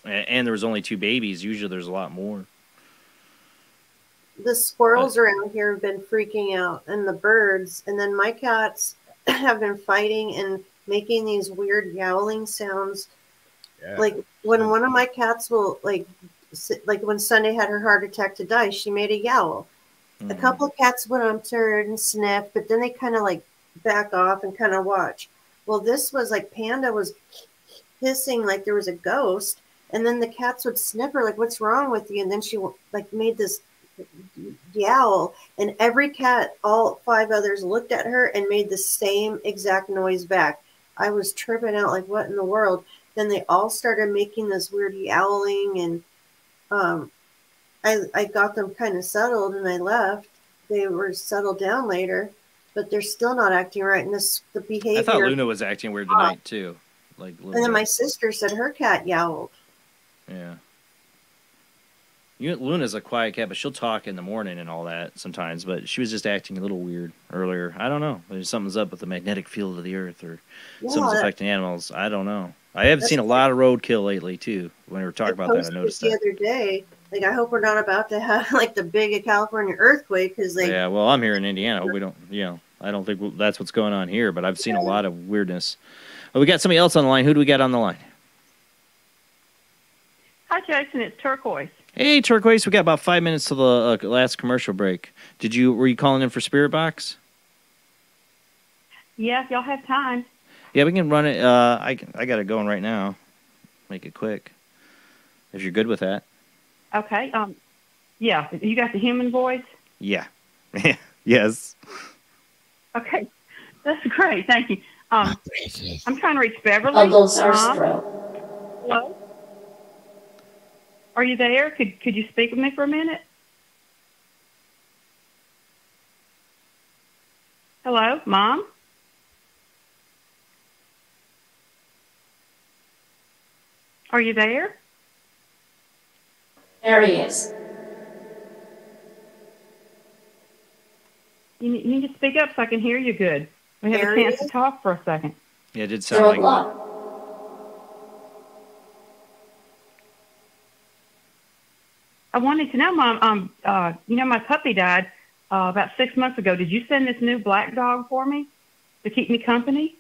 And there was only 2 babies. Usually, there's a lot more. The squirrels around here have been freaking out, and the birds. And then my cats have been fighting and making these weird yowling sounds. Yeah. Like when one of my cats will like when Sunday had her heart attack to die, she made a yowl. A couple of cats went up to her and sniffed, but then they kind of like back off and kind of watch. Well, this was like Panda was hissing like there was a ghost, and then the cats would sniff her like, "What's wrong with you?" And then she like made this yowl, and every cat, all 5 others, looked at her and made the same exact noise back. I was tripping out like, what in the world? Then they all started making this weird yowling, and I got them kind of settled and I left. They were settled down later, but they're still not acting right. And the behavior. I thought Luna was acting weird tonight too. And then my sister said her cat yowled. Yeah. Luna's a quiet cat, but she'll talk in the morning and all that sometimes. But she was just acting a little weird earlier. I don't know. There's something's up with the magnetic field of the earth, or something's affecting animals. I don't know. I have seen a lot of roadkill lately too. When we were talking about that, I noticed the that other day. Like, I hope we're not about to have like the big California earthquake because yeah, well, I'm here in Indiana. We don't, I don't think that's what's going on here. But I've seen a lot of weirdness. Well, we got somebody else on the line. Who do we got on the line? Hi, Jason. It's Turquoise. Hey, Turquoise. We got about 5 minutes to the last commercial break. Were you calling in for Spirit Box? Yeah, if y'all have time. Yeah, we can run it. I got it going right now. Make it quick. If you're good with that. Okay. Yeah. You got the human voice? Yeah. Yes. Okay. That's great. Thank you. I'm trying to reach Beverly. Hello? Are you there? Could you speak with me for a minute? Hello, Mom? Are you there? There he is. You need to speak up so I can hear you good. We have a chance to talk for a second. Yeah, it did sound like that. I wanted to know, Mom, my puppy died about 6 months ago. Did you send this new black dog for me to keep me company?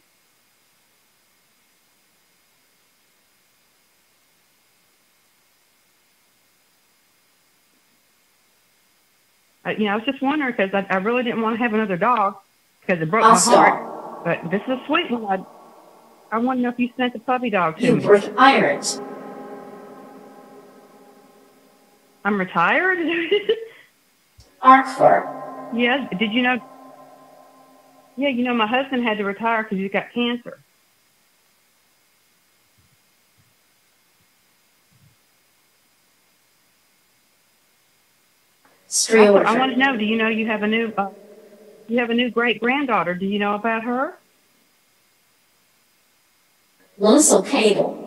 I was just wondering because I really didn't want to have another dog because it broke my heart. But this is a sweet one. I want to know if you sent the puppy dog to me. You've retired. I'm retired? Hartford. Yeah. Did you know? Yeah, my husband had to retire because he's got cancer. I want to know, do you know you have a new... You have a new great-granddaughter. Do you know about her? Loso Cable.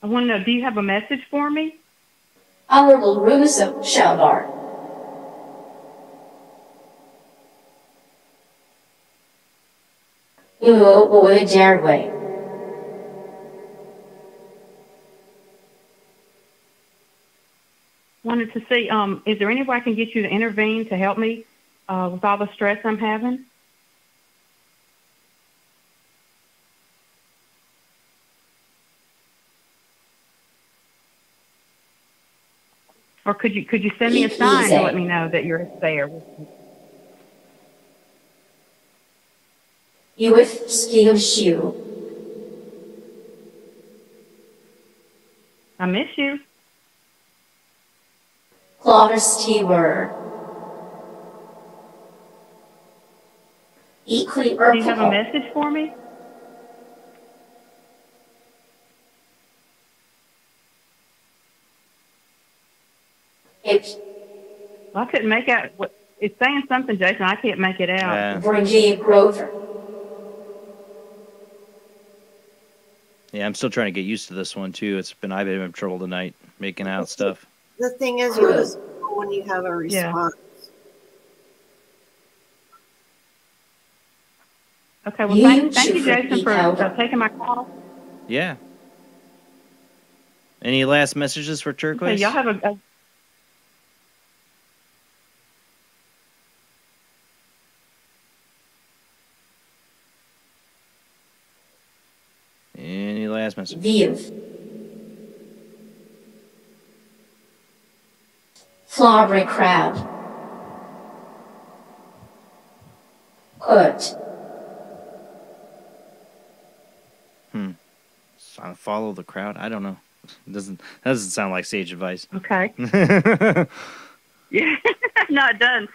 I want to know, do you have a message for me? Honorable Russo Shaldar. Jarway. Wanted to see, is there any way I can get you to intervene to help me with all the stress I'm having? Or could you send me a sign to let me know that you're there? You with skill shoe. I miss you. Claudius T. Word. Equally. Do you have a message for me? Well, I couldn't make out what it's saying. Something, Jason. I can't make it out. Grover. Yeah, I'm still trying to get used to this one too. I've been in trouble tonight making out stuff. The thing is, you just know when you have a response. Okay, well, thank you, Jason, for taking my call. Yeah. Any last messages for Turquoise? Okay, y'all have a Any last message? View. Flowery crowd. Good. Follow the crowd? I don't know. It doesn't sound like sage advice. Okay. Yeah, no, it doesn't.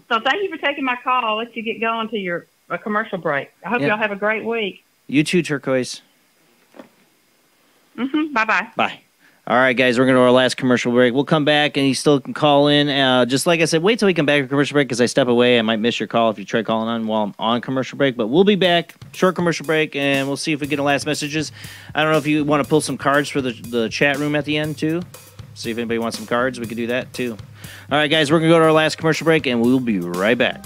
So thank you for taking my call. I'll let you get going to your commercial break. I hope y'all have a great week. You too, Turquoise. Bye-bye. Bye. All right, guys, we're going to our last commercial break. We'll come back, and you still can call in. Just like I said, wait till we come back from commercial break because I step away. I might miss your call if you try calling on while I'm on commercial break. But we'll be back, short commercial break, and we'll see if we get the last messages. I don't know if you want to pull some cards for the chat room at the end, too. See if anybody wants some cards. We could do that, too. All right, guys, we're going to go to our last commercial break, and we'll be right back.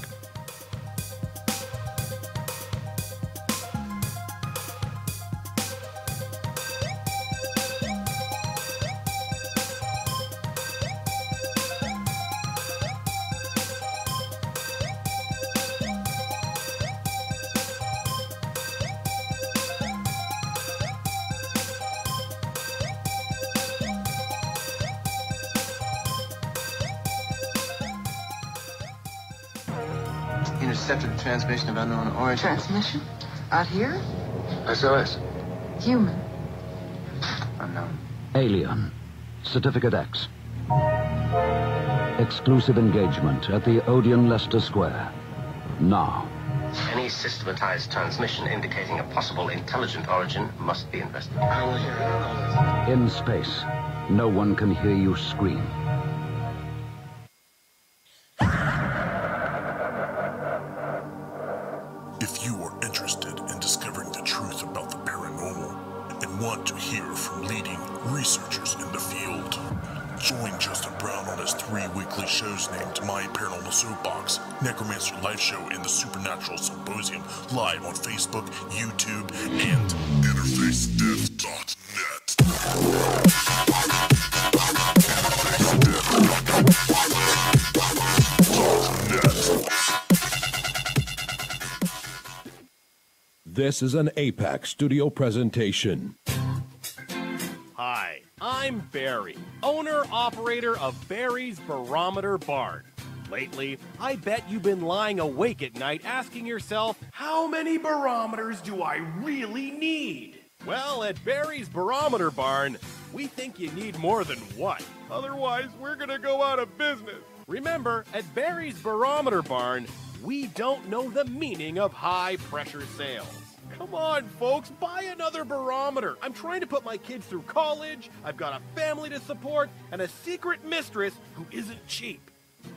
Intercepted the transmission of unknown origin. Transmission? Out here? SOS. Human. Unknown. Alien. Certificate X. Exclusive engagement at the Odeon Leicester Square. Now. Any systematized transmission indicating a possible intelligent origin must be investigated. I will hear it. In space, no one can hear you scream. If you are interested in discovering the truth about the paranormal and want to hear from leading researchers in the field, join Justin Brown on his 3 weekly shows named My Paranormal Soapbox, Necromancer Live Show, and the Supernatural Symposium, live on Facebook, YouTube, and InterfaceDeath.net. This is an APAC studio presentation. Hi, I'm Barry, owner-operator of Barry's Barometer Barn. Lately, I bet you've been lying awake at night asking yourself, how many barometers do I really need? Well, at Barry's Barometer Barn, we think you need more than one. Otherwise, we're gonna go out of business. Remember, at Barry's Barometer Barn, we don't know the meaning of high-pressure sales. Come on, folks, buy another barometer. I'm trying to put my kids through college, I've got a family to support, and a secret mistress who isn't cheap.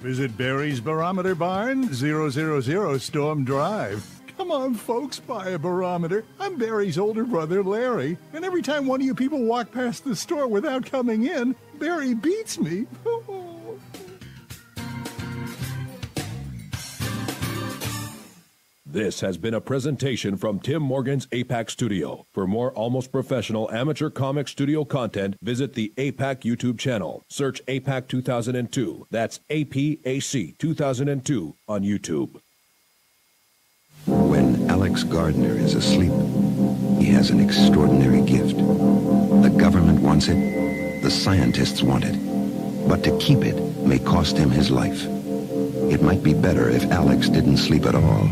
Visit Barry's Barometer Barn, 000 Storm Drive. Come on, folks, buy a barometer. I'm Barry's older brother, Larry, and every time one of you people walk past the store without coming in, Barry beats me. This has been a presentation from Tim Morgan's APAC Studio. For more almost professional amateur comic studio content, visit the APAC YouTube channel. Search APAC 2002. That's APAC 2002 on YouTube. When Alex Gardner is asleep, he has an extraordinary gift. The government wants it, the scientists want it, but to keep it may cost him his life. It might be better if Alex didn't sleep at all,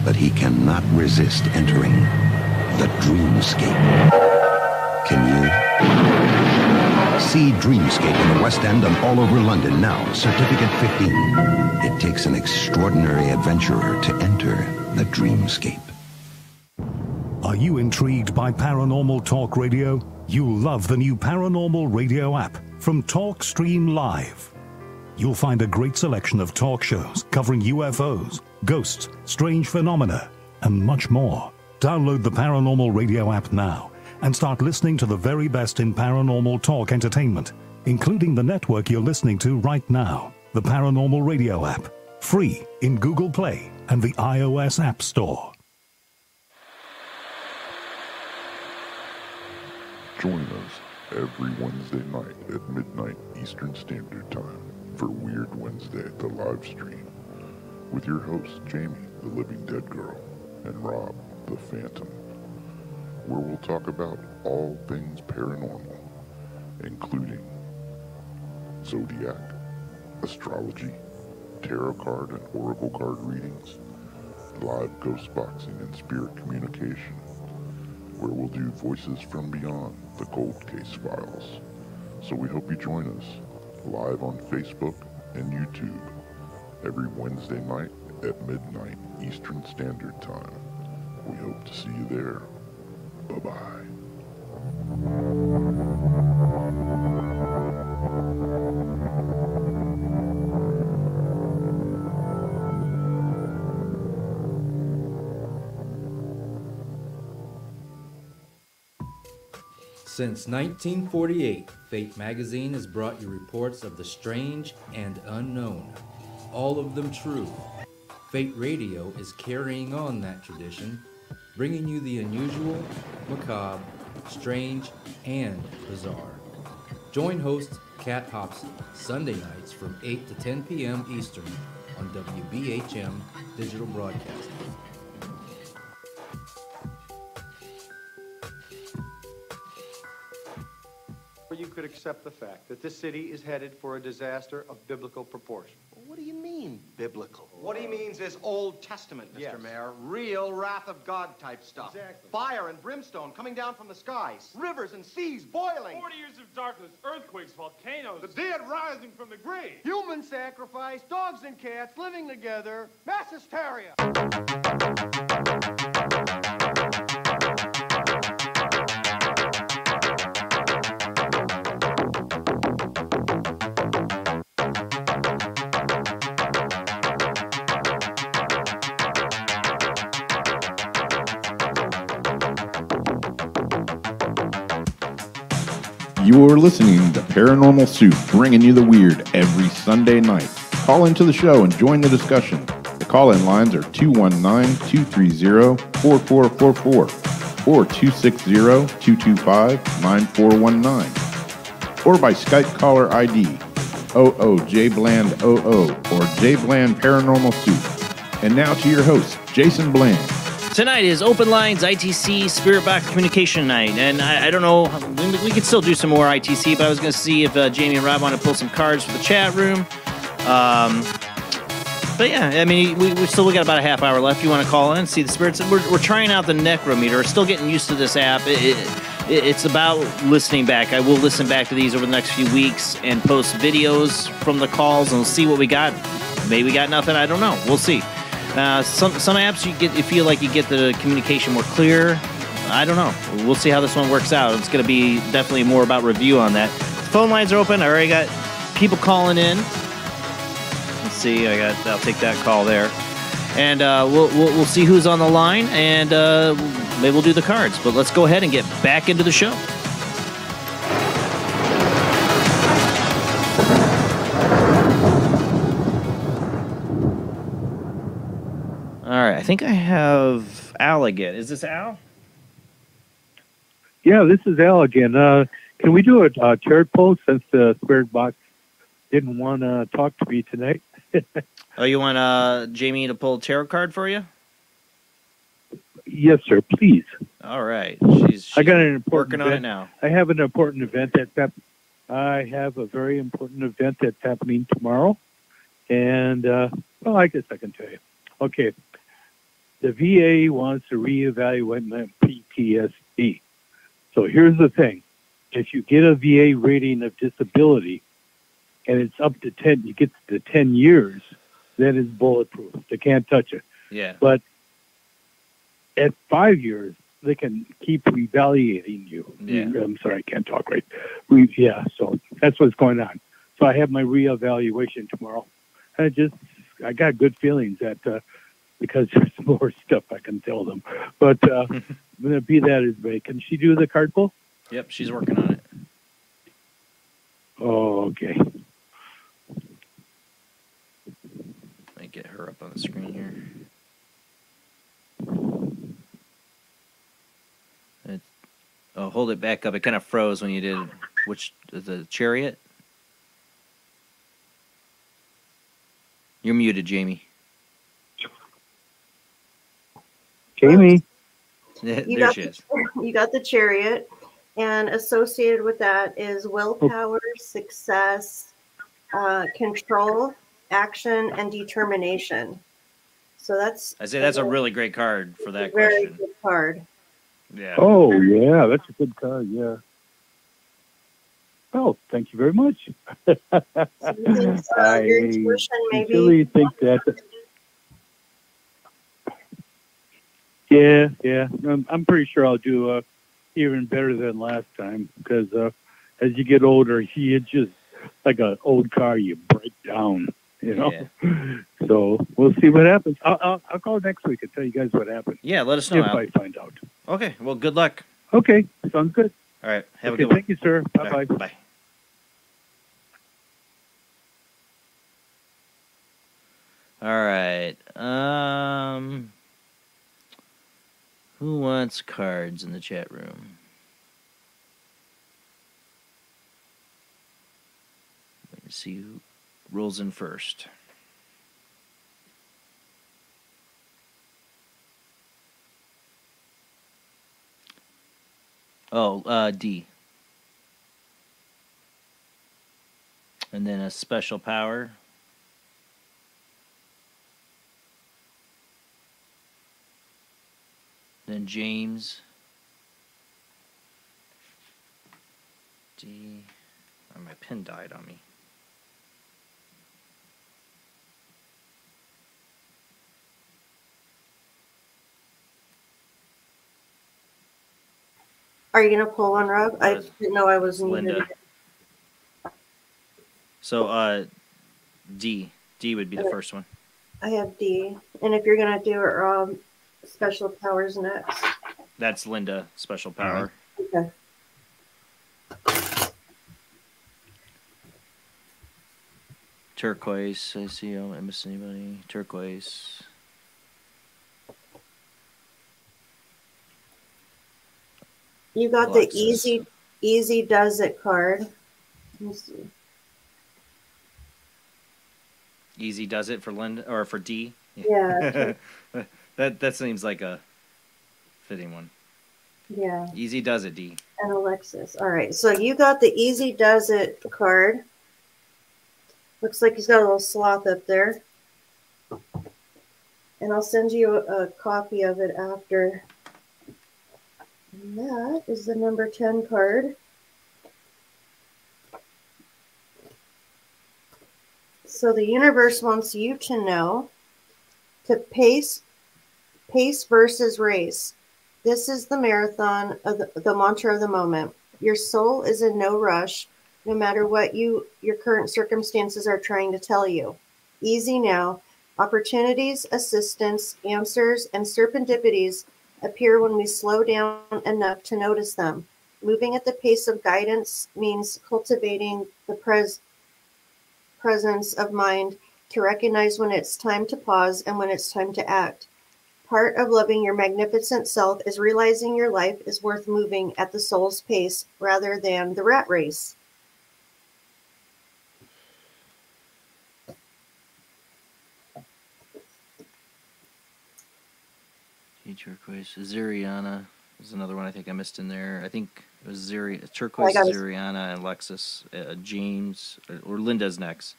but he cannot resist entering the dreamscape. Can you? See Dreamscape in the West End and all over London now. Certificate 15. It takes an extraordinary adventurer to enter the dreamscape. Are you intrigued by Paranormal Talk Radio? You'll love the new Paranormal Radio app from Talkstream Live. You'll find a great selection of talk shows covering UFOs, ghosts, strange phenomena, and much more. Download the Paranormal Radio app now and start listening to the very best in paranormal talk entertainment, including the network you're listening to right now, the Paranormal Radio app, free in Google Play and the iOS App Store. Join us every Wednesday night at midnight Eastern Standard Time for Weird Wednesday, the live stream, with your hosts Jamie, the Living Dead Girl, and Rob, the Phantom, where we'll talk about all things paranormal, including zodiac, astrology, tarot card and oracle card readings, live ghost boxing and spirit communication, where we'll do voices from beyond the cold case files. So we hope you join us live on Facebook and YouTube every Wednesday night at midnight Eastern Standard Time. We hope to see you there. Bye-bye. Since 1948, Fate magazine has brought you reports of the strange and unknown, all of them true. Fate Radio is carrying on that tradition, bringing you the unusual, macabre, strange, and bizarre. Join host Kat Hobson Sunday nights from 8 to 10 p.m. Eastern on WBHM Digital Broadcasting. You could accept the fact that this city is headed for a disaster of biblical proportion. What do you mean, biblical? What he means is Old Testament, Mr. Mayor. Real wrath of God type stuff. Exactly. Fire and brimstone coming down from the skies. Rivers and seas boiling. 40 years of darkness, earthquakes, volcanoes. The dead rising from the grave. Human sacrifice, dogs and cats living together. Mass hysteria. You're listening to Paranormal Soup, bringing you the weird every Sunday night. Call into the show and join the discussion. The call-in lines are 219-230-4444 or 260-225-9419 or by Skype caller ID oojblandoo or Jblandparanormalsoup. And now to your host, Jason Bland. Tonight is Open Lines ITC Spirit Box Communication Night, and I don't know, we could still do some more ITC, but I was going to see if Jamie and Rob want to pull some cards for the chat room. But yeah, I mean, we got about a half hour left. You want to call in and see the spirits? We're trying out the Necrometer. We're still getting used to this app. It's about listening back. I will listen back to these over the next few weeks and post videos from the calls and see what we got. Maybe we got nothing. I don't know. We'll see. Some apps you feel like you get the communication more clear. I don't know. We'll see how this one works out. It's going to be definitely more about review on that. Phone lines are open. I already got people calling in. Let's see. I'll take that call there, and we'll see who's on the line, and maybe we'll do the cards. But let's go ahead and get back into the show. All right. I think I have Al again. Is this Al? Yeah, this is Al again. Can we do a tarot pull since the Spirit Box didn't want to talk to me tonight? Oh, you want Jamie to pull a tarot card for you? Yes, sir. Please. All right. She's I got an important working on it now. I have an important event I have a very important event that's happening tomorrow, and well, I guess I can tell you. Okay, the VA wants to reevaluate my PTSD. So here's the thing. If you get a VA rating of disability and it's up to 10, you get to 10 years, that is bulletproof. They can't touch it. Yeah. But at 5 years, they can keep reevaluating you. Yeah. I'm sorry, I can't talk right. Yeah, so that's what's going on. So I have my reevaluation tomorrow. I got good feelings that because there's more stuff I can tell them. But I'm going to be that as may. Can she do the card pull? Yep, she's working on it. Oh, okay. Let me get her up on the screen here. Hold it back up. It kind of froze when you did the chariot. You're muted, Jamie. Jamie. There she is. You got the chariot, and associated with that is willpower, success, control, action, and determination. So that's. I say that's a really great card for that very question. good card. Yeah. Oh, yeah, that's a good card, yeah. Oh, thank you very much. I your intuition maybe. Really think that. Yeah. I'm pretty sure I'll do even better than last time because as you get older, it's just like an old car, you break down, you know. Yeah. So we'll see what happens. I'll call next week and tell you guys what happens. Yeah, let us know. If I find out. Okay, well, good luck. Okay, sounds good. All right, have a good one. Thank you, sir. Bye-bye. Right, bye. All right. Who wants cards in the chat room? Let's see who rolls in first. Oh, D. And then a special power. Then James. D. Oh, my pen died on me. Are you going to pull one, Rob? I didn't know I was muted. Linda. So, D. D would be the first one. I have D. And if you're going to do it, Rob, special powers next. That's Linda, special power. Okay. Turquoise. I see. I don't miss anybody. Turquoise. You got Alexis. the easy does it card. Let me see. Easy does it for Linda or for D. Yeah. that seems like a fitting one. Yeah. Easy does it, D. And Alexis. All right. So you got the easy does it card. Looks like he's got a little sloth up there. And I'll send you a copy of it after. And that is the number 10 card. So the universe wants you to know to pace versus race. This is the marathon of the mantra of the moment. Your soul is in no rush, no matter what your current circumstances are trying to tell you. Easy now. Opportunities, assistance, answers, and serendipities appear when we slow down enough to notice them. Moving at the pace of guidance means cultivating the presence of mind to recognize when it's time to pause and when it's time to act. Part of loving your magnificent self is realizing your life is worth moving at the soul's pace rather than the rat race. Turquoise. Ziriana is another one I think I missed in there. I think it was Turquoise, Ziriana, and Lexus. James, or Linda's next.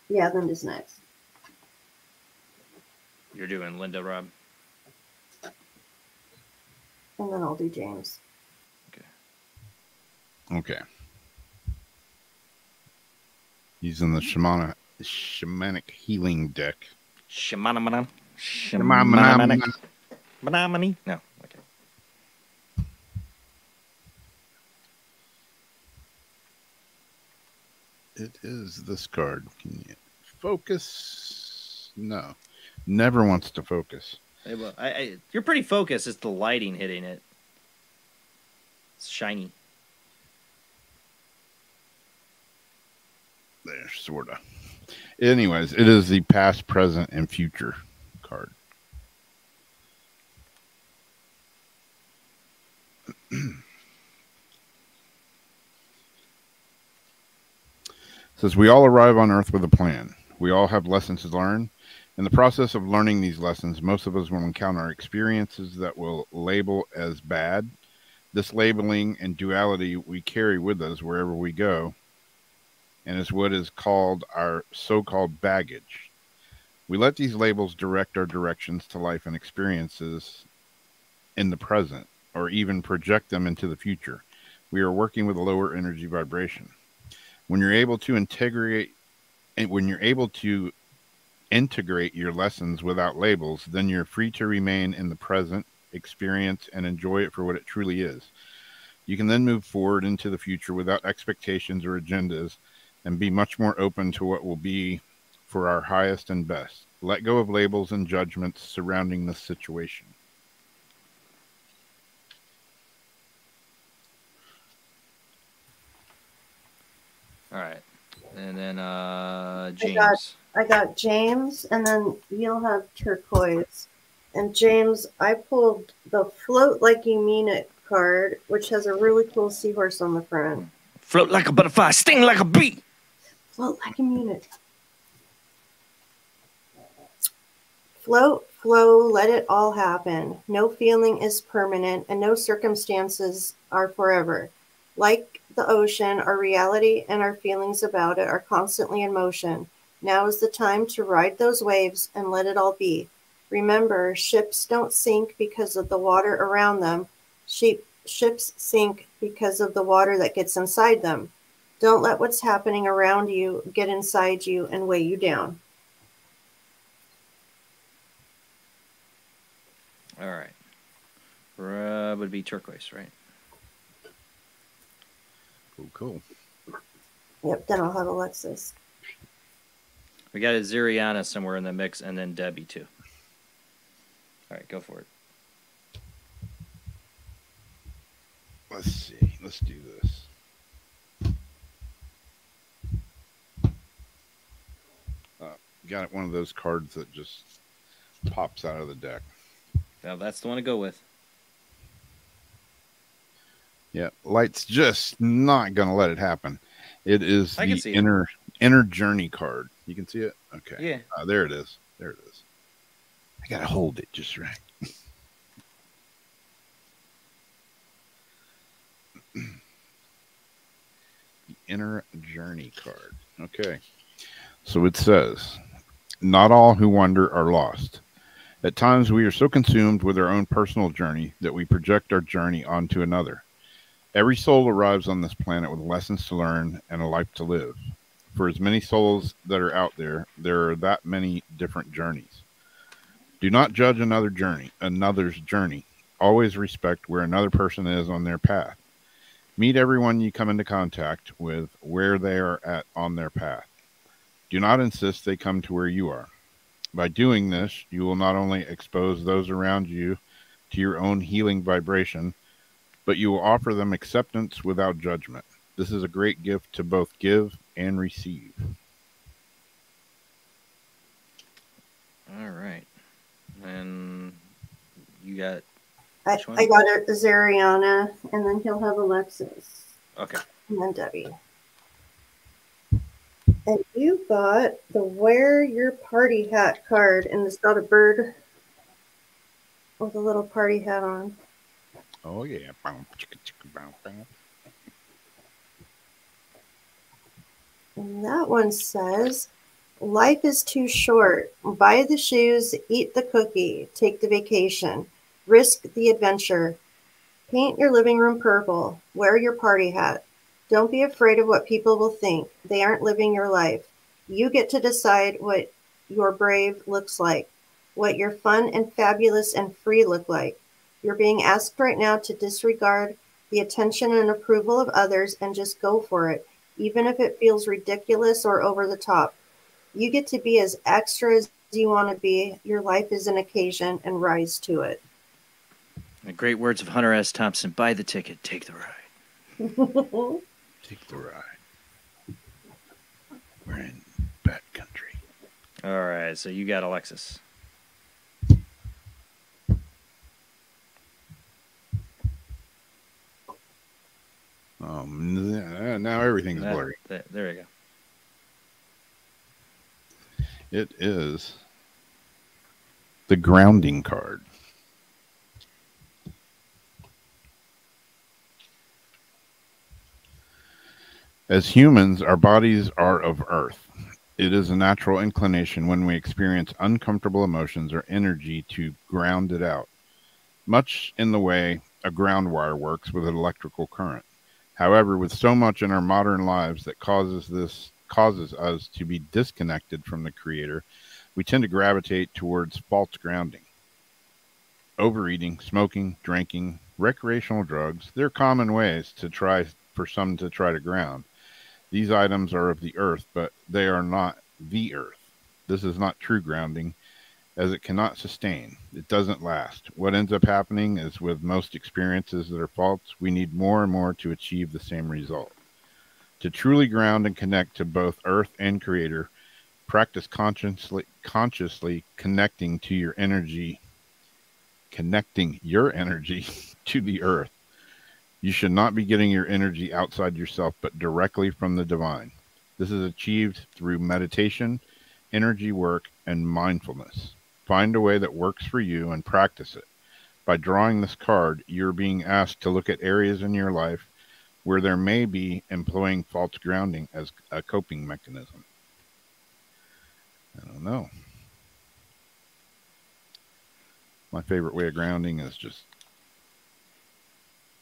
Yeah, Linda's next. You're doing Linda, Rob? And then I'll do James. Okay. Using the shamanic healing deck. Shamanamana. No. Okay. It is this card. Can you focus? No. Never wants to focus. Hey, well, you're pretty focused. It's the lighting hitting it. It's shiny. There, sort of. Anyways, it is the past, present, and future card. Says we all arrive on Earth with a plan. We all have lessons to learn. In the process of learning these lessons, most of us will encounter experiences that we'll label as bad. This labeling and duality we carry with us wherever we go, and is what is called our so-called baggage. We let these labels direct our directions to life and experiences in the present, or even project them into the future. We are working with a lower energy vibration. When you're able to integrate your lessons without labels, then you're free to remain in the present, experience, and enjoy it for what it truly is. You can then move forward into the future without expectations or agendas, and be much more open to what will be for our highest and best. Let go of labels and judgments surrounding this situation. All right. And then James. I got James, and then you'll have Turquoise. And James, I pulled the Float Like You Mean It card, which has a really cool seahorse on the front. Float like a butterfly, sting like a bee. Float like you mean it. Float, flow, let it all happen. No feeling is permanent, and no circumstances are forever. Like the ocean, our reality and our feelings about it are constantly in motion. Now is the time to ride those waves and let it all be. Remember, ships don't sink because of the water around them. Ships sink because of the water that gets inside them. Don't let what's happening around you get inside you and weigh you down. All right. Rob would be Turquoise, right? Cool. Yep, then I'll have Alexis. We got a Ziriana somewhere in the mix, and then Debbie, too. All right, go for it. Let's see. Let's do this. Got one of those cards that just pops out of the deck. Now that's the one to go with. Yeah, Light's just not going to let it happen. It is the inner journey card. You can see it? Okay. Yeah. There it is. There it is. I got to hold it just right. The inner journey card. Okay. So it says, not all who wander are lost. At times we are so consumed with our own personal journey that we project our journey onto another. Every soul arrives on this planet with lessons to learn and a life to live. For as many souls that are out there, there are that many different journeys. Do not judge another's journey. Always respect where another person is on their path. Meet everyone you come into contact with where they are at on their path. Do not insist they come to where you are. By doing this, you will not only expose those around you to your own healing vibration, but you will offer them acceptance without judgment. This is a great gift to both give and receive. All right. And you got... I got Zariana, and then he'll have Alexis. Okay. And then Debbie. And you got the Wear Your Party Hat card, and it's got a bird with a little party hat on. Oh, yeah. And that one says, life is too short. Buy the shoes, eat the cookie, take the vacation, risk the adventure. Paint your living room purple. Wear your party hat. Don't be afraid of what people will think. They aren't living your life. You get to decide what your brave looks like, what your fun and fabulous and free look like. You're being asked right now to disregard the attention and approval of others and just go for it, even if it feels ridiculous or over the top. You get to be as extra as you want to be. Your life is an occasion, and rise to it. The great words of Hunter S. Thompson, buy the ticket, take the ride. Take the ride. We're in bad country. All right, so you got Alexis. Now everything's blurry. There you go. It is the grounding card. As humans, our bodies are of earth. It is a natural inclination when we experience uncomfortable emotions or energy to ground it out, much in the way a ground wire works with an electrical current. However, with so much in our modern lives that causes us to be disconnected from the Creator, we tend to gravitate towards false grounding. Overeating, smoking, drinking, recreational drugs, they're common ways for some to try to ground. These items are of the earth, but they are not the earth. This is not true grounding, as it cannot sustain. It doesn't last. What ends up happening is with most experiences that are false, we need more and more to achieve the same result. To truly ground and connect to both earth and Creator, practice consciously connecting your energy to the earth. You should not be getting your energy outside yourself, but directly from the divine. This is achieved through meditation, energy work, and mindfulness. Find a way that works for you and practice it. By drawing this card, you're being asked to look at areas in your life where there may be employing false grounding as a coping mechanism. I don't know. My favorite way of grounding is just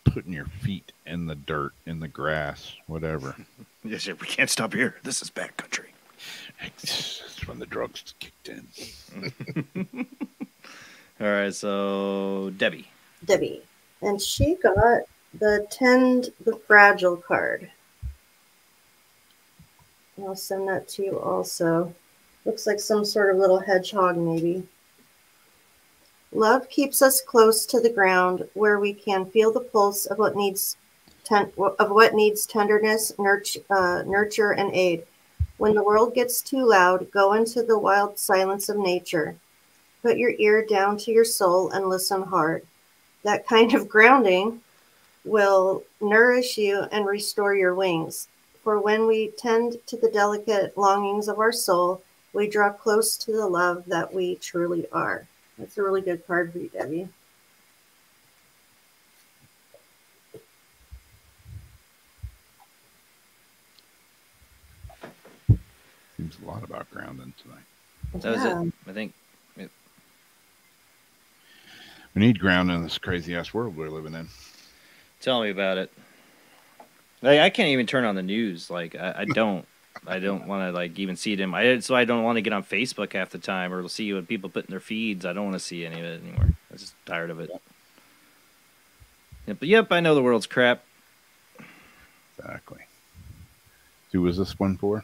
putting your feet in the dirt, in the grass, whatever. Yes, we can't stop here. This is bad country. That's when the drugs kicked in. All right, so Debbie. And she got the Tend the Fragile card. I'll send that to you also. Looks like some sort of little hedgehog, maybe. Love keeps us close to the ground, where we can feel the pulse of what needs tenderness, nurture, and aid. When the world gets too loud, go into the wild silence of nature. Put your ear down to your soul and listen hard. That kind of grounding will nourish you and restore your wings. For when we tend to the delicate longings of our soul, we draw close to the love that we truly are. That's a really good card for you, Debbie. Seems a lot about grounding tonight. That was it. I think. We need grounding in this crazy-ass world we're living in. Tell me about it. Like, I can't even turn on the news. Like, I don't. I don't want to like even see them. So I don't want to get on Facebook half the time or see what people put in their feeds. I don't want to see any of it anymore. I'm just tired of it. Yep, I know the world's crap. Exactly. Who was this one for?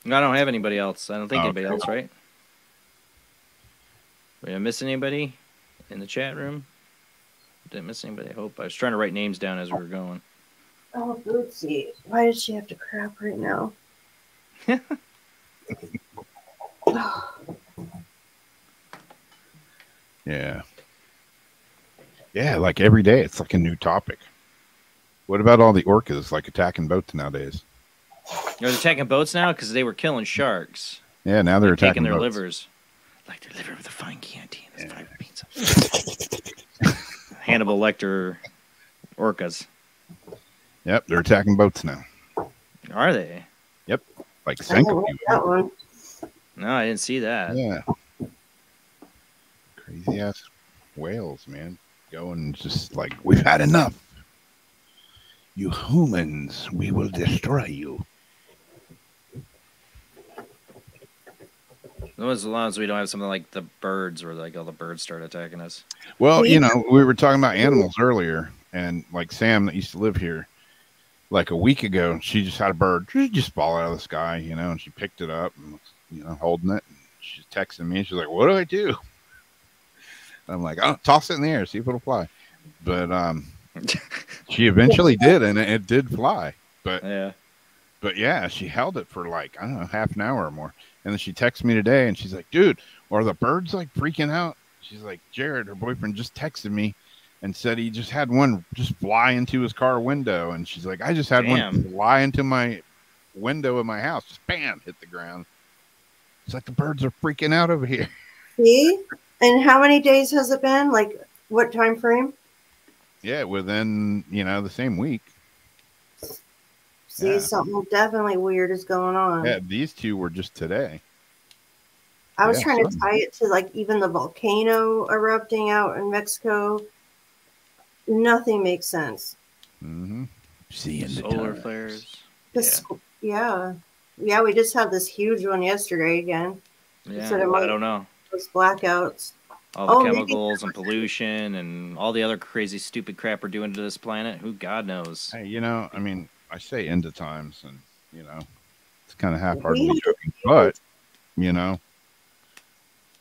I don't have anybody else. I don't think anybody okay. else, right? Did I miss anybody in the chat room? Didn't miss anybody, I hope. I was trying to write names down as we were going. Oh, Bootsy. Why did she have to crap right now? Yeah. Yeah, like every day it's like a new topic. What about all the orcas like attacking boats nowadays? They're attacking boats now because they were killing sharks. Yeah, now they're attacking taking their boats. livers. Like their liver with a fine Chianti and five pizza. Hannibal Lecter orcas. Yep, they're attacking boats now. Are they? Yep. Like sank a few. That one. No, I didn't see that. Yeah. Crazy ass whales, man. Going just like, we've had enough. You humans, we will destroy you. As long as we don't have something like the birds where like all the birds start attacking us. Well, you know, we were talking about animals earlier, and like Sam that used to live here, like a week ago, she just had a bird just fall out of the sky, you know, and she picked it up and was, you know, holding it. And she's texting me, and she's like, "What do I do?" And I'm like, "Oh, toss it in the air, see if it'll fly." But she eventually did, and it did fly. But yeah, she held it for like, I don't know, half an hour or more. And then she texted me today, and she's like, "Dude, are the birds like freaking out?" She's like, "Jared, her boyfriend, just texted me and said he just had one just fly into his car window." And she's like, "I just had one fly into my window of my house, just bam, hit the ground." It's like the birds are freaking out over here. See? And how many days has it been? Like, what time frame? Yeah, within, you know, the same week. See, something definitely weird is going on. Yeah, these two were just today. I was trying to tie it to like even the volcano erupting out in Mexico. Nothing makes sense. Mm-hmm. Seeing solar flares. Yeah, we just had this huge one yesterday again. Yeah, So I don't know. Those blackouts. All the chemicals and pollution and all the other crazy, stupid crap we're doing to this planet. Who God knows? Hey, you know, I mean, I say end of times, and you know, it's kind of half-heartedly joking, but you know,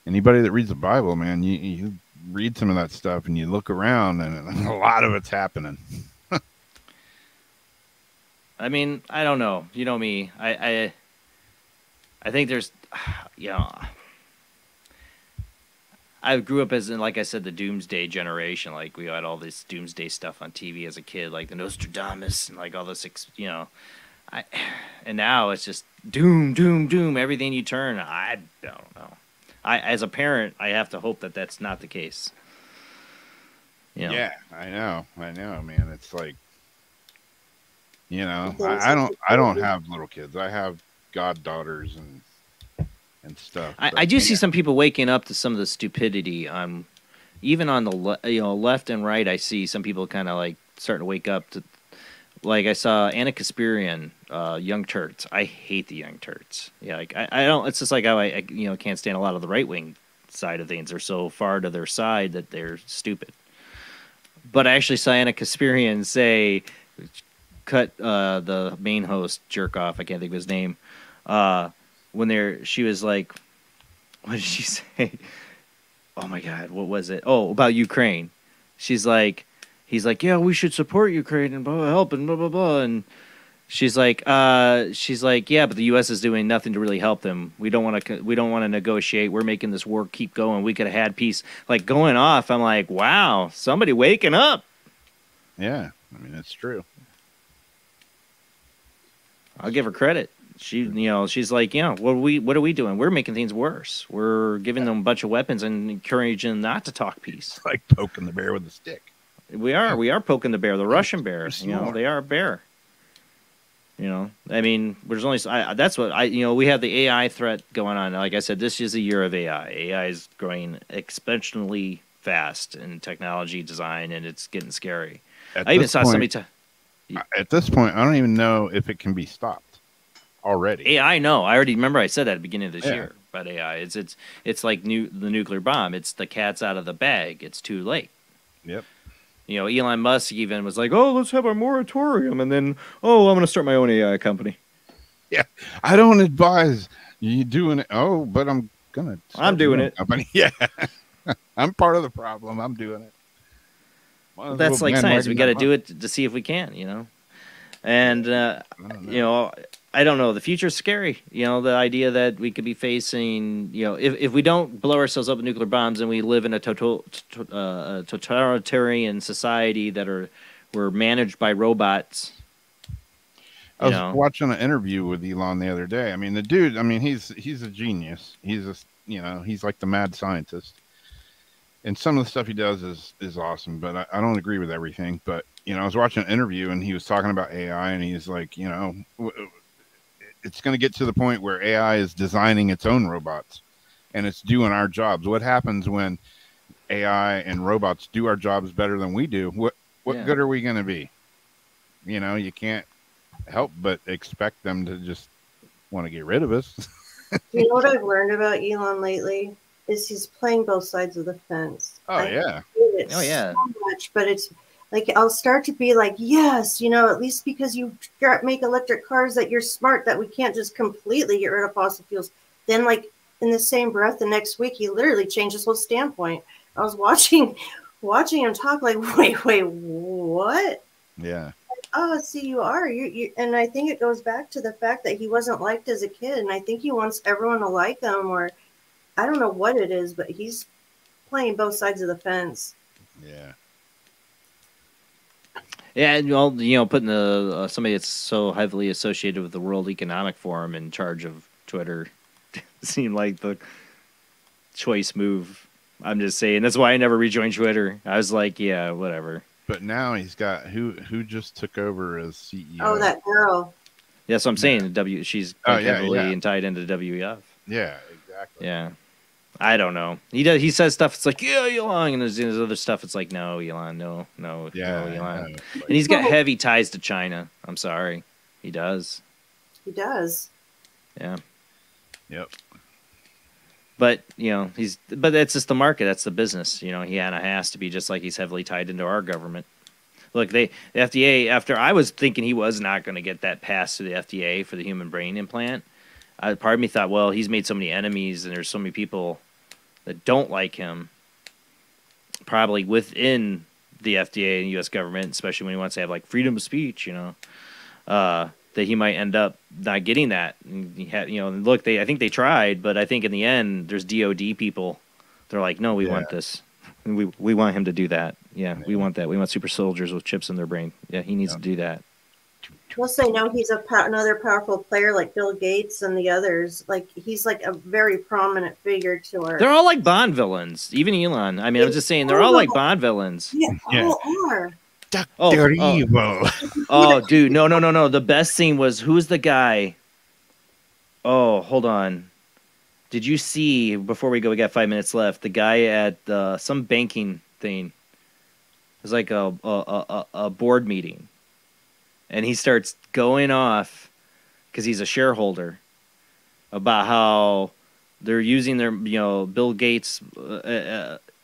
anybody that reads the Bible, man, you read some of that stuff, and you look around, and a lot of it's happening. I mean, I don't know. You know me. I think there's, you know, I grew up as in, like I said, the doomsday generation. Like we had all this doomsday stuff on TV as a kid, like the Nostradamus and like all this, you know. And now it's just doom, doom, doom. Everything you turn, I don't know. As a parent, I have to hope that that's not the case. You know? Yeah, I know, man. It's like, you know, I don't have little kids. I have goddaughters and stuff. I do see some people waking up to some of the stupidity on, even on the left and right. I see some people kind of like starting to wake up to, like I saw Anna Kasparian, Young Turks. I hate the Young Turks. Yeah, like I don't. It's just like how I can't stand a lot of the right wing side of things. They're so far to their side that they're stupid. But I actually saw Anna Kasparian say, cut the main host jerk off. I can't think of his name. She was like, what did she say? Oh my God, what was it? Oh, about Ukraine. He's like, yeah, we should support Ukraine and help and blah blah blah. And she's like, yeah, but the U.S. is doing nothing to really help them. We don't want to negotiate. We're making this war keep going. We could have had peace. Like going off. I'm like, wow, somebody waking up. Yeah, I mean that's true. I'll give her credit. She's like, what are we doing? We're making things worse. We're giving them a bunch of weapons and encouraging them not to talk peace. It's like poking the bear with a stick. We are poking the bear, the Russian bear. They are a bear. I mean, there's only that's what we have the AI threat going on. Like I said, this is a year of AI. AI is growing exponentially fast in technology design, and it's getting scary. I even saw somebody. At this point, I don't even know if it can be stopped. already. AI, no. I already remember I said that at the beginning of this Yeah. year about AI. It's like the nuclear bomb. It's the cat's out of the bag. It's too late. Yep. You know, Elon Musk even was like, "Oh, let's have a moratorium," and then, "Oh, I'm going to start my own AI company." Yeah, I don't advise you doing it. Oh, but I'm gonna. I'm doing it. Company. Yeah, I'm part of the problem. I'm doing it. Well, that's like science. We got to do it to see if we can, you know. And you know, I don't know. The future's scary. You know, the idea that we could be facing, you know, if we don't blow ourselves up with nuclear bombs and we live in a totalitarian society we're managed by robots. I was watching an interview with Elon the other day. I mean, the dude. I mean, he's a genius. He's he's like the mad scientist. And some of the stuff he does is awesome, but I don't agree with everything. But, you know, I was watching an interview and he was talking about AI and he's like, you know, it's going to get to the point where AI is designing its own robots and it's doing our jobs. What happens when AI and robots do our jobs better than we do? What good are we going to be? You know, you can't help but expect them to just want to get rid of us. You know what I've learned about Elon lately? Is he's playing both sides of the fence. Oh, yeah. So much, but it's like I'll start to be like, yes, you know, at least because you make electric cars that you're smart, that we can't just completely get rid of fossil fuels. Then, like, in the same breath, the next week, he literally changed his whole standpoint. I was watching him talk like, wait, what? Yeah. Oh, see, you are. You, and I think it goes back to the fact that he wasn't liked as a kid, and I think he wants everyone to like him, or I don't know what it is, but he's playing both sides of the fence. Yeah. Yeah, and well, you know, putting somebody that's so heavily associated with the World Economic Forum in charge of Twitter seemed like the choice move. I'm just saying. That's why I never rejoined Twitter. I was like, yeah, whatever. But now he's got who just took over as CEO. Oh, that girl. Yeah, so I'm saying she's heavily tied into WEF. Yeah, exactly. Yeah. I don't know. He says stuff. It's like, yeah, Elon, and there's other stuff. It's like, no, Elon, no, Elon. And he's got heavy ties to China. I'm sorry, he does. He does. Yeah. Yep. But you know, but that's just the market. That's the business. You know, he has to be, just like he's heavily tied into our government. Look, the FDA. After I was thinking he was not going to get that passed to the FDA for the human brain implant. Part of me thought, well, he's made so many enemies and there's so many people that don't like him, probably within the FDA and U.S. government, especially when he wants to have like freedom of speech, you know, that he might end up not getting that. And you know, look, I think they tried, but I think in the end, there's DOD people. They're like, no, we want this. We want him to do that. Yeah, we want that. We want super soldiers with chips in their brain. Yeah, he needs to do that. We'll say no. He's another powerful player like Bill Gates and the others. Like he's like a very prominent figure to our. They're all like Bond villains. Even Elon. I mean, I'm just saying they're all like Bond villains. Yeah, all are. Dr. Evil. Oh, dude, no. The best scene was, who's the guy? Oh, hold on. Did you see, before we go, we got 5 minutes left, the guy at some banking thing? It was like a board meeting. And he starts going off, because he's a shareholder, about how they're using their, you know, Bill Gates,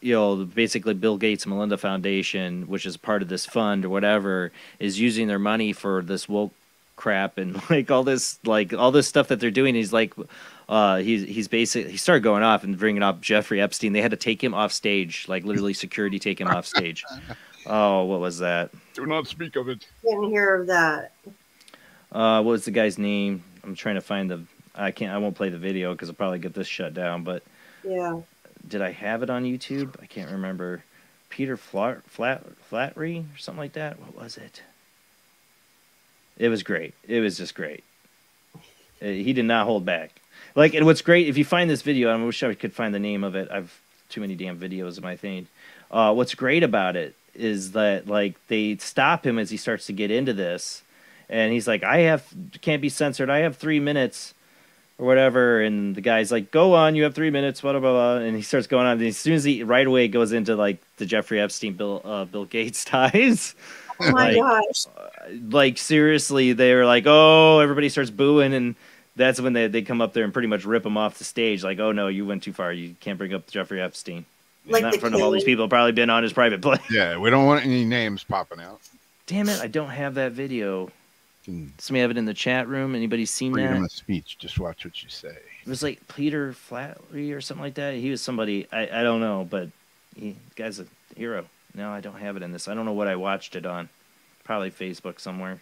you know, basically Bill Gates Melinda Foundation, which is part of this fund or whatever, is using their money for this woke crap and like all this stuff that they're doing. He's like, he started going off and bringing up Jeffrey Epstein. They had to take him off stage, like literally security take him off stage. Oh, what was that? Do not speak of it. Didn't hear of that. What was the guy's name? I'm trying to find I won't play the video because I'll probably get this shut down, but yeah. Did I have it on YouTube? I can't remember. Peter Flattery or something like that. What was it? It was great. It was just great. He did not hold back. Like, and what's great, if you find this video, I wish I could find the name of it. I've too many damn videos of my thing. What's great about it is that, like, they stop him as he starts to get into this, and he's like, can't be censored. I have 3 minutes or whatever, and the guy's like, go on, you have 3 minutes, blah, blah, blah, and he starts going on, and as soon as he right away goes into, like, the Jeffrey Epstein, Bill Gates ties. Oh my gosh. Like, seriously, they were like, oh, everybody starts booing, and That's when they come up there and pretty much rip him off the stage. Like, oh, no, you went too far. You can't bring up Jeffrey Epstein. Like not in front of all these people who probably been on his private plane. Yeah, we don't want any names popping out. Damn it, I don't have that video. Somebody have it in the chat room? Anybody seen that? Freedom of speech. Just watch what you say. It was like Peter Flattery or something like that. He was somebody, I don't know, but the guy's a hero. No, I don't have it in this. I don't know what I watched it on. Probably Facebook somewhere.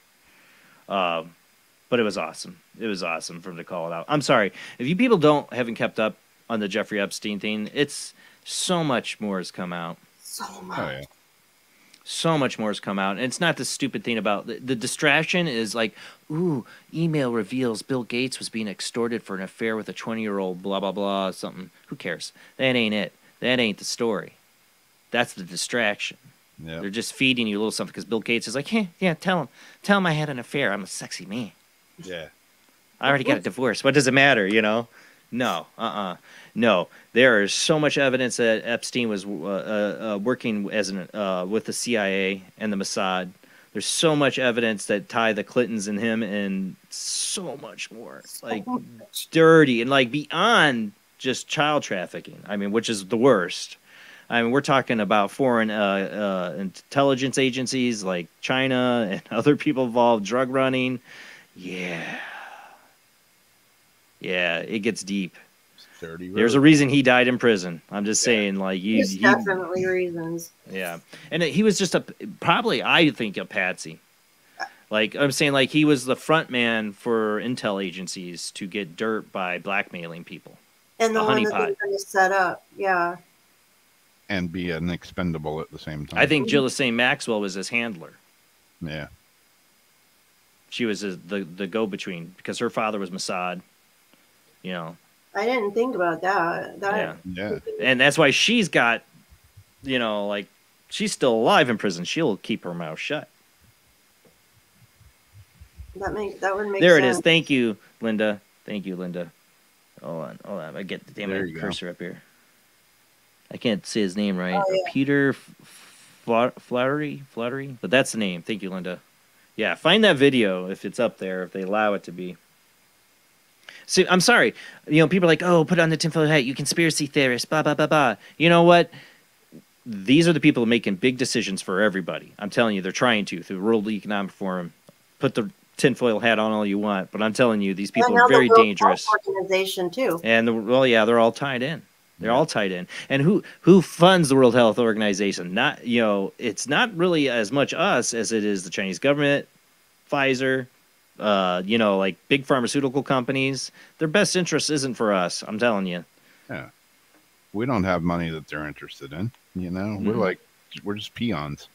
But it was awesome. It was awesome for him to call it out. I'm sorry. If you people haven't kept up on the Jeffrey Epstein thing, it's so much more has come out. So much. Oh, yeah. So much more has come out. And it's not the stupid thing about the distraction is like, ooh, email reveals Bill Gates was being extorted for an affair with a 20-year-old, blah, blah, blah, something. Who cares? That ain't it. That ain't the story. That's the distraction. Yep. They're just feeding you a little something because Bill Gates is like, hey, yeah, tell him I had an affair. I'm a sexy man. Yeah. I already got a divorce. What does it matter, you know? No, no. There is so much evidence that Epstein was working as with the CIA and the Mossad. There's so much evidence that tie the Clintons and him, and so much more, like dirty and like beyond just child trafficking. I mean, which is the worst. I mean, we're talking about foreign intelligence agencies like China and other people involved, drug running. Yeah. Yeah, it gets deep. There's a reason he died in prison. I'm just saying, like, There's definitely reasons. Yeah, and he was just probably, I think, a patsy. Like, I'm saying, like, he was the front man for intel agencies to get dirt by blackmailing people. And the one that they were going to set up, yeah. And be an expendable at the same time. I think Ghislaine Maxwell was his handler. Yeah. She was the go-between because her father was Mossad. You know, I didn't think about that. Yeah. And that's why she's got, you know, like she's still alive in prison. She'll keep her mouth shut. That would make there sense. It is. Thank you, Linda. Thank you, Linda. Hold on. I get the damn cursor up here. I can't say his name right. Oh, yeah. Peter Flattery, but that's the name. Thank you, Linda. Yeah, find that video if it's up there, if they allow it to be. So, I'm sorry. You know, people are like, oh, put on the tinfoil hat, you conspiracy theorist, blah, blah, blah, blah. You know what? These are the people making big decisions for everybody. I'm telling you, they're trying to, through World Economic Forum. Put the tinfoil hat on all you want, but I'm telling you, these people are very dangerous. The World Health Organization, too. And, they're all tied in. They're all tied in. And who funds the World Health Organization? Not, you know, it's not really as much us as it is the Chinese government, Pfizer, you know, like big pharmaceutical companies. Their best interest isn't for us. I'm telling you. Yeah. We don't have money that they're interested in. You know, we're just peons.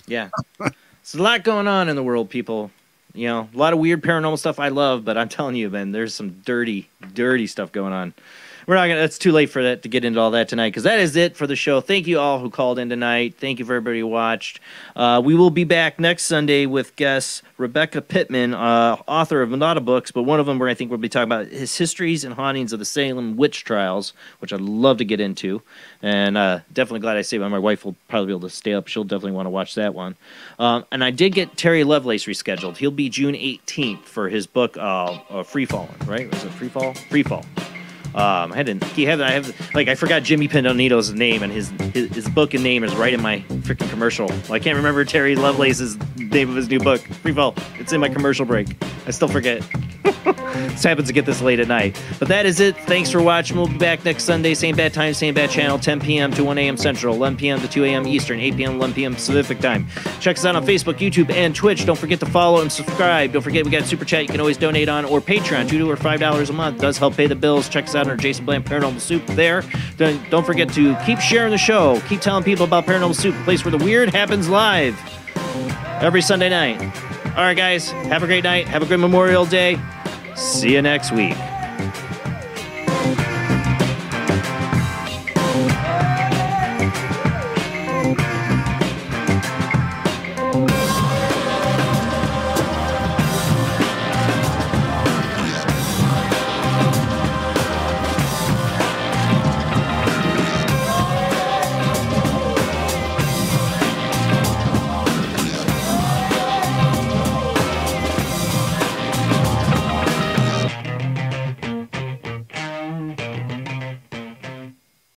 Yeah. There's a lot going on in the world, people. You know, a lot of weird paranormal stuff I love, but I'm telling you, man, there's some dirty, dirty stuff going on. We're not gonna. It's too late for that to get into all that tonight because that is it for the show. Thank you all who called in tonight. Thank you for everybody who watched. We will be back next Sunday with guest Rebecca Pittman, author of a lot of books, but one of them where I think we'll be talking about his histories and hauntings of the Salem witch trials, which I'd love to get into. And definitely glad I saved. My wife will probably be able to stay up. She'll definitely want to watch that one. And I did get Terry Lovelace rescheduled. He'll be June 18th for his book Free Fallen, right? Was it Free Fall? Free Fall. I forgot Jimmy Pendonito's name, and his book and name is right in my freaking commercial. Well, I can't remember Terry Lovelace's name of his new book, Free Fall. It's in my commercial break. I still forget. This happens to get this late at night. But that is it. Thanks for watching. We'll be back next Sunday. Same bad time, same bad channel, 10 p.m. to 1 a.m. Central, 11 p.m. to 2 a.m. Eastern, 8 p.m. to 11 p.m. Pacific time. Check us out on Facebook, YouTube, and Twitch. Don't forget to follow and subscribe. Don't forget we got Super Chat you can always donate on, or Patreon, $2 or $5 a month. Does help pay the bills. Check us out on our Jason Bland Paranormal Soup there. Don't forget to keep sharing the show. Keep telling people about Paranormal Soup, a place where the weird happens live every Sunday night. All right, guys. Have a great night. Have a great Memorial Day. See you next week.